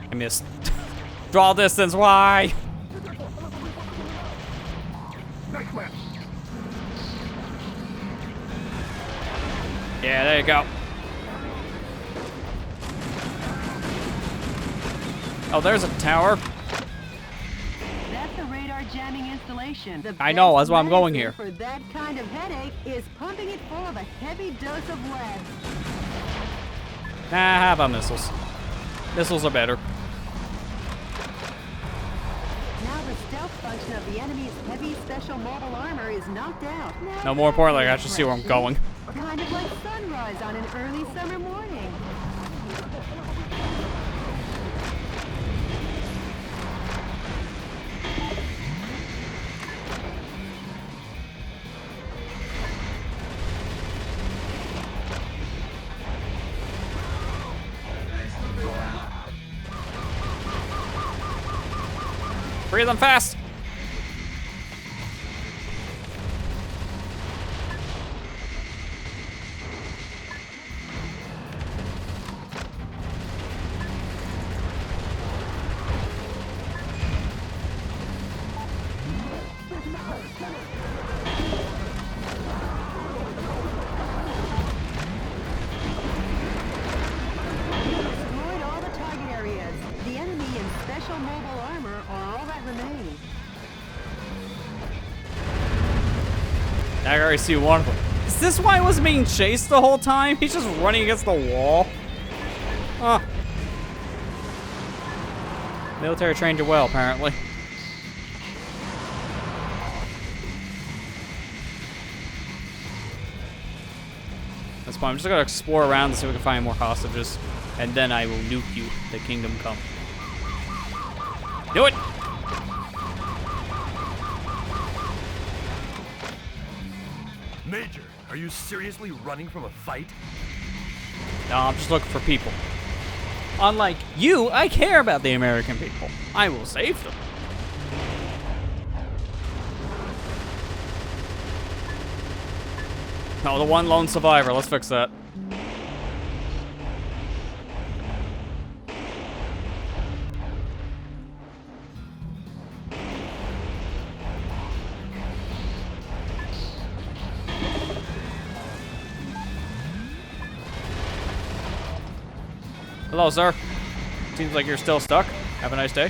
I missed. Draw distance, why? Yeah, there you go. Oh, there's a tower. That's a radar jamming installation. The I know, best that's why I'm going medicine here. For that kind of headache is pumping it full of a heavy dose of lead. Nah, how about missiles? Missiles are better. Now the stealth function of the enemy's heavy special mobile armor is knocked out. Now No, more importantly, I that's should see where I'm going. Kind of like sunrise on an early summer morning. Breathe them fast. Destroyed all the target areas. The enemy in special mobile armor are all that remain. I already see one of them. Is this why I was being chased the whole time? He's just running against the wall. Huh. Military trained you well, apparently. That's fine. I'm just gonna explore around and see if we can find more hostages. And then I will nuke you, the kingdom come. Do it! Major, are you seriously running from a fight? No, I'm just looking for people. Unlike you, I care about the American people. I will save them. Oh, the one lone survivor. Let's fix that. Hello, sir. Seems like you're still stuck. Have a nice day.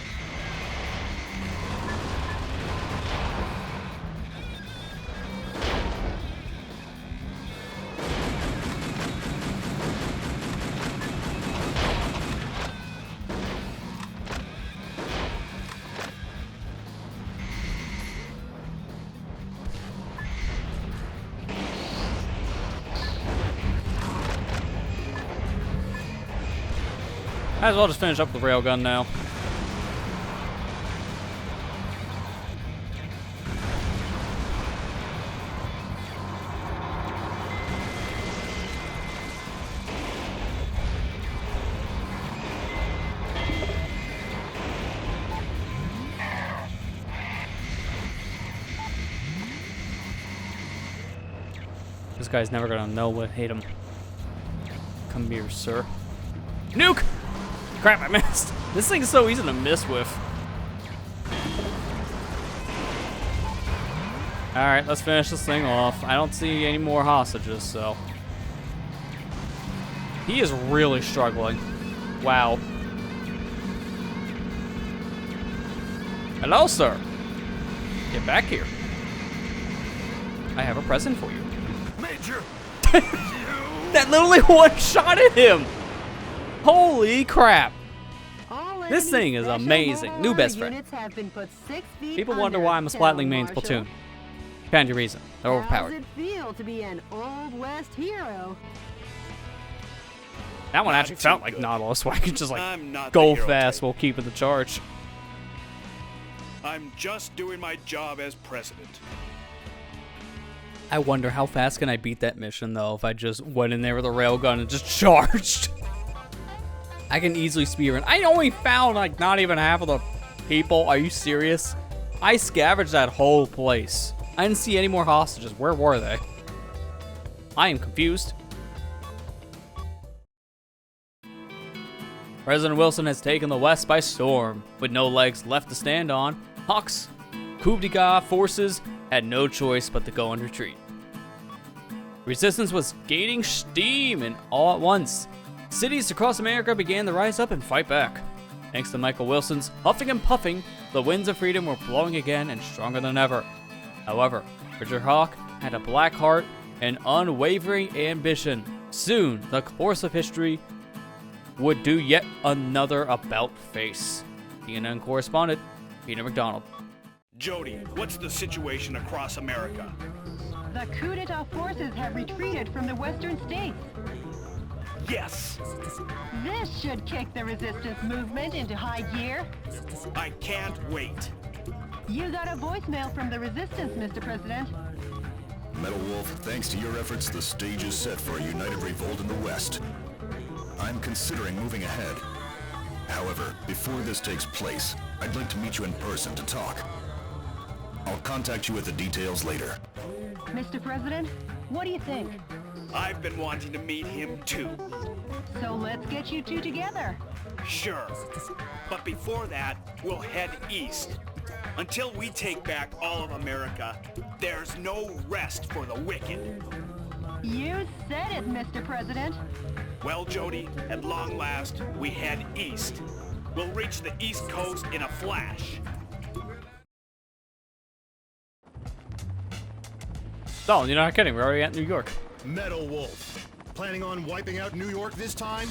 Might as well just finish up the railgun now. This guy's never gonna know what hit him. Come here, sir. Nuke! Crap, I missed. This thing's so easy to miss with. Alright, let's finish this thing off. I don't see any more hostages, so. He is really struggling. Wow. Hello, sir. Get back here. I have a present for you. Major! That literally one-shotted him! Holy crap. This thing is amazing. New best friend. People wonder why I'm a Splatling main platoon. Find your reason. They're overpowered. How does it feel to be an Old West hero? That one actually felt like Nautilus, so I could just like go fast while keeping the charge. I'm just doing my job as president. I wonder how fast can I beat that mission though if I just went in there with a railgun and just charged. I can easily speedrun. I only found like not even half of the people. Are you serious? I scavenged that whole place. I didn't see any more hostages. Where were they? I am confused. President Wilson has taken the West by storm. With no legs left to stand on, Hawk's coup d'etat forces had no choice but to go in retreat. Resistance was gaining steam, and all at once, cities across America began to rise up and fight back. Thanks to Michael Wilson's huffing and puffing, the winds of freedom were blowing again and stronger than ever. However, Richard Hawk had a black heart and unwavering ambition. Soon, the course of history would do yet another about-face. CNN correspondent Peter McDonald. Jody, what's the situation across America? The coup d'etat forces have retreated from the western states. Yes! This should kick the resistance movement into high gear. I can't wait. You got a voicemail from the resistance, Mr. President. Metal Wolf, thanks to your efforts, the stage is set for a united revolt in the West. I'm considering moving ahead. However, before this takes place, I'd like to meet you in person to talk. I'll contact you with the details later. Mr. President, what do you think? I've been wanting to meet him too. So let's get you two together. Sure. But before that, we'll head east. Until we take back all of America, there's no rest for the wicked. You said it, Mr. President. Well, Jody, at long last, we head east. We'll reach the East Coast in a flash. Oh, you're not kidding. We're already at New York. Metal Wolf, planning on wiping out New York this time?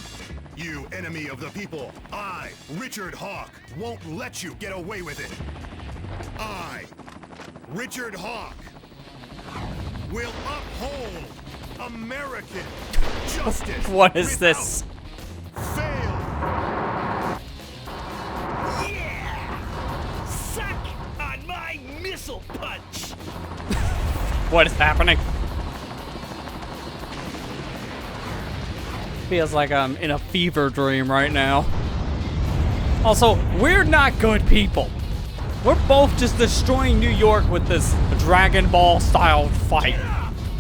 You enemy of the people, I, Richard Hawk, won't let you get away with it. I, Richard Hawk, will uphold American justice. What is this? Fail. Yeah! Suck on my missile punch! What is happening? Feels like I'm in a fever dream right now. Also, we're not good people. We're both just destroying New York with this Dragon Ball style fight.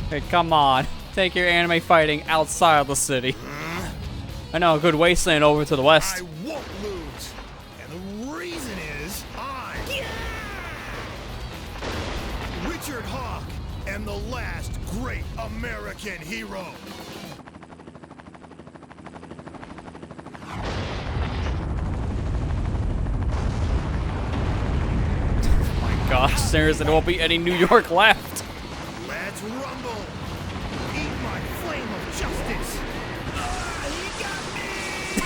Hey, come on. Take your anime fighting outside of the city. I know, a good wasteland over to the west. I won't lose. And the reason is Richard Hawk am the last great American hero. Gosh, there won't be any New York left. Let's rumble. Eat my flame of justice. He got me.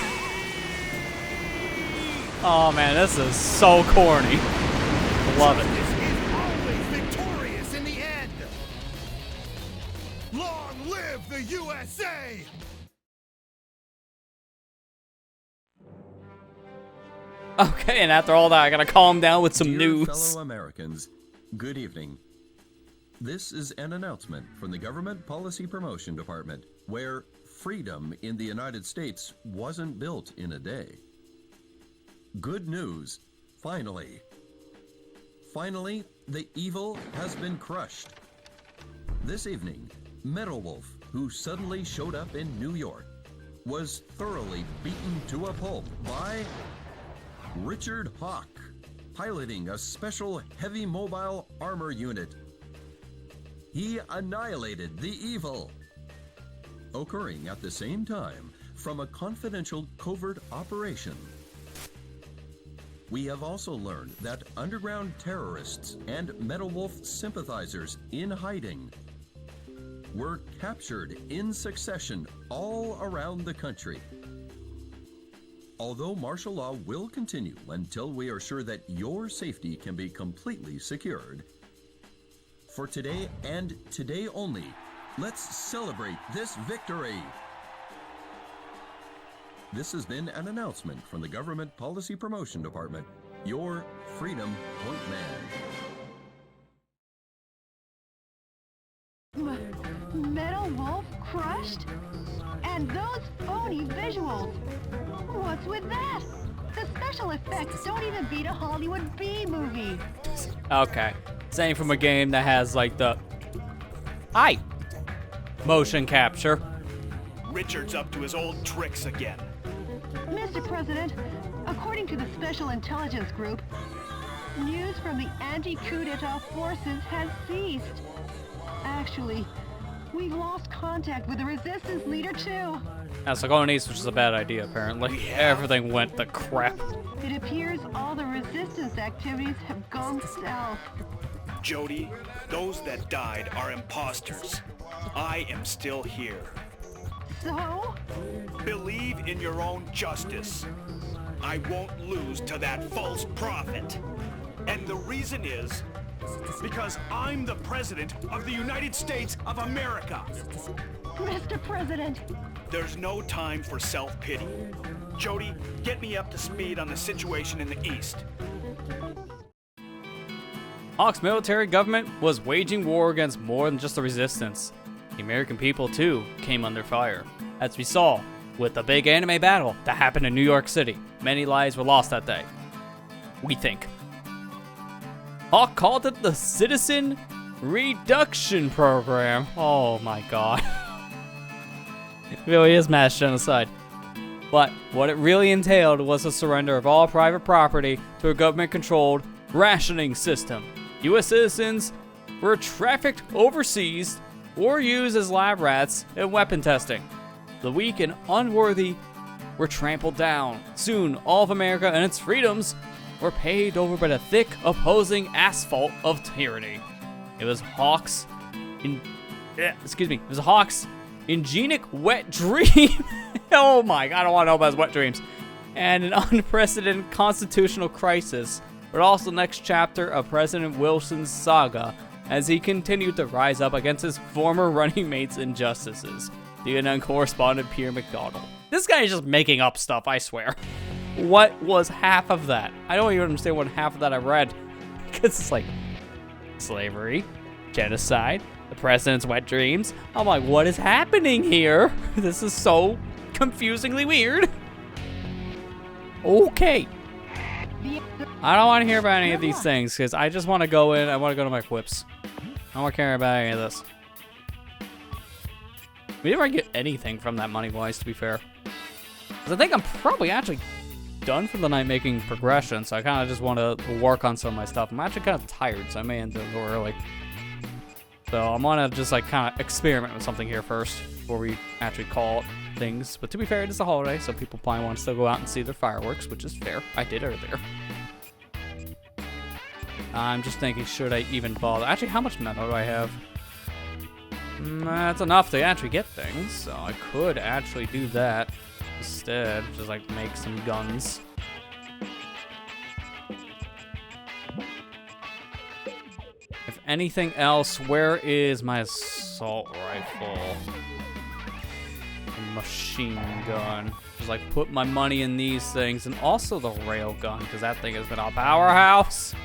Oh man, this is so corny. Love it. Justice is always victorious in the end. Long live the USA! Okay, and after all that, I gotta calm down with some Dear news. fellow Americans, good evening. This is an announcement from the Government Policy Promotion Department, where freedom in the United States wasn't built in a day. Good news, finally. Finally, the evil has been crushed. This evening, Metal Wolf, who suddenly showed up in New York, was thoroughly beaten to a pulp by Richard Hawk, piloting a special heavy mobile armor unit. He annihilated the evil. Occurring at the same time from a confidential covert operation. We have also learned that underground terrorists and Metal Wolf sympathizers in hiding were captured in succession all around the country. Although martial law will continue until we are sure that your safety can be completely secured, for today and today only, let's celebrate this victory. This has been an announcement from the Government Policy Promotion Department, your Freedom Point Man. Metal Wolf crushed? And those phony visuals. What's with that? The special effects don't even beat a Hollywood B movie. Okay, same from a game that has like the motion capture. Richard's up to his old tricks again. Mr. President, according to the Special Intelligence Group, news from the anti-coup d'etat forces has ceased. Actually, we've lost contact with the resistance leader too. That's like going east, which is a bad idea apparently. Everything went to crap. It appears all the resistance activities have gone south. Jody, those that died are imposters. I am still here. So? Believe in your own justice. I won't lose to that false prophet. And the reason is because I'm the President of the United States of America. Mr. President. There's no time for self-pity. Jody, get me up to speed on the situation in the East. Hawk's military government was waging war against more than just the resistance. The American people, too, came under fire. As we saw with the big anime battle that happened in New York City. Many lives were lost that day. We think. Hawk called it the Citizen Reduction Program. Oh my god. It really is mass genocide. But what it really entailed was the surrender of all private property to a government-controlled rationing system. U.S. citizens were trafficked overseas or used as lab rats in weapon testing. The weak and unworthy were trampled down. Soon, all of America and its freedoms were paved over by the thick, opposing asphalt of tyranny. It was Hawk's Ingenic wet dream. Oh my god, I don't want to know about his wet dreams. And an unprecedented constitutional crisis, but also the next chapter of President Wilson's saga as he continued to rise up against his former running mates' injustices. CNN correspondent Pierre McDonald. This guy is just making up stuff, I swear. What was half of that? I don't even understand what half of that I read. Because it's like slavery, genocide, the president's wet dreams. I'm like, what is happening here? This is so confusingly weird. Okay. I don't want to hear about any of these things because I just want to go in. I want to go to my quips. I don't want to care about any of this. We didn't really get anything from that money-wise, to be fair. 'Cause I think I'm probably actually done for the night making progression, so I kind of just want to work on some of my stuff. I'm actually kind of tired, so I may end up a little early. So I'm gonna just like kind of experiment with something here first before we actually call it things. But to be fair, it is a holiday, so people probably want to still go out and see their fireworks, which is fair. I did earlier. I'm just thinking, should I even bother? Actually, how much metal do I have? That's enough to actually get things, so I could actually do that instead. Just like make some guns. If anything else, where is my assault rifle? A machine gun. Just like put my money in these things, and also the rail gun, because that thing has been a powerhouse.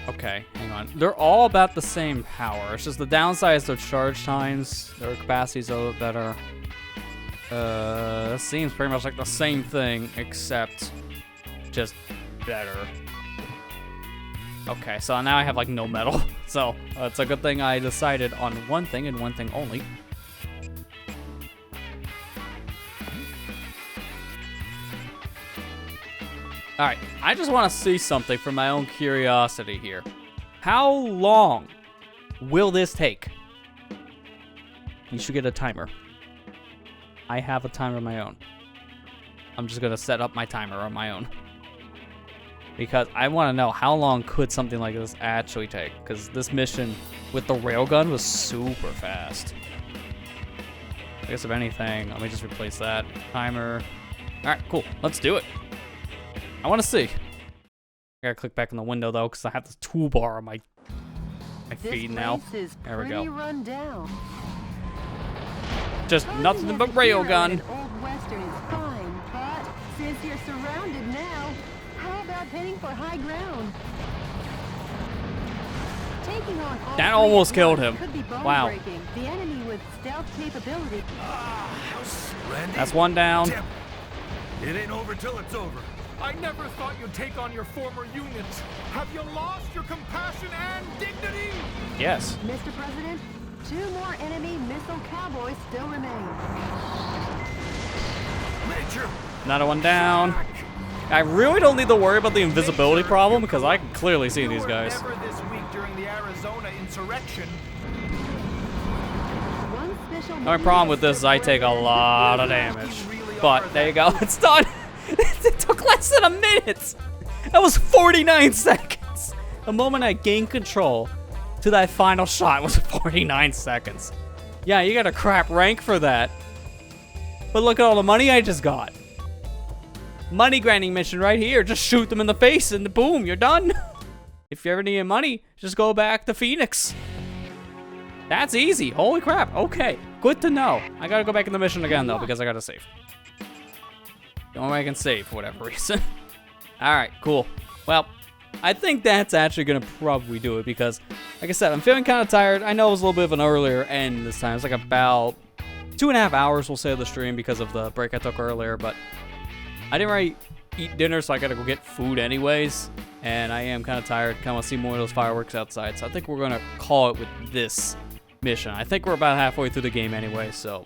Okay, hang on. They're all about the same power. It's just the downside is their charge times. Their capacity's a little bit better. This seems pretty much like the same thing, except just better. Okay, so now I have like no metal. So it's a good thing I decided on one thing and one thing only. Alright, I just want to see something for my own curiosity here. How long will this take? You should get a timer. I have a timer of my own. I'm just going to set up my timer on my own. Because I want to know how long could something like this actually take. Because this mission with the railgun was super fast. I guess if anything, let me just replace that. Timer. Alright, cool. Let's do it. I want to see. I gotta click back in the window though, because I have this toolbar on my feed now. There we go. Run down. Just nothing but railgun. Old Western is fine, but since you're surrounded now, how about heading for high ground? Taking on all That almost killed him. could be Wow. bone-breaking. The enemy with stealth capability. That's one down. It ain't over till it's over. I never thought you'd take on your former units. Have you lost your compassion and dignity? Yes. Mr. President, 2 more enemy missile cowboys still remain. Major, Another one down. I really don't need to worry about the invisibility problem because I can clearly see these guys. Never this week during the Arizona insurrection. One special The only problem with this is I take a lot of damage. But there you go, it's done. It took less than a minute. That was 49 seconds. The moment I gained control to that final shot was 49 seconds. Yeah, you got a crap rank for that. But look at all the money I just got. Money grinding mission right here. Just shoot them in the face and boom, you're done. If you ever need money, just go back to Phoenix. That's easy. Holy crap. Okay, good to know. I gotta go back in the mission again though because I gotta save. The only way I can save for whatever reason. Alright, cool. Well, I think that's actually going to probably do it because, like I said, I'm feeling kind of tired. I know it was a little bit of an earlier end this time. It's like about 2.5 hours, we'll say, of the stream because of the break I took earlier. But I didn't really eat dinner, so I got to go get food anyways. And I am kind of tired. Kind of want to see more of those fireworks outside. So I think we're going to call it with this mission. I think we're about halfway through the game anyway, so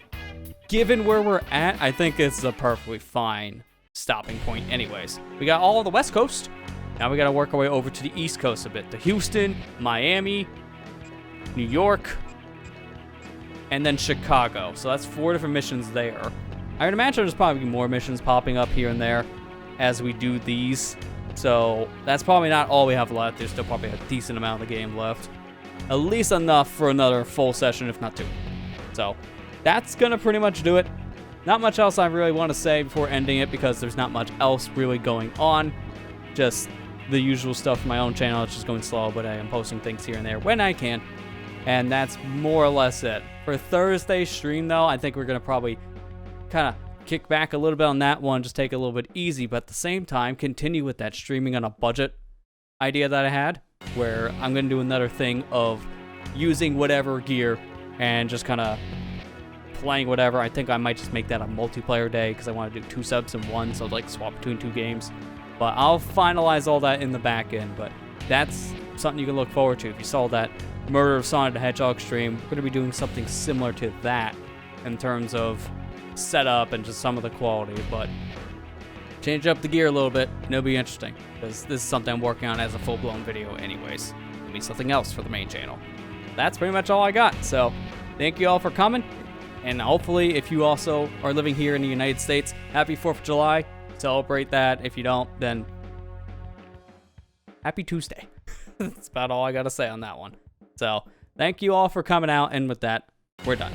given where we're at, I think it's a perfectly fine stopping point anyways. We got all of the West Coast. Now we got to work our way over to the East Coast a bit. To Houston, Miami, New York, and then Chicago. So that's 4 different missions there. I would imagine there's probably more missions popping up here and there as we do these. So that's probably not all we have left. There's still probably a decent amount of the game left. At least enough for another full session, if not 2. So that's going to pretty much do it. Not much else I really want to say before ending it because there's not much else really going on. Just the usual stuff for my own channel. It's just going slow, but I am posting things here and there when I can. And that's more or less it. For Thursday's stream, though, I think we're going to probably kind of kick back a little bit on that one. Just take it a little bit easy, but at the same time, continue with that streaming on a budget idea that I had, where I'm going to do another thing of using whatever gear and just kind of playing whatever. I think I might just make that a multiplayer day because I want to do 2 subs in one, so like swap between 2 games. But I'll finalize all that in the back end. But that's something you can look forward to. If you saw that Murder of Sonic the Hedgehog stream, we're going to be doing something similar to that in terms of setup and just some of the quality. But change up the gear a little bit, and it'll be interesting because this is something I'm working on as a full-blown video anyways. It'll be something else for the main channel. That's pretty much all I got. So thank you all for coming. And hopefully, if you also are living here in the United States, happy 4th of July. Celebrate that. If you don't, then happy Tuesday. That's about all I got to say on that one. So, thank you all for coming out. And with that, we're done.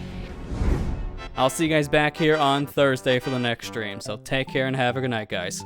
I'll see you guys back here on Thursday for the next stream. So, take care and have a good night, guys.